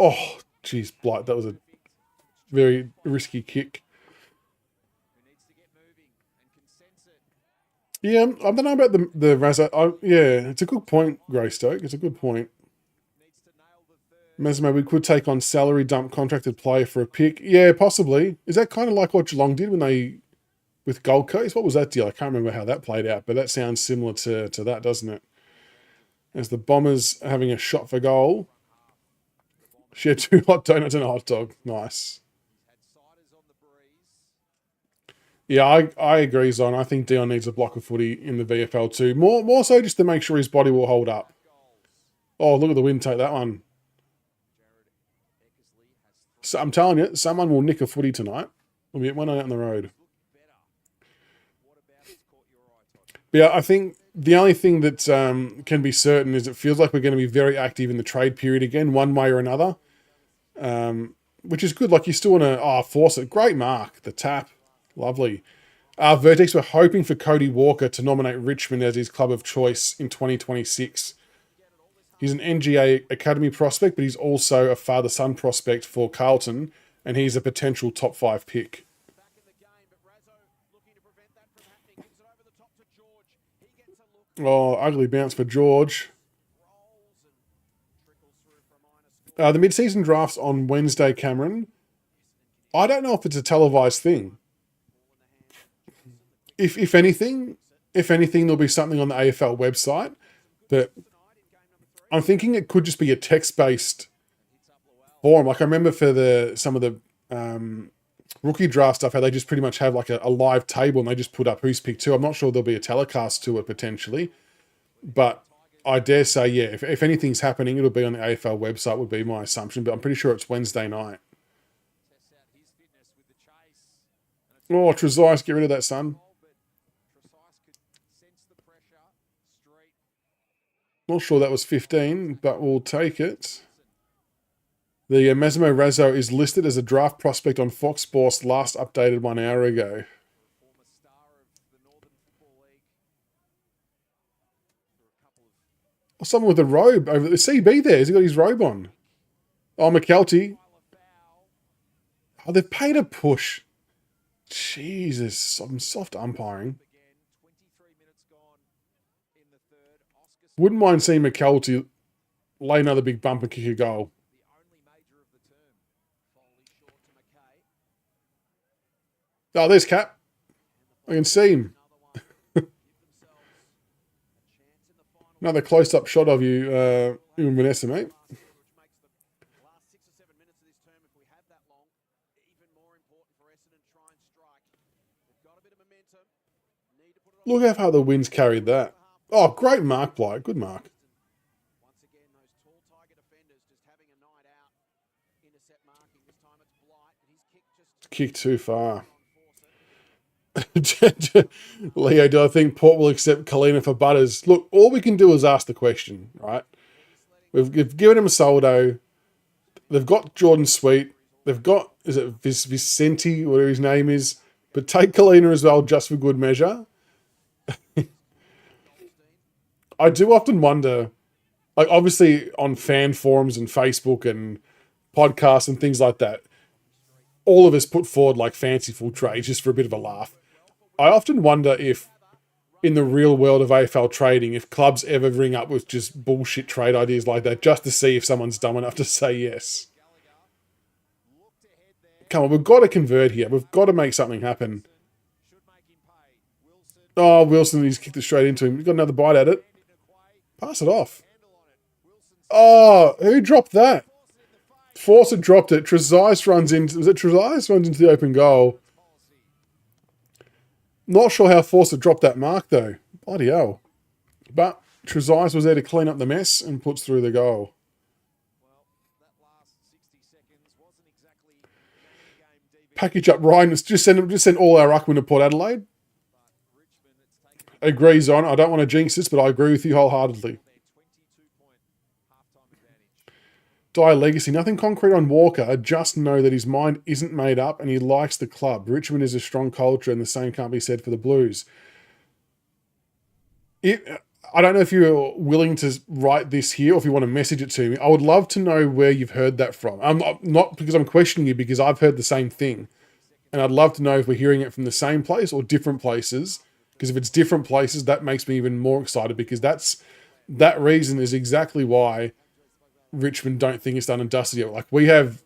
Oh, geez, Blight, that was a very risky kick. Yeah, I don't know about the Razzo. Yeah, it's a good point, Greystoke. It's a good point. Mesmo, we could take on salary dump contracted player for a pick. Yeah, possibly. Is that kind of like what Geelong did when they with Gold Coast? What was that deal? I can't remember how that played out, but that sounds similar to that, doesn't it? As the Bombers having a shot for goal. Share 2 hot donuts and a hot dog. Nice. Yeah, I agree, Zon. I think Dion needs a block of footy in the VFL too. More so just to make sure his body will hold up. Oh, look at the wind take that one. So I'm telling you, someone will nick a footy tonight. We'll be one out on the road. But yeah, I think the only thing that can be certain is it feels like we're going to be very active in the trade period again, one way or another, which is good. Like you still want to force it. Great mark, the tap. Lovely. Vertex were hoping for Cody Walker to nominate Richmond as his club of choice in 2026. He's an NGA Academy prospect, but he's also a father-son prospect for Carlton, and he's a potential top 5 pick. Oh, ugly bounce for George. The mid-season draft's on Wednesday, Cameron. I don't know if it's a televised thing. If anything, there'll be something on the AFL website. But I'm thinking it could just be a text-based forum. Like I remember for some of the rookie draft stuff, how they just pretty much have like a live table and they just put up who's picked two. I'm not sure there'll be a telecast to it potentially, but I dare say, yeah, if anything's happening, it'll be on the AFL website would be my assumption, but I'm pretty sure it's Wednesday night. Oh, Trezise, get rid of that, son. Not sure that was 15, but we'll take it. The Massimo Razzo is listed as a draft prospect on Fox Sports, last updated 1 hour ago. Oh, someone with a robe over the CB there. Has he got his robe on? Oh, McKelty. Oh, they've paid a push. Jesus, some soft umpiring. Wouldn't mind seeing McKelty lay another big bump and kick a goal. Oh, there's Cap. I can see him. Another close-up shot of you, you and Vanessa, mate. Look how far the wind's carried that. Oh, great mark, Blight. Good mark. Kick too far. Leo, do I think Port will accept Kalina for Butters? Look, all we can do is ask the question, right? We've given him a Soldo. They've got Jordan Sweet. They've got, is it Vicente, whatever his name is. But take Kalina as well, just for good measure. I do often wonder, like obviously on fan forums and Facebook and podcasts and things like that, all of us put forward like fanciful trades just for a bit of a laugh. I often wonder if in the real world of AFL trading, if clubs ever ring up with just bullshit trade ideas like that just to see if someone's dumb enough to say yes. Come on, we've got to convert here. We've got to make something happen. Oh, Wilson, he's kicked it straight into him. He's got another bite at it. Pass it off. Oh, who dropped that? Forster dropped it. Trezise runs into... Was it Trezise runs into the open goal? Not sure how Forster dropped that mark, though. Bloody hell. But Trezise was there to clean up the mess and puts through the goal. Package up Ryan. Just send all our ruckmen to Port Adelaide. Agrees on. I don't want to jinx this, but I agree with you wholeheartedly. Dire Legacy. Nothing concrete on Walker. Just know that his mind isn't made up and he likes the club. Richmond is a strong culture and the same can't be said for the Blues. I don't know if you're willing to write this here or if you want to message it to me. I would love to know where you've heard that from. I'm not because I'm questioning you, because I've heard the same thing. And I'd love to know if we're hearing it from the same place or different places. Because if it's different places, that makes me even more excited, because that reason is exactly why Richmond don't think it's done and dusted yet. Like, we have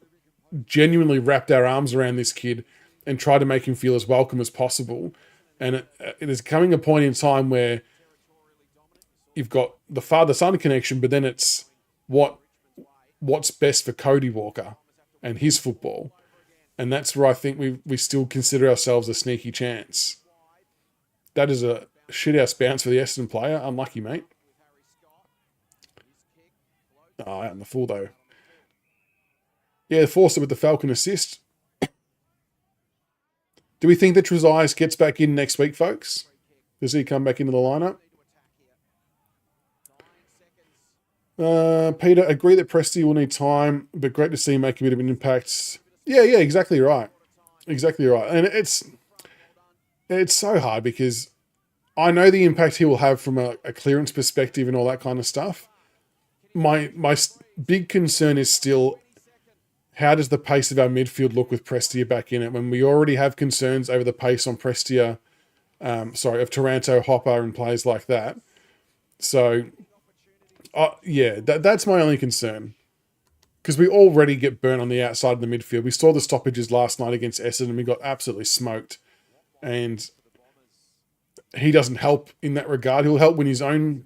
genuinely wrapped our arms around this kid and tried to make him feel as welcome as possible. And it is coming a point in time where you've got the father-son connection, but then it's what's best for Cody Walker and his football. And that's where I think we still consider ourselves a sneaky chance. That is a shithouse bounce for the Essendon player. Unlucky, mate. Oh, out in the full, though. Yeah, Forster with the Falcon assist. Do we think that Trezise gets back in next week, folks? Does he come back into the lineup? Peter, agree that Prestia will need time, but great to see him make a bit of an impact. Yeah, exactly right. Exactly right. And it's so hard because I know the impact he will have from a clearance perspective and all that kind of stuff. My big concern is still, how does the pace of our midfield look with Prestia back in it when we already have concerns over the pace on Prestia, of Taranto, Hopper and players like that. So, yeah, that's my only concern. because we already get burnt on the outside of the midfield. We saw the stoppages last night against Essendon and we got absolutely smoked. And he doesn't help in that regard. He'll help win his own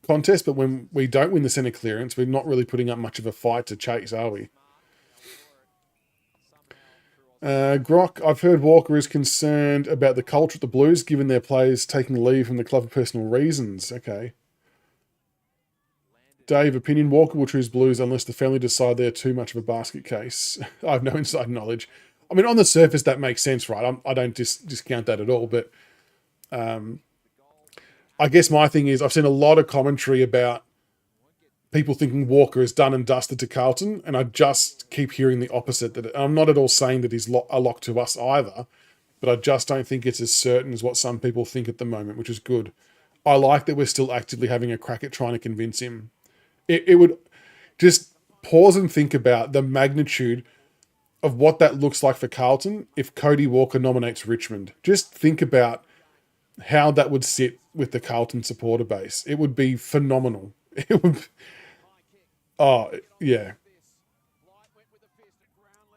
contest, but when we don't win the centre clearance, we're not really putting up much of a fight to chase, are we? Grock, I've heard Walker is concerned about the culture at the Blues, given their players taking leave from the club for personal reasons. Okay. Dave, opinion, Walker will choose Blues unless the family decide they're too much of a basket case. I have no inside knowledge. I mean, on the surface, that makes sense, right? I don't discount that at all, but I guess my thing is I've seen a lot of commentary about people thinking Walker is done and dusted to Carlton, and I just keep hearing the opposite. That I'm not at all saying that he's a lock to us either, but I just don't think it's as certain as what some people think at the moment, which is good. I like that we're still actively having a crack at trying to convince him. It would just pause and think about the magnitude of what that looks like for Carlton if Cody Walker nominates Richmond. Just think about how that would sit with the Carlton supporter base. It would be phenomenal. It would. Oh, yeah.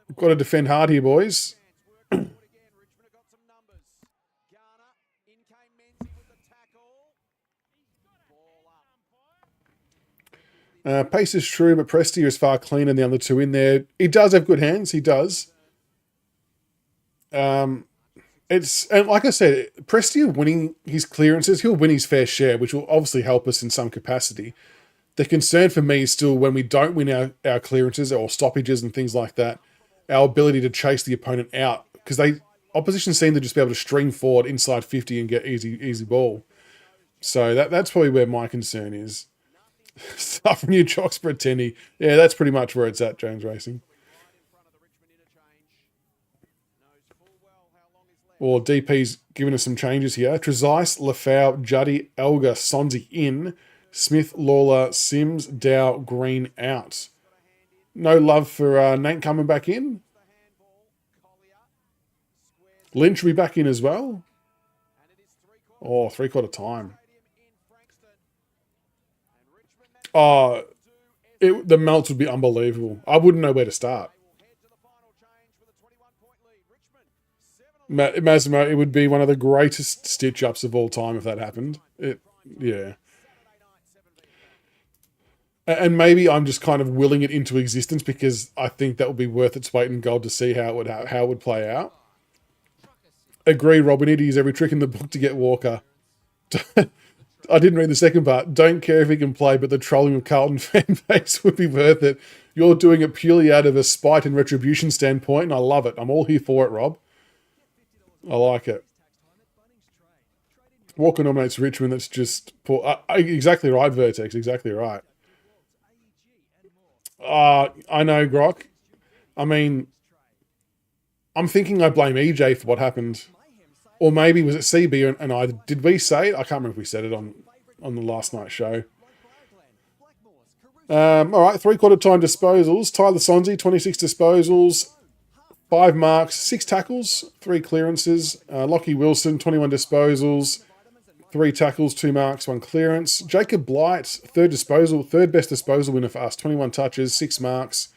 We've got to defend hard here, boys. Pace is true, but Prestia is far cleaner than the other two in there. He does have good hands. He does. And like I said, Prestia winning his clearances, he'll win his fair share, which will obviously help us in some capacity. The concern for me is still when we don't win our clearances or stoppages and things like that, our ability to chase the opponent out, because opposition seem to just be able to stream forward inside 50 and get easy ball. So that's probably where my concern is. Stuff from you, Chocks for a tenny. Yeah, that's pretty much where it's at, James Racing. Or DP's giving us some changes here. Trezise, Lafau, Juddy, Elgar, Sonzi in. Smith, Lawler, Sims, Dow, Green out. No love for Nate coming back in. Lynch will be back in as well. Oh, 3/4 time. Oh, the melts would be unbelievable. I wouldn't know where to start. Massimo, it would be one of the greatest stitch-ups of all time if that happened. Yeah. And maybe I'm just kind of willing it into existence because I think that would be worth its weight in gold to see how it would play out. Agree, Rob. We need to use every trick in the book to get Walker. I didn't read the second part. Don't care if he can play, but the trolling of Carlton fan base would be worth it. You're doing it purely out of a spite and retribution standpoint, and I love it. I'm all here for it, Rob. I like it. Walker nominates Richmond. That's just poor. Exactly right, Vertex. Exactly right. I know, Grok. I mean, I'm thinking I blame EJ for what happened. Or maybe was it CB and I? Did we say it? I can't remember if we said it on the last night's show. All right, 3/4 time disposals. Tyler Sonzi, 26 disposals, 5 marks, 6 tackles, 3 clearances. Lockie Wilson, 21 disposals, 3 tackles, 2 marks, 1 clearance. Jacob Blight, third best disposal winner for us, 21 touches, 6 marks.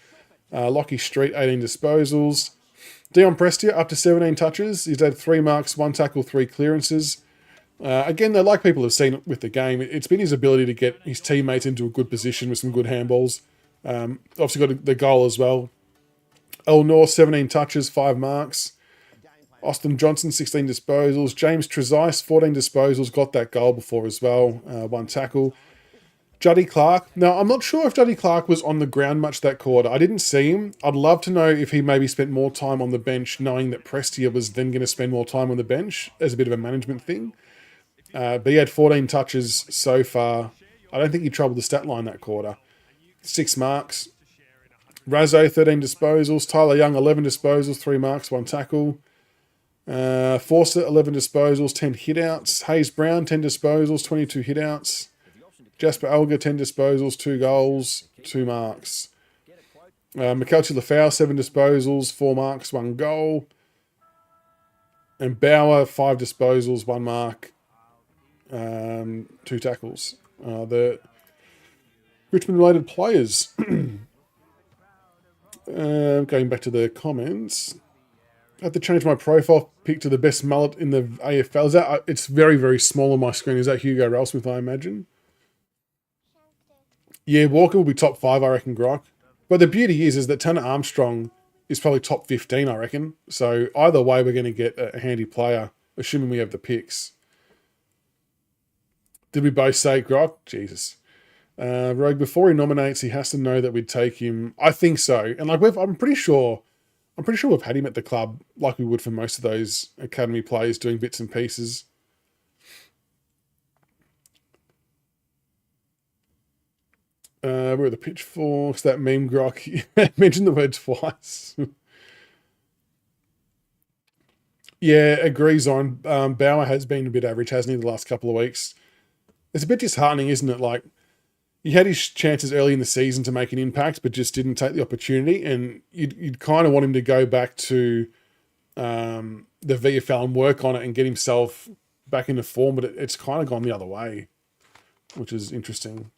Lockie Street, 18 disposals. Dion Prestia, up to 17 touches. He's had 3 marks, 1 tackle, 3 clearances. Again, though, like people have seen with the game, it's been his ability to get his teammates into a good position with some good handballs. Obviously got the goal as well. El North, 17 touches, 5 marks. Austin Johnson, 16 disposals. James Trezise, 14 disposals, got that goal before as well. 1 tackle. Juddy Clark. Now, I'm not sure if Juddy Clark was on the ground much that quarter. I didn't see him. I'd love to know if he maybe spent more time on the bench, knowing that Prestia was then going to spend more time on the bench as a bit of a management thing. But he had 14 touches so far. I don't think he troubled the stat line that quarter. 6 marks. Razzo, 13 disposals. Tyler Young, 11 disposals, 3 marks, 1 tackle. Forster, 11 disposals, 10 hitouts. Hayes Brown, 10 disposals, 22 hitouts. Jasper Elgar, 10 disposals, 2 goals, 2 marks. McKelty Lafau, 7 disposals, 4 marks, 1 goal. And Bauer, 5 disposals, 1 mark, 2 tackles. The Richmond-related players. Going back to the comments. I have to change my profile pic to the best mullet in the AFL. Is that, it's very, very small on my screen. Is that Hugo Ralsmith, I imagine? Yeah, Walker will be top 5, I reckon, Grok. But the beauty is that Tanner Armstrong is probably top 15, I reckon. So either way, we're going to get a handy player, assuming we have the picks. Did we both say Grok? Jesus. Rogue, before he nominates, he has to know that we'd take him. I think so. And like I'm pretty sure we've had him at the club like we would for most of those academy players doing bits and pieces. Where are the pitchforks? That meme, Grok. Mentioned the word twice. Yeah, agrees on. Bauer has been a bit average, hasn't he, the last couple of weeks? It's a bit disheartening, isn't it? Like, he had his chances early in the season to make an impact, but just didn't take the opportunity. And you'd kind of want him to go back to the VFL and work on it and get himself back into form, but it's kind of gone the other way, which is interesting.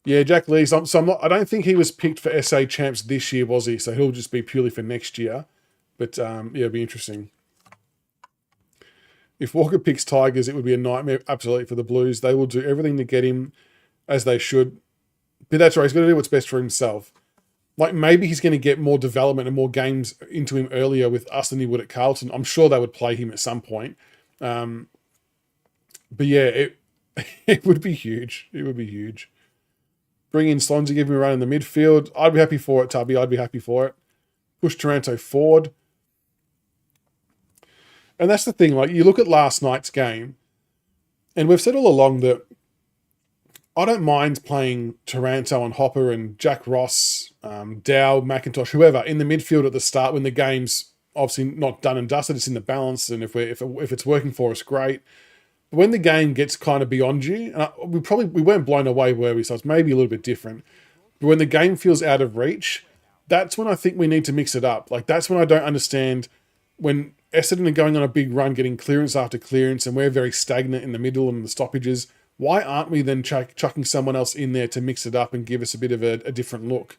Yeah, Jack Lee. So I don't think he was picked for SA champs this year, was he? So he'll just be purely for next year. But yeah, it'll be interesting. If Walker picks Tigers, it would be a nightmare, absolutely, for the Blues. They will do everything to get him, as they should. But that's right, he's going to do what's best for himself. Like, maybe he's going to get more development and more games into him earlier with us than he would at Carlton. I'm sure they would play him at some point. But yeah, it would be huge. It would be huge. Bring in Slonzy, give him a run in the midfield. I'd be happy for it, Tubby. I'd be happy for it. Push Taranto forward. And that's the thing, like, you look at last night's game, and we've said all along that I don't mind playing Taranto and Hopper and Jack Ross, Dow, McIntosh, whoever, in the midfield at the start when the game's obviously not done and dusted. It's in the balance, and if it's working for us, great. But when the game gets kind of beyond you, and we weren't blown away, were we? So it's maybe a little bit different. But when the game feels out of reach, that's when I think we need to mix it up. Like, that's when I don't understand when Essendon are going on a big run, getting clearance after clearance, and we're very stagnant in the middle and the stoppages. Why aren't we then chucking someone else in there to mix it up and give us a bit of a different look?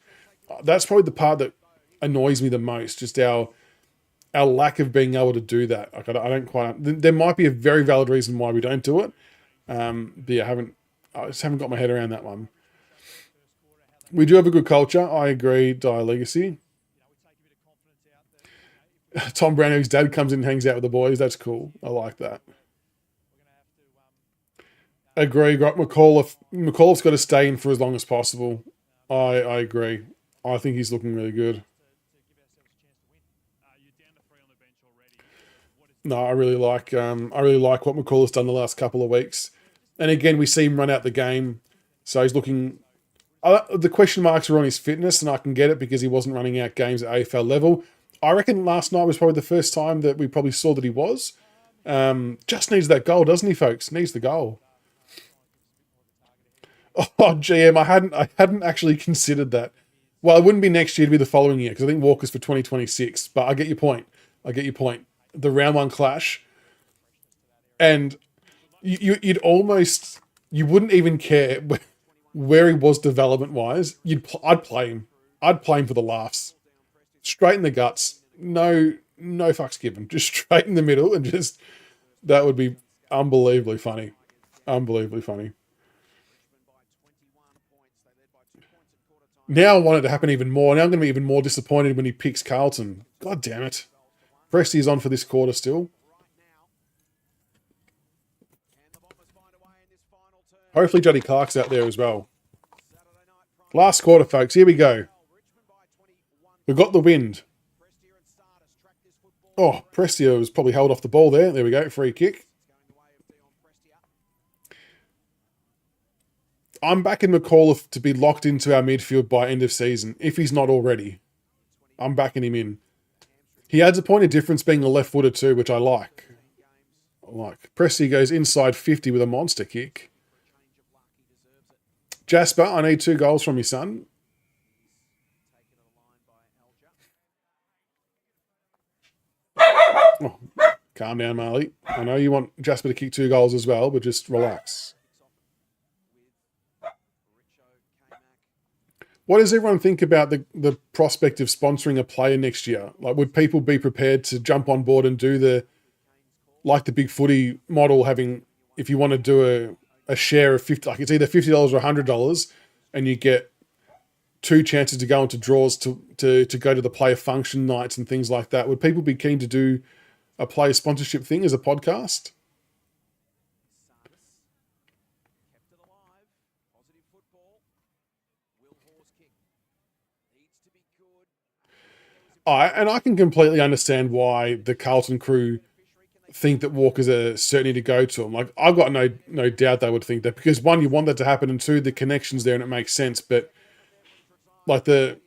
That's probably the part that annoys me the most, just our lack of being able to do that. Like, I don't quite... There might be a very valid reason why we don't do it. But yeah, I just haven't got my head around that one. We do have a good culture. I agree, Dire Legacy. Tom Brown, whose dad comes in and hangs out with the boys. That's cool. I like that. Agree. McAuliffe's got to stay in for as long as possible. I agree. I think he's looking really good. No, I really like what McAuliffe's done the last couple of weeks. And again, we see him run out the game. So he's looking... the question marks are on his fitness, and I can get it because he wasn't running out games at AFL level. I reckon last night was probably the first time that we probably saw that he was. Just needs that goal, doesn't he, folks? Needs the goal. Oh, GM, I hadn't actually considered that. Well, it wouldn't be next year, it'd be the following year, because I think Walker's for 2026. But I get your point. The round one clash. And you'd almost... You wouldn't even care where he was development-wise. I'd play him. I'd play him for the laughs. Straight in the guts. No fucks given. Just straight in the middle, and just... That would be unbelievably funny. Unbelievably funny. Now I want it to happen even more. Now I'm going to be even more disappointed when he picks Carlton. God damn it. Prestia's on for this quarter still. Hopefully Juddy Clark's out there as well. Last quarter, folks. Here we go. We've got the wind. Oh, Prestia was probably held off the ball there. There we go. Free kick. I'm backing McAuliffe to be locked into our midfield by end of season, if he's not already. I'm backing him in. He adds a point of difference being a left footer too, which I like. Prestia goes inside 50 with a monster kick. Jasper, I need 2 goals from your son. Oh, calm down, Marley. I know you want Jasper to kick 2 goals as well, but just relax. What does everyone think about the prospect of sponsoring a player next year? Like, would people be prepared to jump on board and do the big footy model, having, if you want to do a share of 50, like it's either $50 or $100, and you get two chances to go into draws to go to the player function nights and things like that? Would people be keen to do a player sponsorship thing as a podcast? I can completely understand why the Carlton crew think that Walker's a certainty to go to them. Like, I've got no doubt they would think that, because one, you want that to happen, and two, the connection's there and it makes sense. But like the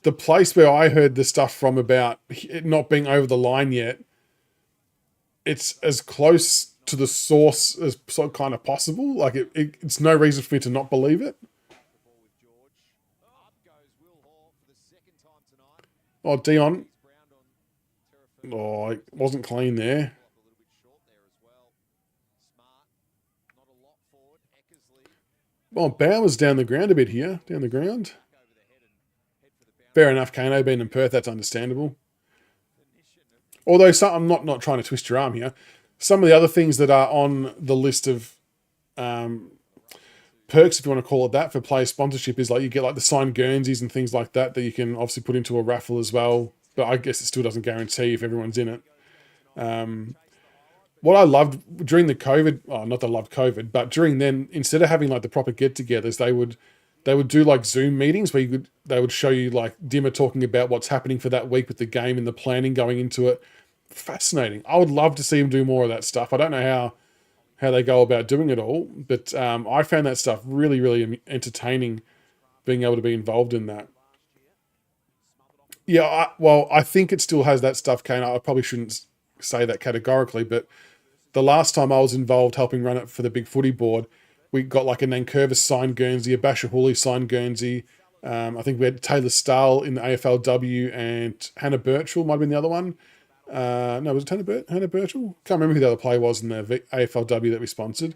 place where I heard the stuff from about it not being over the line yet, it's as close to the source as kind of possible. Like, it's no reason for me to not believe it. Oh, Dion. Oh, it wasn't clean there. Oh, Bauer's down the ground a bit here. Down the ground. Fair enough, Kano being in Perth, that's understandable. Although I'm not trying to twist your arm here. Some of the other things that are on the list of perks, if you want to call it that, for player sponsorship is like you get like the signed Guernseys and things like that you can obviously put into a raffle as well. But I guess it still doesn't guarantee if everyone's in it. What I loved during the COVID, not that I loved COVID, but during then, instead of having like the proper get-togethers, they would do like Zoom meetings where they would show you like Dimmer talking about what's happening for that week with the game and the planning going into it. Fascinating. I would love to see them do more of that stuff. I don't know how they go about doing it all, but I found that stuff really, really entertaining, being able to be involved in that. Yeah, I think it still has that stuff, Kane. I probably shouldn't say that categorically, but the last time I was involved helping run it for the Big Footy Board, we got like a Nankervis signed Guernsey, a Basher Hooley signed Guernsey. I think we had Taylor Stahl in the AFLW, and Hannah Birchall might have been the other one. No, was it Hannah Birchall? Can't remember who the other player was in the AFLW that we sponsored.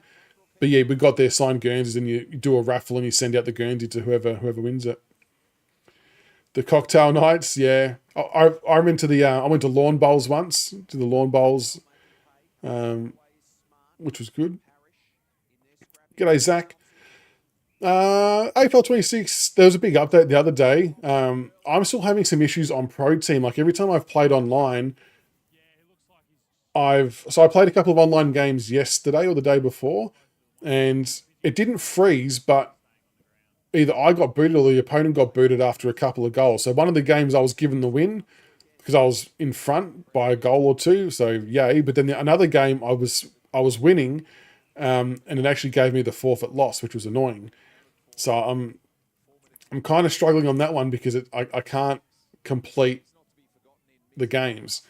But yeah, we got their signed Guernseys, and you do a raffle and you send out the Guernsey to whoever wins it. The cocktail nights, yeah. I went to I went to lawn bowls once, to the lawn bowls, which was good. G'day, Zach. AFL 26, there was a big update the other day. I'm still having some issues on Pro Team. Like, every time I've played online, I played a couple of online games yesterday or the day before, and it didn't freeze, but either I got booted or the opponent got booted after a couple of goals. So one of the games I was given the win because I was in front by a goal or two, so yay. But then another game I was winning, and it actually gave me the forfeit loss, which was annoying. So I'm kind of struggling on that one because I can't complete the games.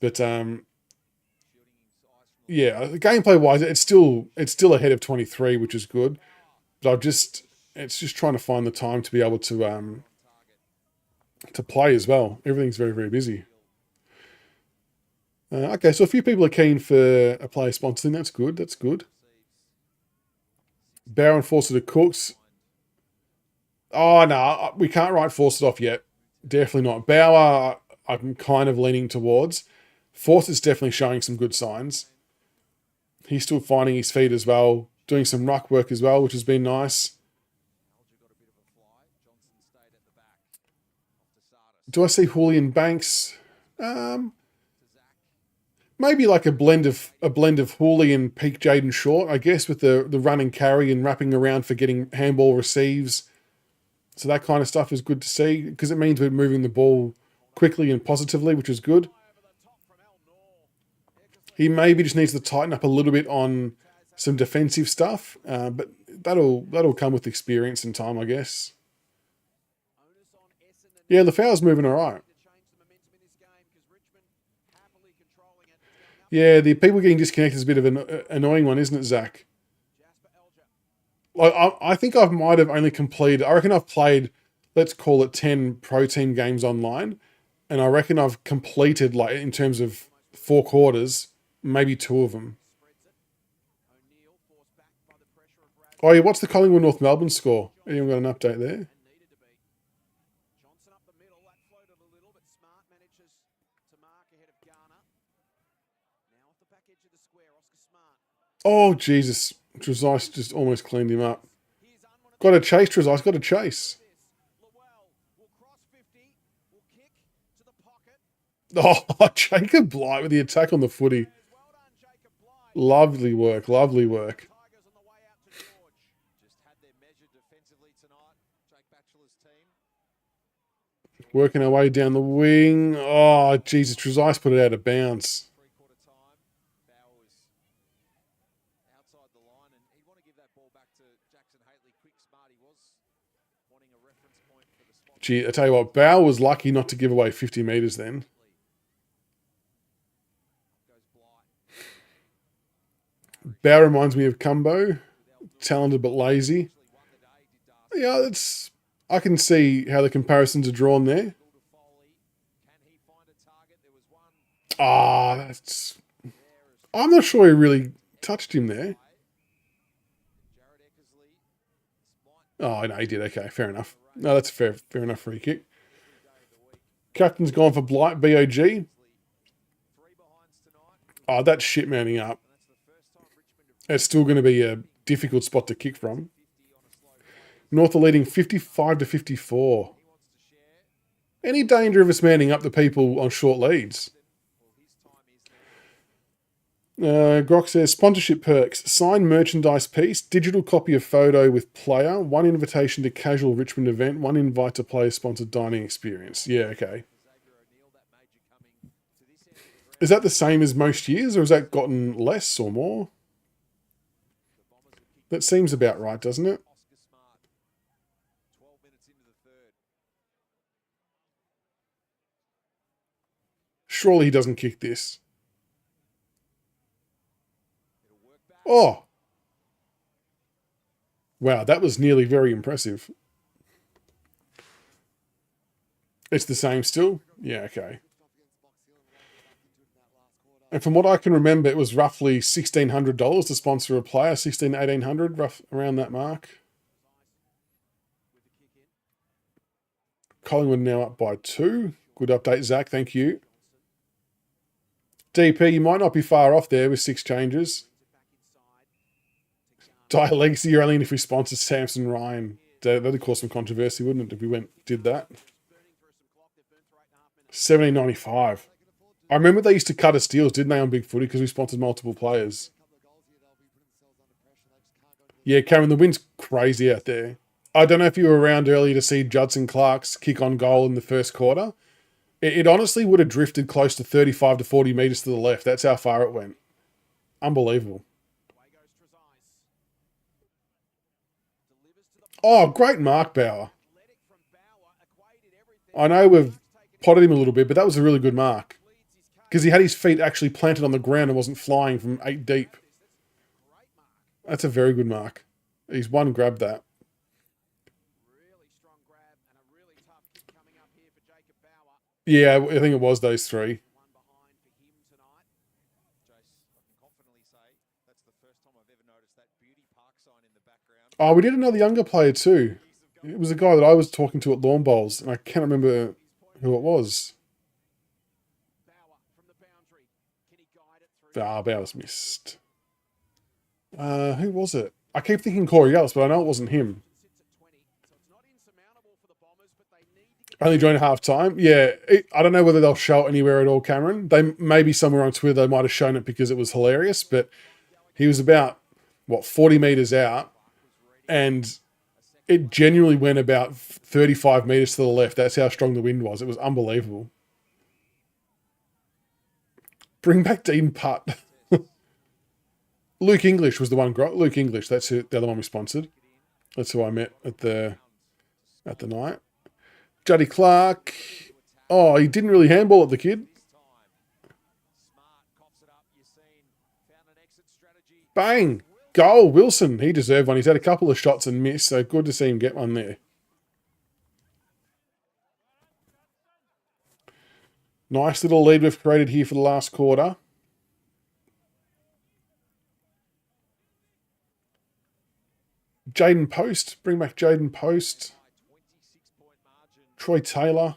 But yeah, gameplay wise, it's still ahead of 23, which is good. But it's just trying to find the time to be able to play as well. Everything's very, very busy. Okay, so a few people are keen for a player sponsoring. That's good. That's good. Bower and Fawcett to Cooks. Oh, no, we can't write Fawcett off yet. Definitely not. Bower, I'm kind of leaning towards. Fawcett's definitely showing some good signs. He's still finding his feet as well, doing some ruck work as well, which has been nice. Do I see Hooley and Banks? Maybe like a blend of Hooley and peak Jaden Short, I guess, with the run and carry and wrapping around for getting handball receives. So that kind of stuff is good to see because it means we're moving the ball quickly and positively, which is good. He maybe just needs to tighten up a little bit on some defensive stuff, but that'll come with experience and time, I guess. Yeah, the foul's moving all right. Yeah, the people getting disconnected is a bit of an annoying one, isn't it, Zach? Like, I think I might have only completed, I reckon I've played, let's call it 10 pro team games online, and I reckon I've completed, like, in terms of 4 quarters, maybe 2 of them. Oh, yeah, what's the Collingwood North Melbourne score? Anyone got an update there? Oh, Jesus. Trezise just almost cleaned him up. Got to chase, Trezise. Got to chase. Oh, Jacob Blight with the attack on the footy. Lovely work. Lovely work. Working our way down the wing. Oh, Jesus. Trezise put it out of bounds. Gee, I tell you what, Bow was lucky not to give away 50 metres then. Bow reminds me of Cumbo. Talented but lazy. Yeah, I can see how the comparisons are drawn there. Ah, I'm not sure he really touched him there. Oh, no, he did. Okay, fair enough. No, that's fair enough free kick. Captain's gone for Blight, BOG. Oh, that's shit manning up. It's still going to be a difficult spot to kick from. North are leading 55 to 54. Any danger of us manning up the people on short leads? Grok says, sponsorship perks, signed merchandise piece, digital copy of photo with player, one invitation to casual Richmond event, one invite to player-sponsored dining experience. Yeah, okay. Is that the same as most years, or has that gotten less or more? That seems about right, doesn't it? Surely he doesn't kick this. Oh! Wow, that was nearly very impressive. It's the same still? Yeah, okay. And from what I can remember, it was roughly $1,600 to sponsor a player, $1,600, $1,800, rough around that mark. Collingwood now up by 2. Good update, Zach. Thank you. DP, you might not be far off there with 6 changes. Dire Legacy, you're only in if we sponsor Samson Ryan. That'd cause some controversy, wouldn't it, if we did that? $17.95. I remember they used to cut us deals, didn't they, on Big Footy because we sponsored multiple players. Yeah, Cameron, the wind's crazy out there. I don't know if you were around earlier to see Judson Clark's kick on goal in the first quarter. It honestly would have drifted close to 35 to 40 metres to the left. That's how far it went. Unbelievable. Oh, great mark, Bauer. I know we've potted him a little bit, but that was a really good mark. Because he had his feet actually planted on the ground and wasn't flying from 8 deep. That's a very good mark. He's one grabbed that. Yeah, I think it was those 3. Oh, we did another younger player too. It was a guy that I was talking to at Lawn Bowls, and I can't remember who it was. Ah, Bowers missed. Who was it? I keep thinking Corey Ellis, but I know it wasn't him. Only joined half time. Yeah, I don't know whether they'll show it anywhere at all, Cameron. They maybe somewhere on Twitter they might have shown it because it was hilarious, but he was about 40 meters out, and it genuinely went about 35 meters to the left. That's how strong the wind was. It was unbelievable. Bring back Dean Putt. Luke English was the one. Luke English. That's the other one we sponsored. That's who I met at the night. Juddy Clark. Oh, he didn't really handball at the kid. Bang! Goal, Wilson. He deserved one. He's had a couple of shots and missed, so good to see him get one there. Nice little lead we've created here for the last quarter. Jaden Post. Bring back Jaden Post. Troy Taylor.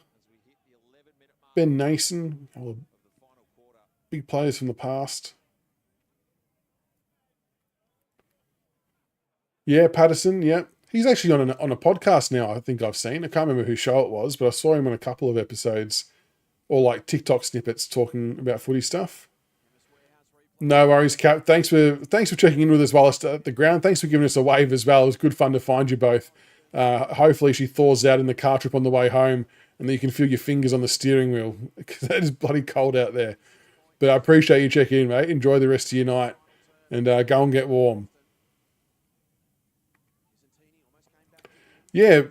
Ben Nason. All the big players from the past. Yeah, Patterson. Yeah. He's actually on a podcast now, I think I've seen. I can't remember whose show it was, but I saw him on a couple of episodes or like TikTok snippets talking about footy stuff. No worries, Cap. Thanks for checking in with us while I at the ground. Thanks for giving us a wave as well. It was good fun to find you both. Hopefully she thaws out in the car trip on the way home and that you can feel your fingers on the steering wheel because that is bloody cold out there. But I appreciate you checking in, mate. Enjoy the rest of your night and go and get warm. Yeah,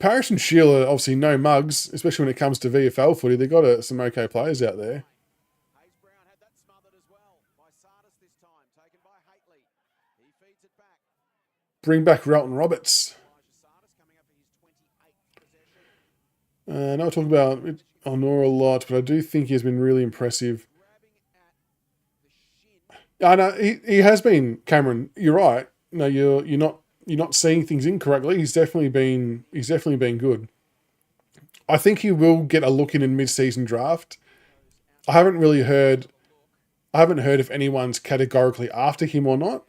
Paris and Sheila are obviously no mugs, especially when it comes to VFL footy. They've got some okay players out there. Bring back Relton Roberts. I know I talk about Honora a lot, but I do think he's been really impressive. I know he has been, Cameron. You're right. No, you're not seeing things incorrectly. He's definitely been good. I think he will get a look in mid-season draft. I haven't heard if anyone's categorically after him or not,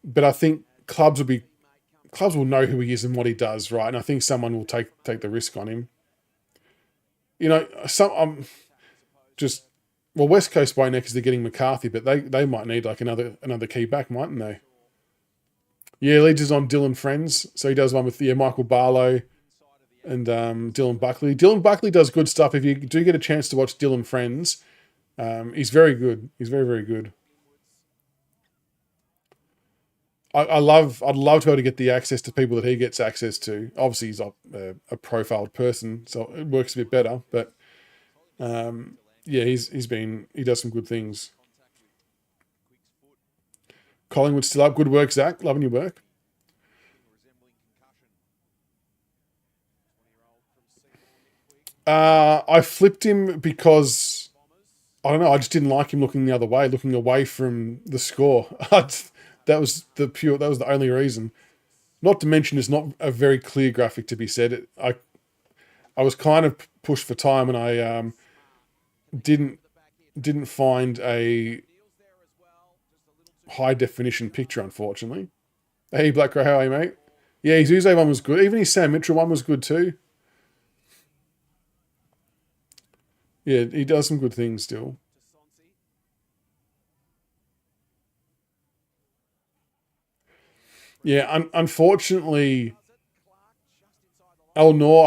but I think clubs will know who he is and what he does, right? And I think someone will take the risk on him. You know, West Coast by now because they're getting McCarthy, but they might need like another key back, mightn't they? Yeah, Leeds is on Dylan Friends, so he does one with Michael Barlow and Dylan Buckley. Dylan Buckley does good stuff. If you do get a chance to watch Dylan Friends, he's very good. He's very, very good. I'd love to be able to get the access to people that he gets access to. Obviously, he's a profiled person, so it works a bit better. But yeah, he does some good things. Collingwood's still up. Good work, Zach. Loving your work. I flipped him because I don't know. I just didn't like him looking the other way, looking away from the score. That was the only reason. Not to mention, it's not a very clear graphic to be said. I was kind of pushed for time, and I didn't find a high definition picture, unfortunately. Hey, Black Crow, how are you, mate? Yeah, his Uze one was good. Even his Sam Mitchell one was good too. Yeah, he does some good things still. Yeah, unfortunately, Elnor,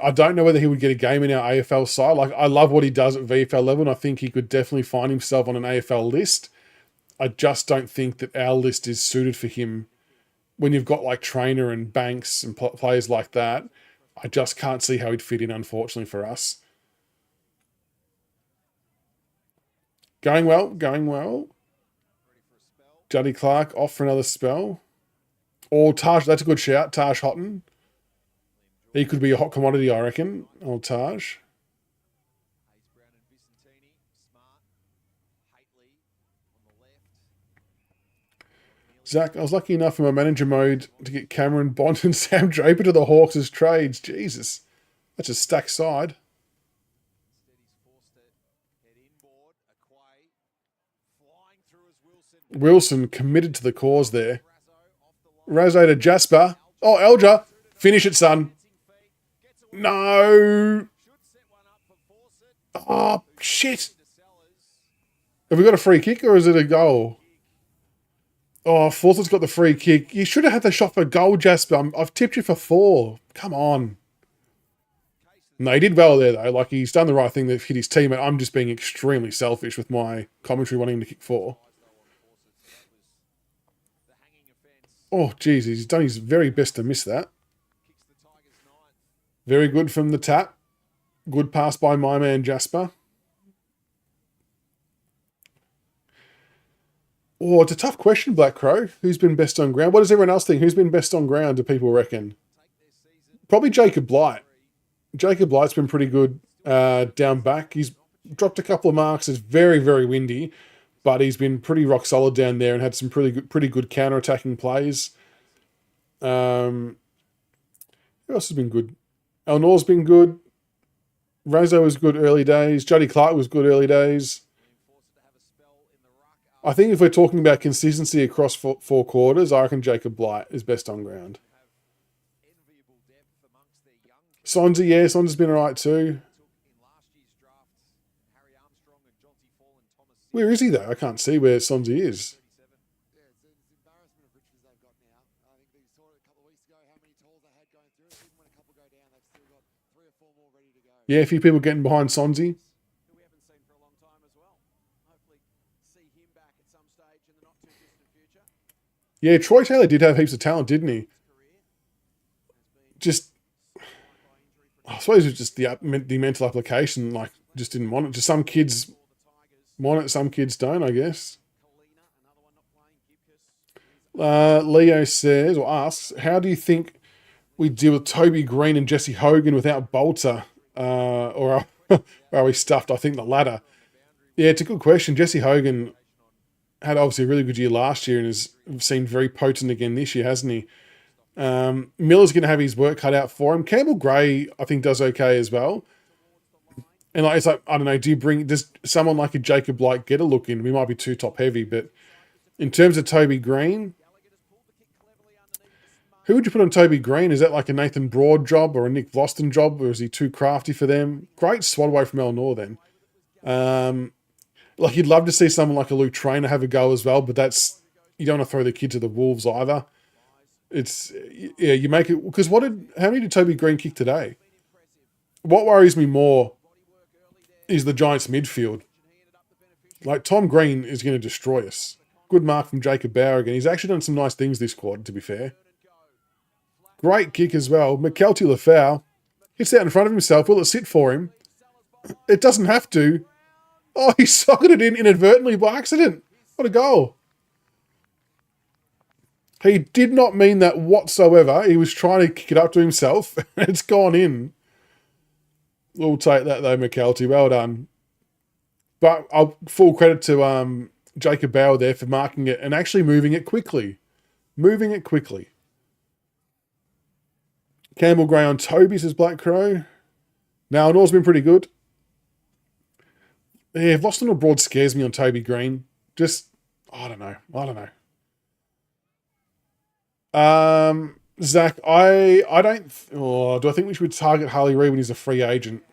I don't know whether he would get a game in our AFL side. Like, I love what he does at VFL level, and I think he could definitely find himself on an AFL list. I just don't think that our list is suited for him. When you've got like Trainer and Banks and players like that, I just can't see how he'd fit in, unfortunately, for us. Going well, going well. Juddy Clark off for another spell. Or Taj, that's a good shout. Taj Houghton. He could be a hot commodity, I reckon. Old Taj. Zach, I was lucky enough in my manager mode to get Cameron Bond and Sam Draper to the Hawks as trades. Jesus. That's a stacked side. Wilson committed to the cause there. Razzo to Jasper. Oh, Elja. Finish it, son. No. Oh, shit. Have we got a free kick or is it a goal? Oh, Fawcett's got the free kick. You should have had the shot for goal, Jasper. I've tipped you for 4. Come on. No, he did well there, though. Like, he's done the right thing that hit his teammate. I'm just being extremely selfish with my commentary wanting him to kick 4. Oh, geez, he's done his very best to miss that. Very good from the tap. Good pass by my man, Jasper. Oh, it's a tough question, Black Crow. Who's been best on ground? What does everyone else think? Who's been best on ground, do people reckon? Probably Jacob Blight. Jacob Blight's been pretty good down back. He's dropped a couple of marks. It's very, very windy, but he's been pretty rock solid down there and had some pretty good counter-attacking plays. Who else has been good? Elnor's been good. Razzo was good early days. Jody Clark was good early days. I think if we're talking about consistency across four quarters, I reckon Jacob Blight is best on ground. Sonzy, yeah, Sonzy's been alright too. Where is he though? I can't see where Sonzy is. Yeah, a few people getting behind Sonzy. Yeah, Troy Taylor did have heaps of talent, didn't he? Just, I suppose it was just the mental application. Like, just didn't want it. Just some kids want it, some kids don't, I guess. Leo says or asks, how do you think we deal with Toby Green and Jesse Hogan without Bolter? Or are we stuffed? I think the latter. Yeah, it's a good question. Jesse Hogan had obviously a really good year last year and has seemed very potent again this year, hasn't he? Miller's going to have his work cut out for him. Campbell Gray, I think, does okay as well. And it's like, I don't know, does someone like a Jacob Blight get a look in? We might be too top heavy, but in terms of Toby Green, who would you put on Toby Green? Is that like a Nathan Broad job or a Nick Vlaston job, or is he too crafty for them? Great swat away from Elnor then. Like, you'd love to see someone like a Luke Trainer have a go as well, but you don't want to throw the kid to the wolves either. You make it, because how many did Toby Green kick today? What worries me more is the Giants midfield. Like, Tom Green is going to destroy us. Good mark from Jacob Bauer again. He's actually done some nice things this quarter, to be fair. Great kick as well. McKelty Lafau hits out in front of himself. Will it sit for him? It doesn't have to. Oh, he socketed it in inadvertently by accident. What a goal. He did not mean that whatsoever. He was trying to kick it up to himself, and it's gone in. We'll take that, though, McKelty. Well done. But full credit to Jacob Bauer there for marking it and actually moving it quickly. Campbell Gray on Toby, says Black Crow. Now, Nor's been pretty good. Yeah, Voston or Broad scares me on Toby Green. Just, I don't know. Zach, I don't... do I think we should target Harley Reid when he's a free agent?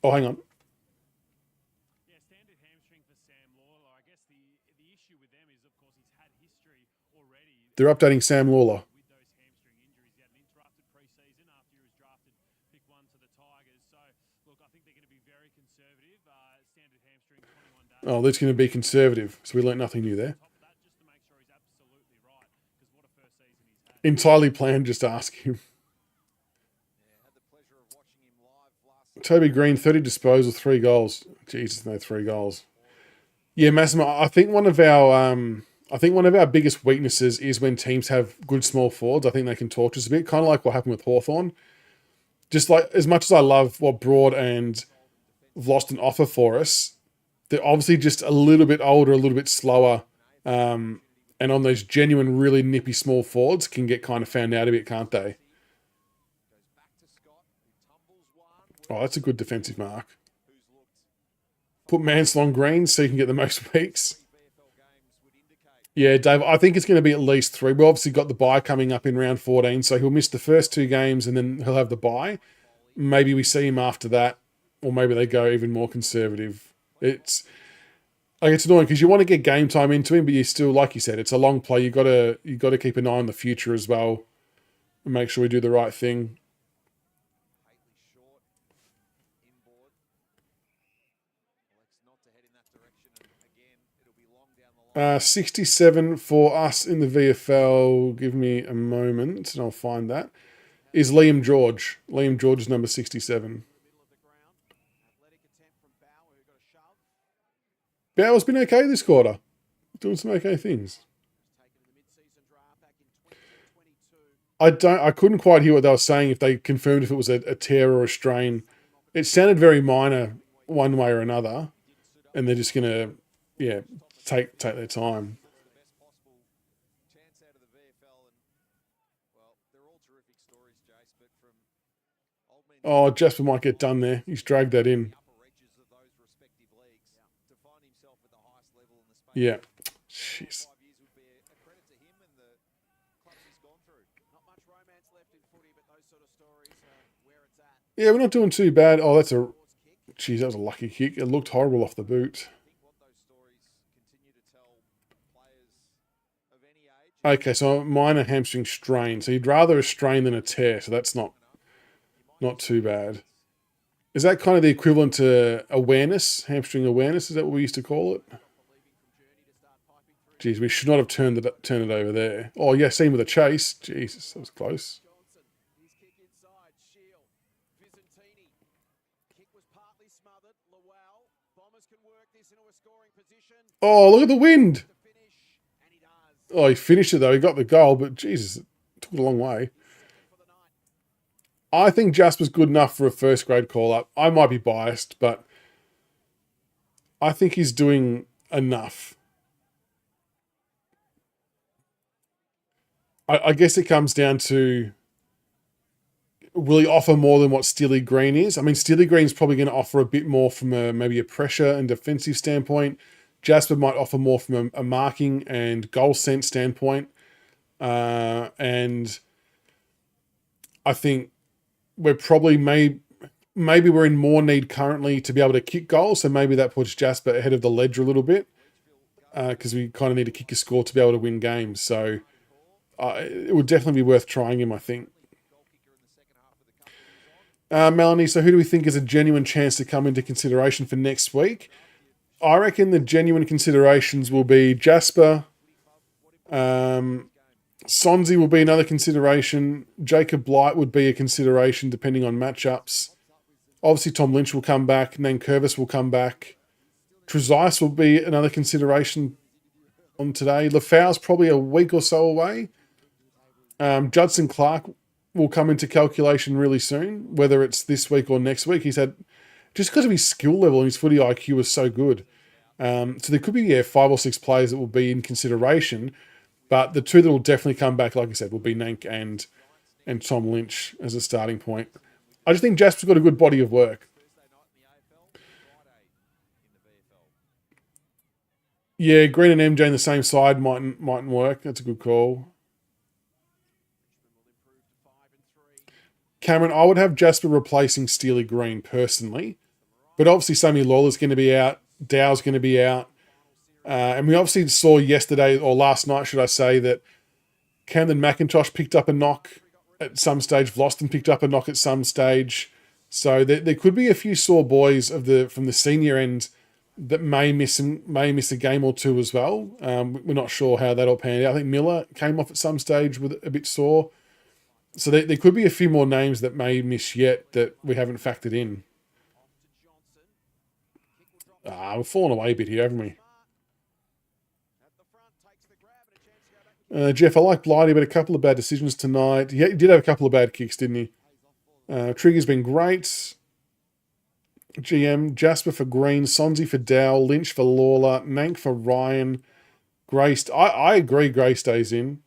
Oh, hang on. They're updating Sam Lawler. Oh, that's going to be conservative. So we learnt nothing new there. Entirely planned, just ask him. Toby Green, 30 disposals, 3 goals. Jesus, no, 3 goals. Yeah, Massimo, I think one of our biggest weaknesses is when teams have good small forwards. I think they can torture us a bit, kind of like what happened with Hawthorn. Just like, as much as I love what Broad and Vlaston offer for us, they're obviously just a little bit older, a little bit slower, and on those genuine, really nippy small forwards can get kind of found out a bit, can't they? Oh, that's a good defensive mark. Put Mansell on Green so you can get the most weeks. Yeah, Dave, I think it's going to be at least 3. We've obviously got the bye coming up in round 14, so he'll miss the first 2 games and then he'll have the bye. Maybe we see him after that, or maybe they go even more conservative. It's annoying because you want to get game time into him, but you still, like you said, it's a long play. You got to keep an eye on the future as well and make sure we do the right thing. 67 for us in the VFL. Give me a moment and I'll find that. Is Liam George. Liam George is number 67. Bauer's been okay this quarter. Doing some okay things. I couldn't quite hear what they were saying, if they confirmed if it was a tear or a strain. It sounded very minor one way or another. And they're just going to, take their time. Oh, Jasper might get done there. He's dragged that in. Yeah. Jeez. Yeah, we're not doing too bad. Oh, that's a... Jeez, that was a lucky kick. It looked horrible off the boot. Okay, so minor hamstring strain. So you'd rather a strain than a tear. So that's not too bad. Is that kind of the equivalent to awareness, hamstring awareness? Is that what we used to call it? Geez, we should not have turned it over there. Oh, yeah, same with the chase. Jesus, that was close. Oh, look at the wind. Oh, he finished it though. He got the goal, but Jesus, it took it a long way. I think Jasper's good enough for a first grade call up. I might be biased, but I think he's doing enough. I guess it comes down to, will he offer more than what Steely Green is? I mean, Steely Green's probably going to offer a bit more from maybe a pressure and defensive standpoint. Jasper might offer more from a marking and goal sense standpoint. And I think we're probably maybe we're in more need currently to be able to kick goals. So maybe that puts Jasper ahead of the ledger a little bit because we kind of need to kick a score to be able to win games. So it would definitely be worth trying him, I think. Melanie, so who do we think is a genuine chance to come into consideration for next week? I reckon the genuine considerations will be Jasper. Sonzi will be another consideration. Jacob Blight would be a consideration depending on matchups. Obviously, Tom Lynch will come back. Nankervis will come back. Trezise will be another consideration on today. Lafau's probably a week or so away. Judson Clark will come into calculation really soon, whether it's this week or next week. He's had, just because of his skill level and his footy IQ is so good. So there could be 5 or 6 players that will be in consideration, but the two that will definitely come back, like I said, will be Nank and Tom Lynch as a starting point. I just think Jasper's got a good body of work. Yeah, Green and MJ in the same side mightn't work. That's a good call. Cameron, I would have Jasper replacing Steely Green personally, but obviously Sammy Lawler's going to be out. Dow's going to be out. And we obviously saw yesterday, or last night, should I say, that Camden McIntosh picked up a knock at some stage. Vlosten picked up a knock at some stage. So there could be a few sore boys from the senior end that may miss a game or two as well. We're not sure how that'll pan out. I think Miller came off at some stage with a bit sore. So there could be a few more names that may miss yet that we haven't factored in. We've fallen away a bit here, haven't we? Jeff, I like Blighty, but a couple of bad decisions tonight. He did have a couple of bad kicks, didn't he? Trigger's been great. GM, Jasper for Green, Sonzi for Dow, Lynch for Lawler, Nank for Ryan, Grace. I agree Grace stays in.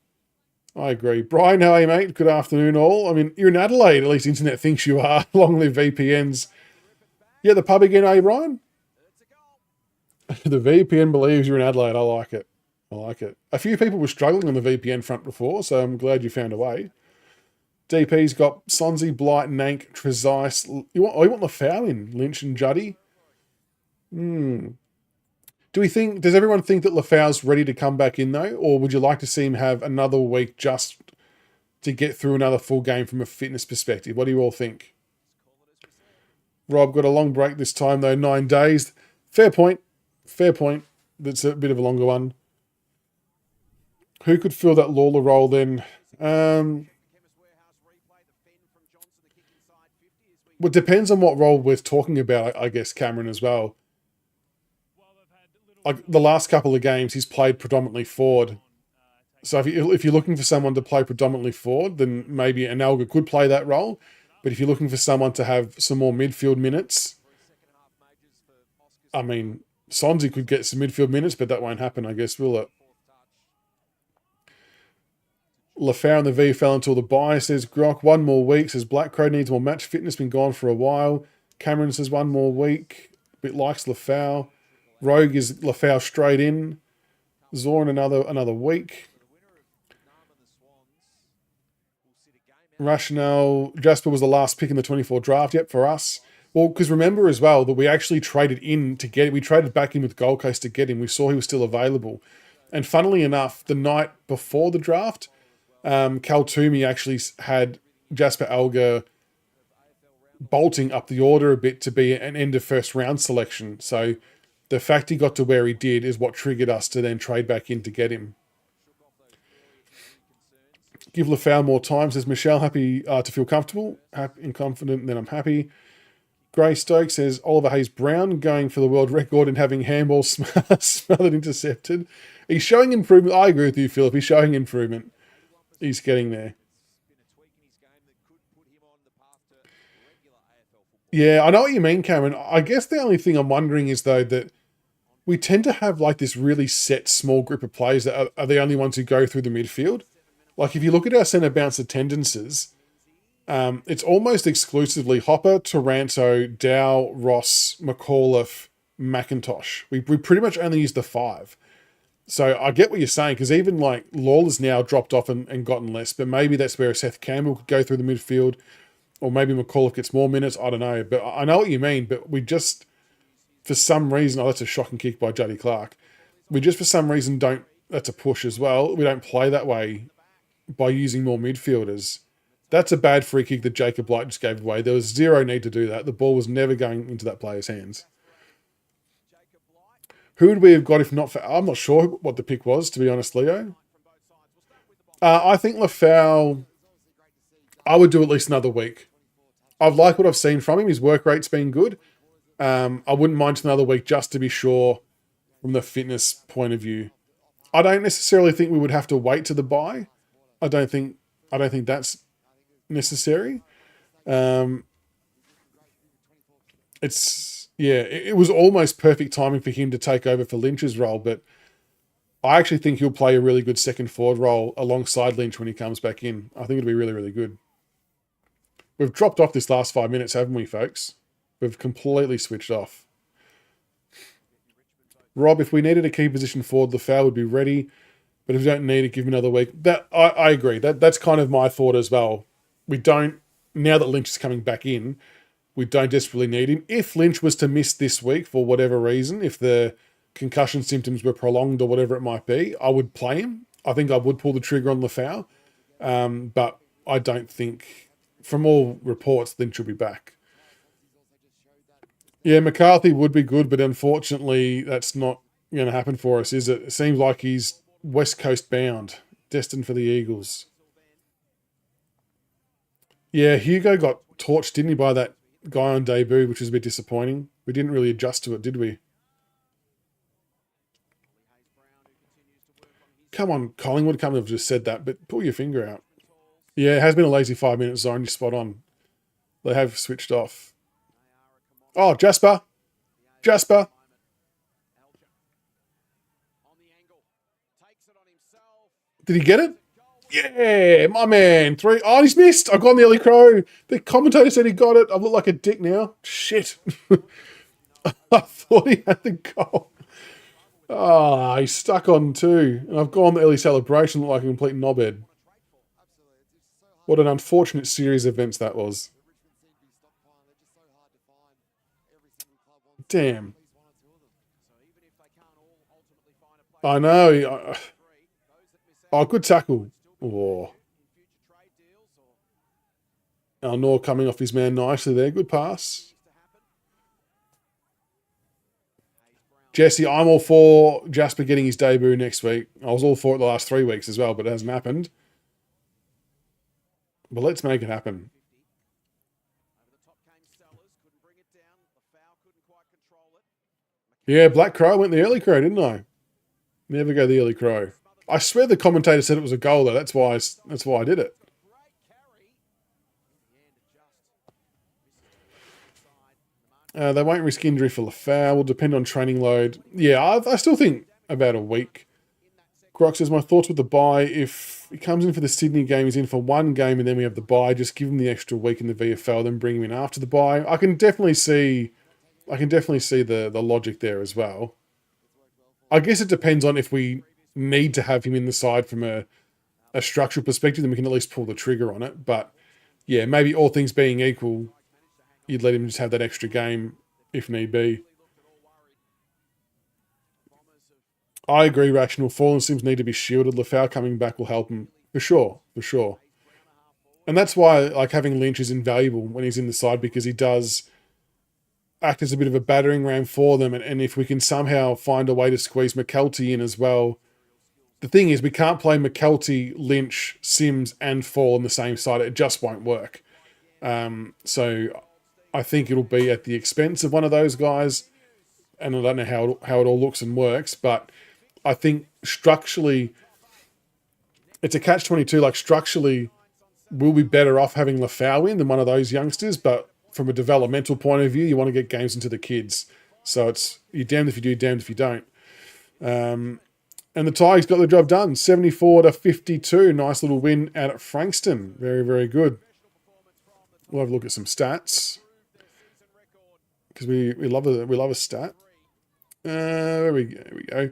I agree. Brian, how are you, mate? Good afternoon, all. I mean, you're in Adelaide, at least the internet thinks you are. Long live VPNs. Yeah, the pub again, eh, Brian? The VPN believes you're in Adelaide. I like it. I like it. A few people were struggling on the VPN front before, so I'm glad you found a way. DP's got Sonzi, Blight, Nank, Trezise. You want Lafau in? Lynch and Juddy? Does everyone think that Lafau's ready to come back in though? Or would you like to see him have another week just to get through another full game from a fitness perspective? What do you all think? Rob got a long break this time though, 9 days. Fair point. That's a bit of a longer one. Who could fill that Lawler role then? Well, it depends on what role we're talking about, I guess, Cameron, as well. Like the last couple of games, he's played predominantly forward. So if you're looking for someone to play predominantly forward, then maybe Anelga could play that role. But if you're looking for someone to have some more midfield minutes, I mean, Sonzi could get some midfield minutes, but that won't happen, I guess, will it? Lafau in the VFL until the bye, says Grock. 1 more week, says Black Crow needs more match fitness, been gone for a while. Cameron says 1 more week, bit likes Lafau. Rogue is Lafau straight in. Zoran another week. Rationale, Jasper was the last pick in the 24 draft, yep, for us. Well, because remember as well that we actually traded in to get it. We traded back in with Gold Coast to get him. We saw he was still available. And funnily enough, the night before the draft, Cal Toomey actually had Jasper Alger bolting up the order a bit to be an end of first round selection. So the fact he got to where he did is what triggered us to then trade back in to get him. Give Lafau more time, says Michelle. Happy to feel comfortable and confident, then I'm happy. Gray Stokes says Oliver Hayes-Brown going for the world record in having handball smothered intercepted. He's showing improvement. I agree with you, Philip. He's showing improvement. He's getting there. Yeah, I know what you mean, Cameron. I guess the only thing I'm wondering is, though, that we tend to have like this really set small group of players that are the only ones who go through the midfield. Like if you look at our centre bounce attendances, it's almost exclusively Hopper, Taranto, Dow, Ross, McAuliffe, McIntosh. We pretty much only use the 5. So I get what you're saying, because even like Lawler's now dropped off and gotten less, but maybe that's where Seth Campbell could go through the midfield, or maybe McAuliffe gets more minutes. I don't know, but I know what you mean. But we just, for some reason, that's a shocking kick by Juddy Clark. We just, for some reason, don't, that's a push as well. We don't play that way by using more midfielders. That's a bad free kick that Jacob Blight just gave away. There was zero need to do that. The ball was never going into that player's hands. Who would we have got if not for... I'm not sure what the pick was, to be honest, Leo. I think Lafau, I would do at least another week. I've liked what I've seen from him. His work rate's been good. I wouldn't mind another week just to be sure from the fitness point of view. I don't necessarily think we would have to wait to the bye. I don't think that's necessary. It was almost perfect timing for him to take over for Lynch's role, but I actually think he'll play a really good second forward role alongside Lynch when he comes back in. I think it'll be really, really good. We've dropped off this last 5 minutes, haven't we, folks? We've completely switched off. Rob, if we needed a key position forward, Lafau would be ready, but if we don't need it, give him another week. I agree. That's kind of my thought as well. We don't, now that Lynch is coming back in, we don't desperately need him. If Lynch was to miss this week for whatever reason, if the concussion symptoms were prolonged or whatever it might be, I would play him. I think I would pull the trigger on Lafau, but I don't think, from all reports, Lynch will be back. Yeah, McCarthy would be good, but unfortunately, that's not going to happen for us, is it? It seems like he's West Coast bound, destined for the Eagles. Yeah, Hugo got torched, didn't he, by that guy on debut, which was a bit disappointing. We didn't really adjust to it, did we? Come on, Collingwood, come have just said that, but pull your finger out. Yeah, it has been a lazy 5 minute zone. You're spot on. They have switched off. Oh, Jasper. Jasper. Did he get it? Yeah, my man. 3. Oh, he's missed. I got on the early crow. The commentator said he got it. I look like a dick now. Shit. I thought he had the goal. Oh, he's stuck on 2. And I've gone the early celebration, look like a complete knobhead. What an unfortunate series of events that was. Damn. I know. Oh, good tackle. Oh. Nor coming off his man nicely there. Good pass. Jesse, I'm all for Jasper getting his debut next week. I was all for it the last 3 weeks as well, but it hasn't happened. But let's make it happen. Yeah, Black Crow went the early crow, didn't I? Never go the early crow. I swear the commentator said it was a goal, though. That's why I did it. They won't risk injury for Lafau. Will depend on training load. Yeah, I still think about a week. Croc says, my thoughts with the bye. If he comes in for the Sydney game, he's in for one game, and then we have the bye. Just give him the extra week in the VFL, then bring him in after the bye. I can definitely see the logic there as well. I guess it depends on if we need to have him in the side from a structural perspective, then we can at least pull the trigger on it. But yeah, maybe all things being equal, you'd let him just have that extra game if need be. I agree, Rational. Fallen Sims need to be shielded. Lafau coming back will help him. For sure, for sure. And that's why like having Lynch is invaluable when he's in the side, because he does act as a bit of a battering ram for them. And if we can somehow find a way to squeeze McKelty in as well. The thing is, we can't play McKelty, Lynch, Sims, and Fall on the same side. It just won't work. So I think it'll be at the expense of one of those guys. And I don't know how it all looks and works, but I think structurally, it's a catch-22. Like, structurally, we'll be better off having Lafau in than one of those youngsters. But from a developmental point of view, you want to get games into the kids. So it's, you're damned if you do, damned if you don't. And the Tigers got the job done, 74-52. Nice little win out at Frankston. Very, very good. We'll have a look at some stats, because we love a stat. There we go.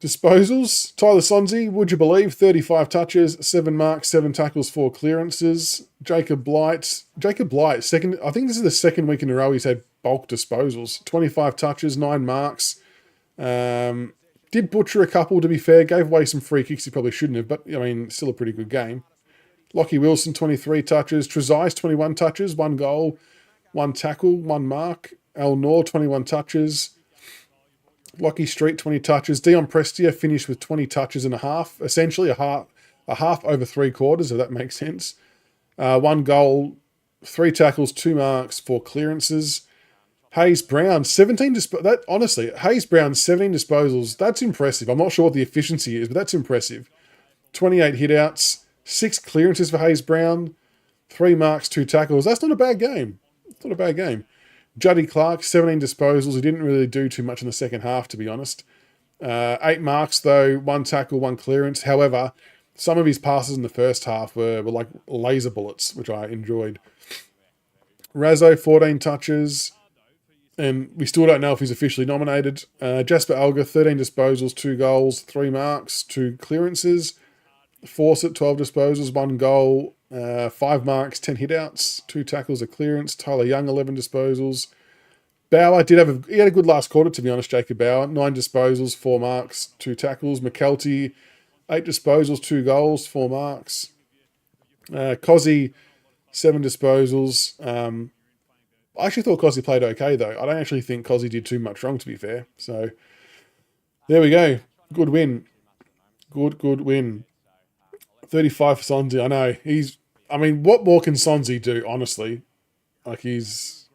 Disposals. Tyler Sonzi, would you believe, 35 touches, 7 marks, 7 tackles, 4 clearances. Jacob Blight, second. I think this is the second week in a row he's had bulk disposals. 25 touches, 9 marks. Did butcher a couple, to be fair. Gave away some free kicks he probably shouldn't have, but, I mean, still a pretty good game. Lockie Wilson, 23 touches. Trezise, 21 touches, 1 goal, 1 tackle, 1 mark. Al Noor, 21 touches. Lockie Street, 20 touches. Dion Prestia finished with 20 touches and a half. Essentially a half over 3 quarters, if that makes sense. 1 goal, 3 tackles, 2 marks, 4 clearances. Hayes Brown, 17 disposals. Honestly, Hayes Brown, 17 disposals. That's impressive. I'm not sure what the efficiency is, but that's impressive. 28 hitouts, 6 clearances for Hayes Brown, 3 marks, 2 tackles. That's not a bad game. It's not a bad game. Juddy Clark, 17 disposals. He didn't really do too much in the second half, to be honest. 8 marks, though, 1 tackle, 1 clearance. However, some of his passes in the first half were like laser bullets, which I enjoyed. Razzo, 14 touches. And we still don't know if he's officially nominated. Jasper Alga, 13 disposals, 2 goals, 3 marks, 2 clearances. Fawcett, 12 disposals, 1 goal, 5 marks, 10 hitouts, 2 tackles, a clearance. Tyler Young, 11 disposals. Bauer he had a good last quarter, to be honest, Jacob Bauer. 9 disposals, 4 marks, 2 tackles. McKelty, 8 disposals, 2 goals, 4 marks. Cozzy, 7 disposals. I actually thought Cozzy played okay, though. I don't actually think Cozzy did too much wrong, to be fair. So, there we go. Good win. Good win. 35 for Sonzi. I know. What more can Sonzi do, honestly? Like, he's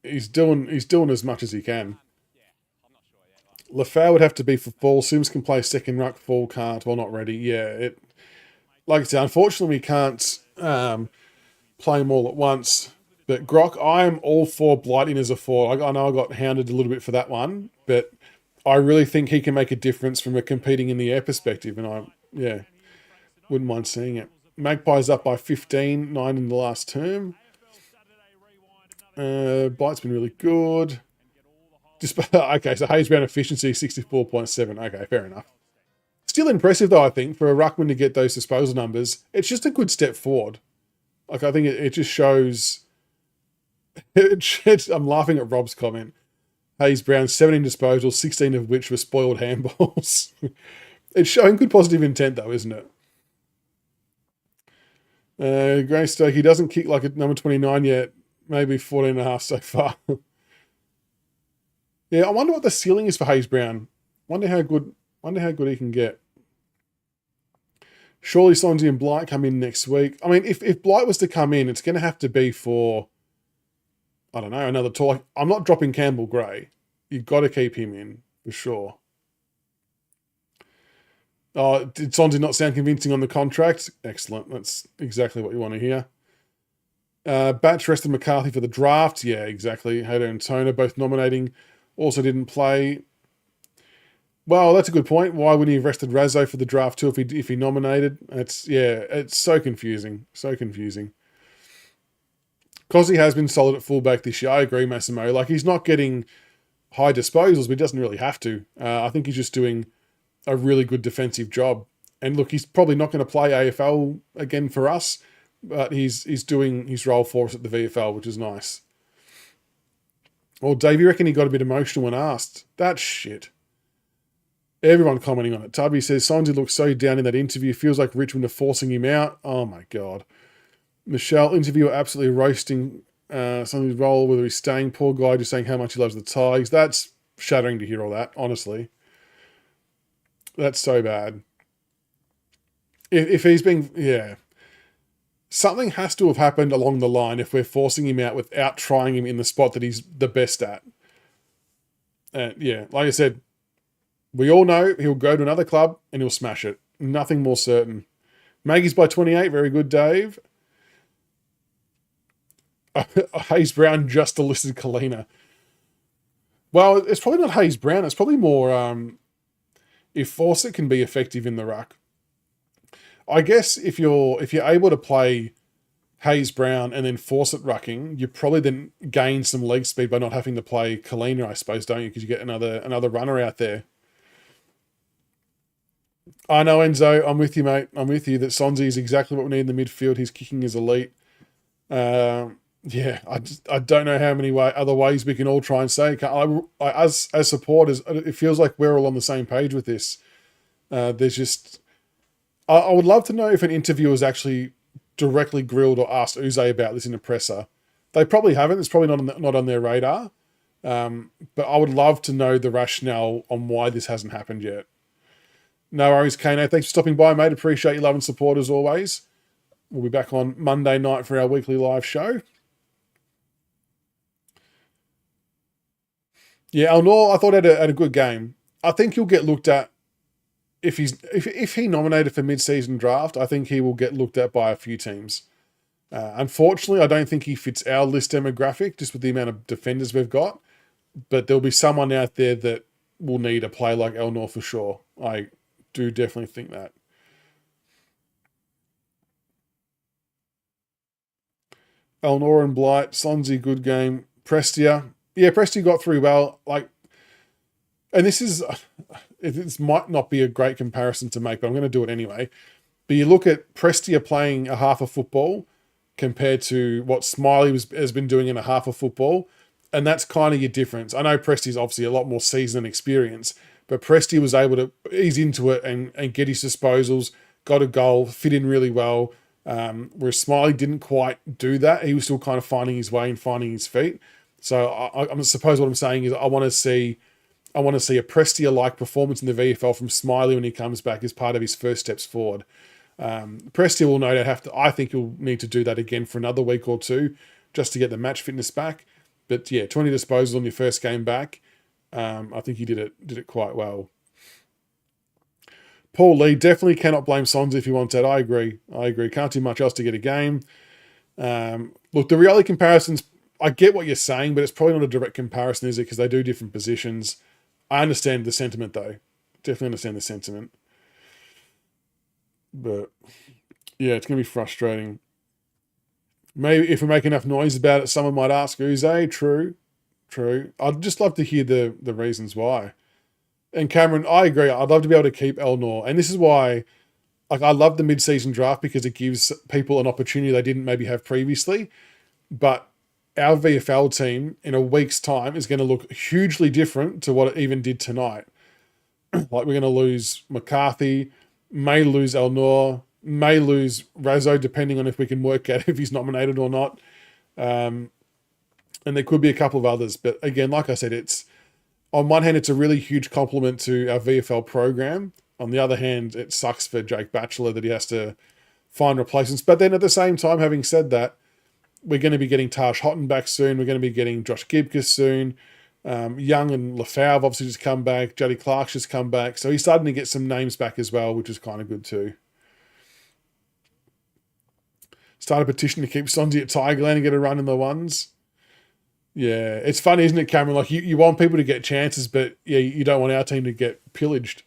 doing as much as he can. Lafau would have to be for Fall. Sims can play second ruck. Fall can't. Well, not ready. Yeah, like I said, unfortunately, we can't play them all at once. But Grock, I'm all for Blighting as a forward. I know I got hounded a little bit for that one, but I really think he can make a difference from a competing in the air perspective, and I wouldn't mind seeing it. Magpies up by 15, 9 in the last term. Blight's been really good. Okay, so Hayes Brown efficiency 64.7. Okay, fair enough. Still impressive though, I think, for a ruckman to get those disposal numbers. It's just a good step forward. Like, I think it just shows. I'm laughing at Rob's comment. Hayes Brown, 17 disposals, 16 of which were spoiled handballs. It's showing good positive intent, though, isn't it? Greystoke, he doesn't kick like a number 29 yet. Maybe 14.5 so far. Yeah, I wonder what the ceiling is for Hayes Brown. Wonder how good he can get. Surely Sonzi and Blight come in next week. I mean, if Blight was to come in, it's going to have to be for, I don't know, another tour. I'm not dropping Campbell Gray. You've got to keep him in, for sure. Oh, did Sonzi not sound convincing on the contract? Excellent. That's exactly what you want to hear. Batch rested McCarthy for the draft. Yeah, exactly. Hader and Toner both nominating. Also didn't play. Well, that's a good point. Why wouldn't he have rested Razzo for the draft too if he nominated? It's so confusing. So confusing. Because he has been solid at fullback this year, I agree, Massimo. Like, he's not getting high disposals, but he doesn't really have to. I think he's just doing a really good defensive job. And look, he's probably not going to play AFL again for us, but he's doing his role for us at the VFL, which is nice. Well, Dave, you reckon he got a bit emotional when asked? That's shit. Everyone commenting on it. Tubby says, Sonzy looks so down in that interview. Feels like Richmond are forcing him out. Oh, my God. Michelle, interviewer absolutely roasting Sonzy's role, whether he's staying. Poor guy just saying how much he loves the Tigers. That's shattering to hear all that, honestly. That's so bad. If he's being... Yeah. Something has to have happened along the line if we're forcing him out without trying him in the spot that he's the best at. And yeah, like I said, we all know he'll go to another club and he'll smash it. Nothing more certain. Maggie's by 28. Very good, Dave. Hayes Brown just listed Kalina. Well, it's probably not Hayes Brown. It's probably more if Fawcett can be effective in the ruck. I guess if you're able to play Hayes Brown and then Fawcett rucking, you probably then gain some leg speed by not having to play Kalina, I suppose, don't you? Because you get another runner out there. I know, Enzo. I'm with you, mate. I'm with you that Sonzy is exactly what we need in the midfield. His kicking is elite. Yeah, I don't know how many other ways we can all try and say. As supporters, it feels like we're all on the same page with this. There's just... I would love to know if an interviewer has actually directly grilled or asked Uze about this in a presser. They probably haven't. It's probably not on their radar. But I would love to know the rationale on why this hasn't happened yet. No worries, Kano. Thanks for stopping by, mate. Appreciate your love and support as always. We'll be back on Monday night for our weekly live show. Yeah, Elnor, I thought had a good game. I think he'll get looked at if he nominated for mid-season draft. I think he will get looked at by a few teams. Unfortunately, I don't think he fits our list demographic just with the amount of defenders we've got. But there'll be someone out there that will need a play like Elnor for sure. I do definitely think that. Elnor and Blight, Sonzy, good game. Prestia. Yeah, Prestia got through well. And this might not be a great comparison to make, but I'm going to do it anyway. But you look at Prestia playing a half of football compared to what Smiley has been doing in a half of football, and that's kind of your difference. I know Prestia's obviously a lot more seasoned and experience, but Prestia was able to ease into it and get his disposals, got a goal, fit in really well, whereas Smiley didn't quite do that. He was still kind of finding his way and finding his feet. So I suppose what I'm saying is I want to see a Prestia-like performance in the VFL from Smiley when he comes back as part of his first steps forward. Prestia will no doubt I think he'll need to do that again for another week or two just to get the match fitness back. But yeah, 20 disposals on your first game back. I think he did it quite well. Paul Lee definitely cannot blame Sonzy if he wants that. I agree. Can't do much else to get a game. Look, the reality comparisons, I get what you're saying, but it's probably not a direct comparison, is it? Because they do different positions. I understand the sentiment, though. Definitely understand the sentiment. But, yeah, it's going to be frustrating. Maybe if we make enough noise about it, someone might ask Uze. True. I'd just love to hear the reasons why. And Cameron, I agree. I'd love to be able to keep Elnor. And this is why I love the mid-season draft, because it gives people an opportunity they didn't maybe have previously. But our VFL team in a week's time is going to look hugely different to what it even did tonight. We're going to lose McCarthy, may lose Elnor, may lose Razzo, depending on if we can work out if he's nominated or not. And there could be a couple of others. But again, like I said, it's on one hand, it's a really huge compliment to our VFL program. On the other hand, it sucks for Jake Batchelor that he has to find replacements. But then at the same time, having said that, we're going to be getting Taj Houghton back soon. We're going to be getting Josh Gibcus soon. Young and Lafau have obviously just come back. Jody Clark's just come back. So he's starting to get some names back as well, which is kind of good too. Start a petition to keep Sonzy at Tigerland and get a run in the ones. Yeah, it's funny, isn't it, Cameron? Like you want people to get chances, but yeah, you don't want our team to get pillaged.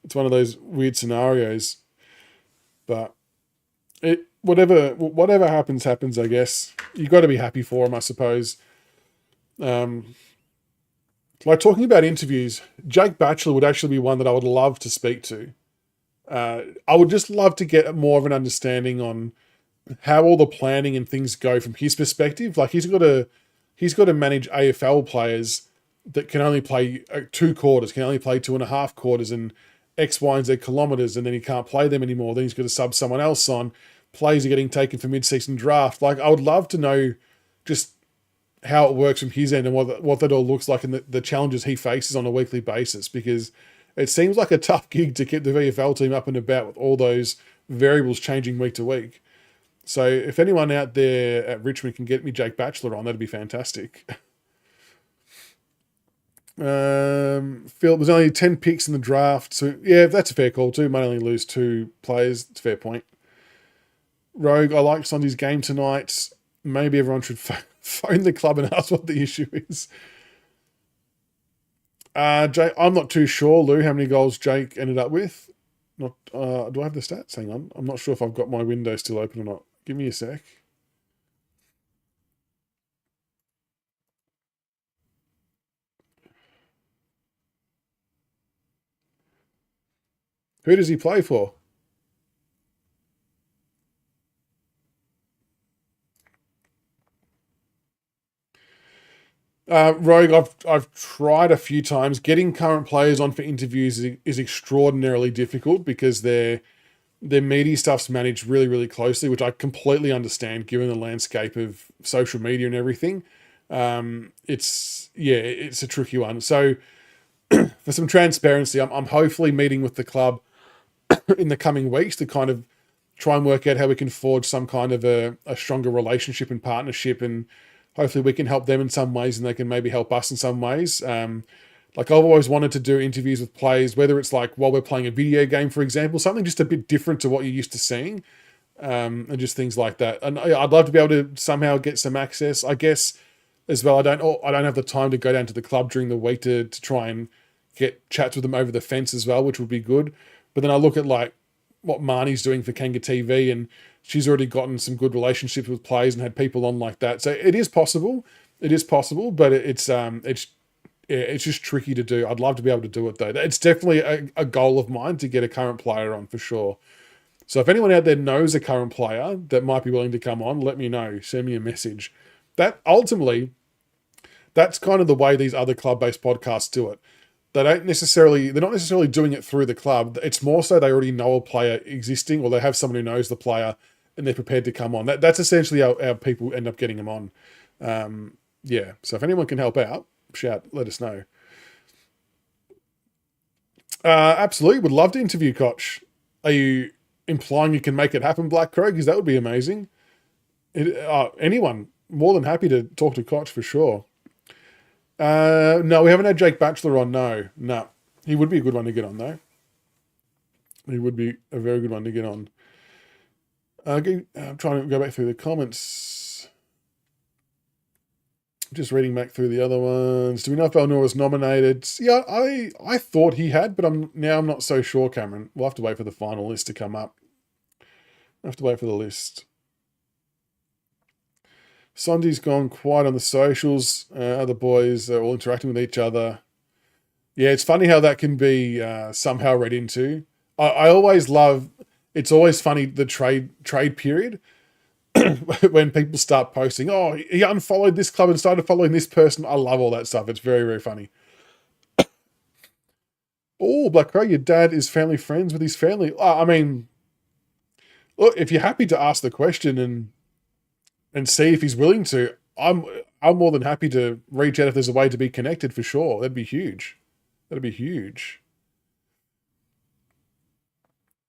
It's one of those weird scenarios. But whatever happens. I guess you got to be happy for them, I suppose. Um, like talking about interviews, Jake Batchelor would actually be one that I would love to speak to. I would just love to get more of an understanding on how all the planning and things go from his perspective. Like he's got to manage AFL players that can only play 2 quarters, can only play 2.5 quarters, and X, Y, and Z kilometers, and then he can't play them anymore. Then he's got to sub someone else on. Players are getting taken for mid-season draft. Like I would love to know just how it works from his end and what that all looks like and the challenges he faces on a weekly basis, because it seems like a tough gig to keep the VFL team up and about with all those variables changing week to week. So if anyone out there at Richmond can get me Jake Batchelor on, that'd be fantastic. Phil, there's only 10 picks in the draft. So yeah, that's a fair call too. Might only lose 2 players. It's a fair point. Rogue, I like Sunday's game tonight. Maybe everyone should phone the club and ask what the issue is. Jake, I'm not too sure, Lou, how many goals Jake ended up with. Not. Do I have the stats? Hang on. I'm not sure if I've got my window still open or not. Give me a sec. Who does he play for? Rogue, I've tried a few times. Getting current players on for interviews is extraordinarily difficult because their media stuff's managed really, really closely, which I completely understand given the landscape of social media and everything. It's a tricky one. So for some transparency, I'm hopefully meeting with the club in the coming weeks to kind of try and work out how we can forge some kind of a stronger relationship and partnership, and hopefully we can help them in some ways and they can maybe help us in some ways. Like I've always wanted to do interviews with players, whether it's like while we're playing a video game, for example, something just a bit different to what you're used to seeing, and just things like that. And I'd love to be able to somehow get some access, I guess, as well. I don't have the time to go down to the club during the week to try and get chats with them over the fence as well, which would be good. But then I look at like what Marnie's doing for Kanga TV, and she's already gotten some good relationships with players and had people on like that. So it is possible. It is possible, but it's just tricky to do. I'd love to be able to do it though. It's definitely a goal of mine to get a current player on for sure. So if anyone out there knows a current player that might be willing to come on, let me know. Send me a message. That ultimately, that's kind of the way these other club-based podcasts do it. They're not necessarily doing it through the club. It's more so they already know a player existing, or they have someone who knows the player and they're prepared to come on. That's essentially how people end up getting them on. Yeah. So if anyone can help out, shout, let us know. Absolutely. Would love to interview Koch. Are you implying you can make it happen, Black Crow? Because that would be amazing. Anyone, more than happy to talk to Koch for sure. No, we haven't had Jake Batchelor on. No. He would be a good one to get on, though. He would be a very good one to get on. I'm trying to go back through the comments. Just reading back through the other ones. Do we know if Elnor was nominated? Yeah, I thought he had, but I'm not so sure, Cameron. We'll have to wait for the final list to come up. We'll have to wait for the list. Sondy's gone quiet on the socials. Other boys are all interacting with each other. Yeah, it's funny how that can be somehow read into. I always love. It's always funny the trade period when people start posting. Oh, he unfollowed this club and started following this person. I love all that stuff. It's very, very funny. Oh, Black Crow, your dad is family friends with his family. I mean, look, if you're happy to ask the question and see if he's willing to, I'm more than happy to reach out if there's a way to be connected for sure. That'd be huge. That'd be huge.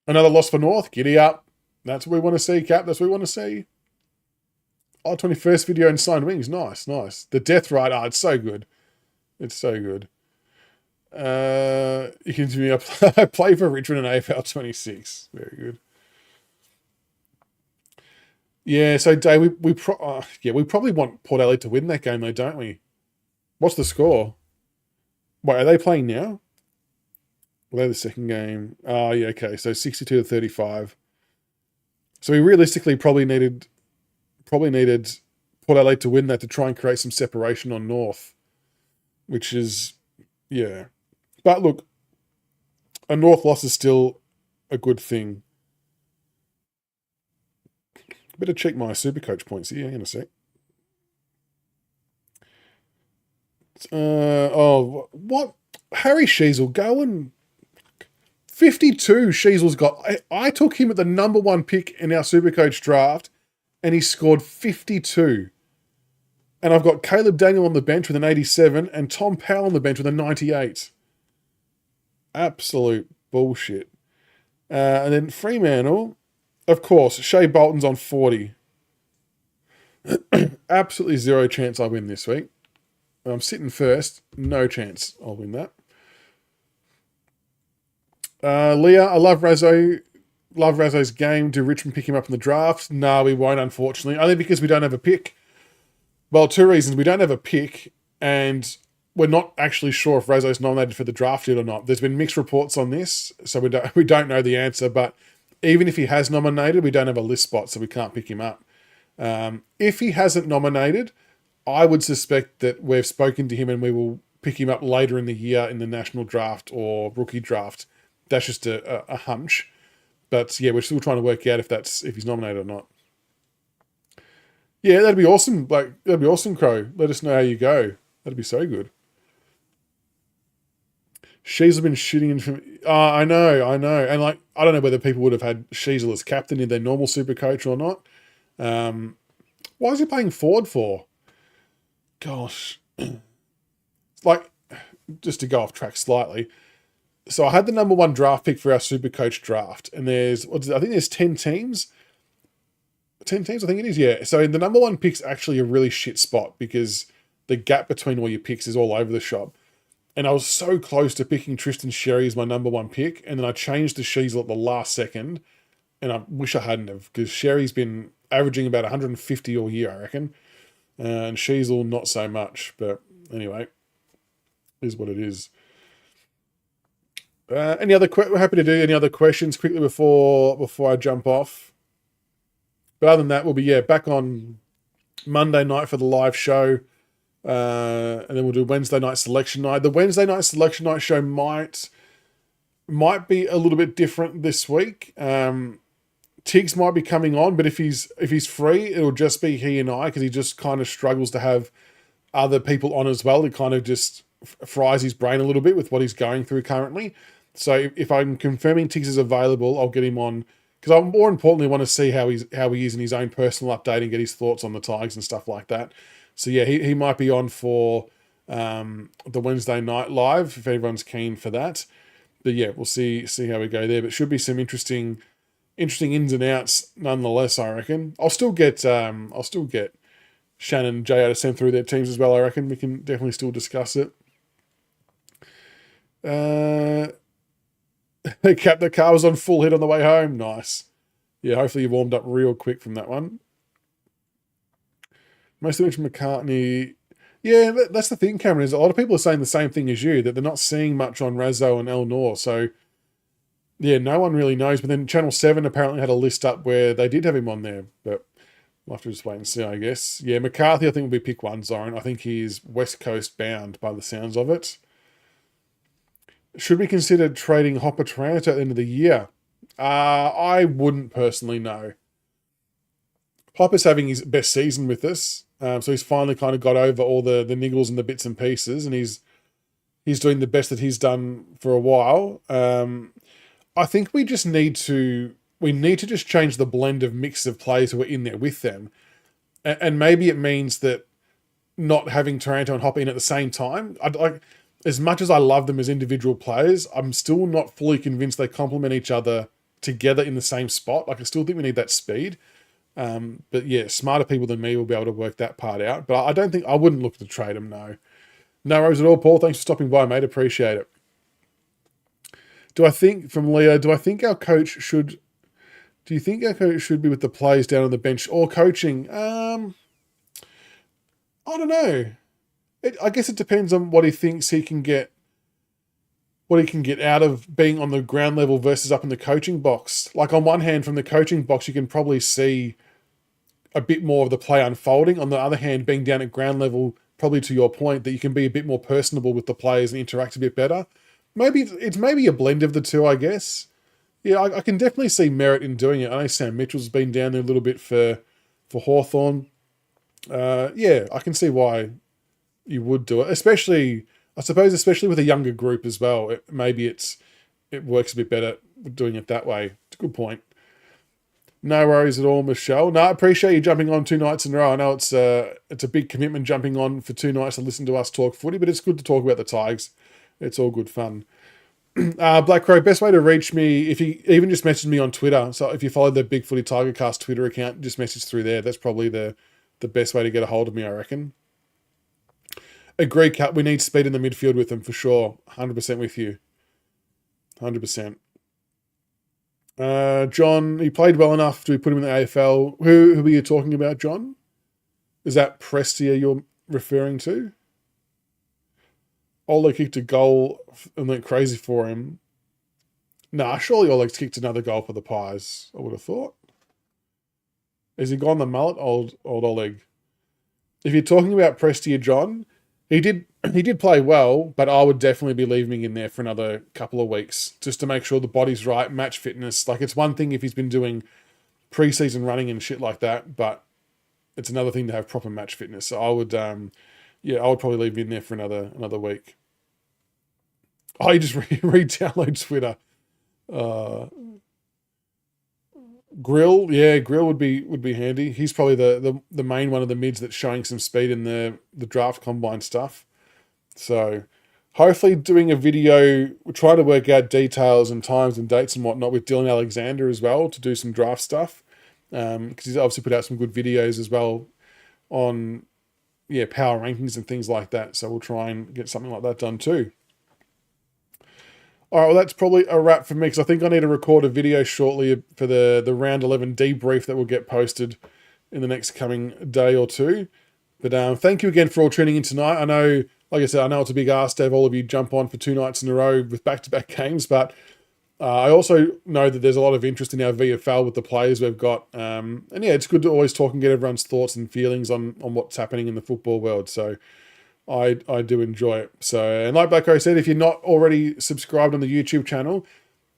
Another loss for North. Giddy up. That's what we want to see, Cap. That's what we want to see. Oh, 21st video in signed wings. Nice, nice. The death ride. Oh, it's so good. It's so good. You can do me a play for Richmond and AFL 26. Very good. Yeah, so Dave, we probably want Port Adelaide to win that game though, don't we? What's the score? Wait, are they playing now? Well, they're the second game. Oh, yeah, okay. So 62-35. So we realistically probably needed Port Adelaide to win that to try and create some separation on North, which is, yeah. But look, a North loss is still a good thing. Better check my Supercoach points here. Hang on a sec. What? Harry Sheasel going 52. Sheasel's got. I took him at the number one pick in our Supercoach draft, and he scored 52. And I've got Caleb Daniel on the bench with an 87 and Tom Powell on the bench with a 98. Absolute bullshit. And then Fremantle, of course, Shea Bolton's on 40. Absolutely zero chance I win this week. I'm sitting first. No chance I'll win that. Leah, I love Razzo. Love Razzo's game. Do Richmond pick him up in the draft? No, we won't, unfortunately. Only because we don't have a pick. Well, two reasons. We don't have a pick, and we're not actually sure if Razzo's nominated for the draft yet or not. There's been mixed reports on this, so we don't know the answer. But even if he has nominated, we don't have a list spot, so we can't pick him up. If he hasn't nominated, I would suspect that we've spoken to him and we will pick him up later in the year in the national draft or rookie draft. That's just a hunch. But yeah, we're still trying to work out if he's nominated or not. Yeah, that'd be awesome. That'd be awesome, Crow. Let us know how you go. That'd be so good. Sheasel been shooting in from. I know. And I don't know whether people would have had Sheasel as captain in their normal super coach or not. Why is he playing forward for? Gosh. Just to go off track slightly. So I had the number one draft pick for our super coach draft. And I think there's 10 teams. 10 teams, I think it is, yeah. So the number one pick's actually a really shit spot because the gap between all your picks is all over the shop. And I was so close to picking Tristan Sherry as my number one pick, and then I changed to Sheasel at the last second, and I wish I hadn't have, because Sherry's been averaging about 150 all year, I reckon, and Sheasel not so much, but anyway, is what it is. We're happy to do any other questions quickly before I jump off. But other than that, we'll be back on Monday night for the live show. And then we'll do Wednesday night selection night. The Wednesday night selection night show might be a little bit different this week. Tiggs might be coming on, but if he's free, it'll just be he and I, because he just kind of struggles to have other people on as well. It kind of just fries his brain a little bit with what he's going through currently. So if I'm confirming Tiggs is available, I'll get him on, because I more importantly want to see how he is in his own personal update and get his thoughts on the Tigers and stuff like that. So yeah, he might be on for the Wednesday night live if everyone's keen for that. But yeah, we'll see how we go there. But should be some interesting ins and outs nonetheless, I reckon. I'll still get Shannon and JR to send through their teams as well, I reckon. We can definitely still discuss it. The car was on full hit on the way home. Nice. Yeah, hopefully you warmed up real quick from that one. Most of McCartney. Yeah, that's the thing, Cameron, is a lot of people are saying the same thing as you, that they're not seeing much on Razzo and El Nor. So, yeah, no one really knows. But then Channel 7 apparently had a list up where they did have him on there. But we'll have to just wait and see, I guess. Yeah, McCarthy, I think, will be pick one zone. I think he's West Coast bound by the sounds of it. Should we consider trading Hopper Taranto at the end of the year? I wouldn't personally, no. Hopper's having his best season with us. So he's finally kind of got over all the niggles and the bits and pieces, and he's doing the best that he's done for a while. I think we need to just change the blend of mix of players who are in there with them. And maybe it means that not having Taranto and Hopper in at the same time. As much as I love them as individual players, I'm still not fully convinced they complement each other together in the same spot. I still think we need that speed. But yeah, smarter people than me will be able to work that part out. But I wouldn't look to trade them, no. No worries at all, Paul. Thanks for stopping by, mate. Appreciate it. From Leo, do I think our coach should Do you think Echo should be with the players down on the bench or coaching? I don't know. I guess it depends on what he thinks he can get, what he can get out of being on the ground level versus up in the coaching box. Like on one hand, from the coaching box, you can probably see a bit more of the play unfolding. On the other hand, being down at ground level, probably to your point, that you can be a bit more personable with the players and interact a bit better. Maybe it's maybe a blend of the two, I guess. Yeah, I can definitely see merit in doing it. I know Sam Mitchell's been down there a little bit for Hawthorn. Yeah, I can see why you would do it, especially, I suppose, especially with a younger group as well. Maybe it works a bit better doing it that way. It's a good point. No worries at all, Michelle. No, I appreciate you jumping on 2 nights in a row. I know it's a big commitment jumping on for 2 nights to listen to us talk footy, but it's good to talk about the Tigers. It's all good fun. Black Crow, best way to reach me, if you even just message me on Twitter. So if you follow the Big Footy Tigercast Twitter account, just message through there. That's probably the best way to get a hold of me, I reckon. Agree, Cut. We need speed in the midfield with them for sure. 100% with you. 100%. John, he played well enough to put him in the AFL. Who are you talking about, John? Is that Prestia you're referring to? Oleg kicked a goal and went crazy for him. Nah, surely Oleg's kicked another goal for the Pies, I would have thought. Has he gone the mullet, old Oleg? If you're talking about Prestia, John, he did play well, but I would definitely be leaving him in there for another couple of weeks just to make sure the body's right, match fitness. Like, it's one thing if he's been doing pre-season running and shit like that, but it's another thing to have proper match fitness. So I would, I would probably leave him in there for another week. Oh, you just re-download Twitter. Grill, yeah, Grill would be handy. He's probably the main one of the mids that's showing some speed in the draft combine stuff. So hopefully doing a video, we're trying to work out details and times and dates and whatnot with Dylan Alexander as well to do some draft stuff. Because he's obviously put out some good videos as well on power rankings and things like that. So we'll try and get something like that done too. All right, well, that's probably a wrap for me because I think I need to record a video shortly for the round 11 debrief that will get posted in the next coming day or two. But thank you again for all tuning in tonight. I know, like I said, I know it's a big ask to have all of you jump on for 2 nights in a row with back-to-back games, but I also know that there's a lot of interest in our VFL with the players we've got. And yeah, it's good to always talk and get everyone's thoughts and feelings on what's happening in the football world. So I do enjoy it. So, and like Blacko said, if you're not already subscribed on the YouTube channel,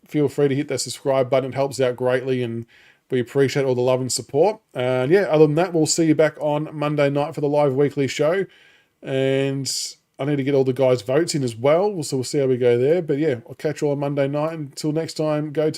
feel free to hit that subscribe button. It helps out greatly, and we appreciate all the love and support. And yeah, other than that, we'll see you back on Monday night for the live weekly show. And I need to get all the guys' votes in as well, so we'll see how we go there. But yeah, I'll catch you all on Monday night. Until next time, go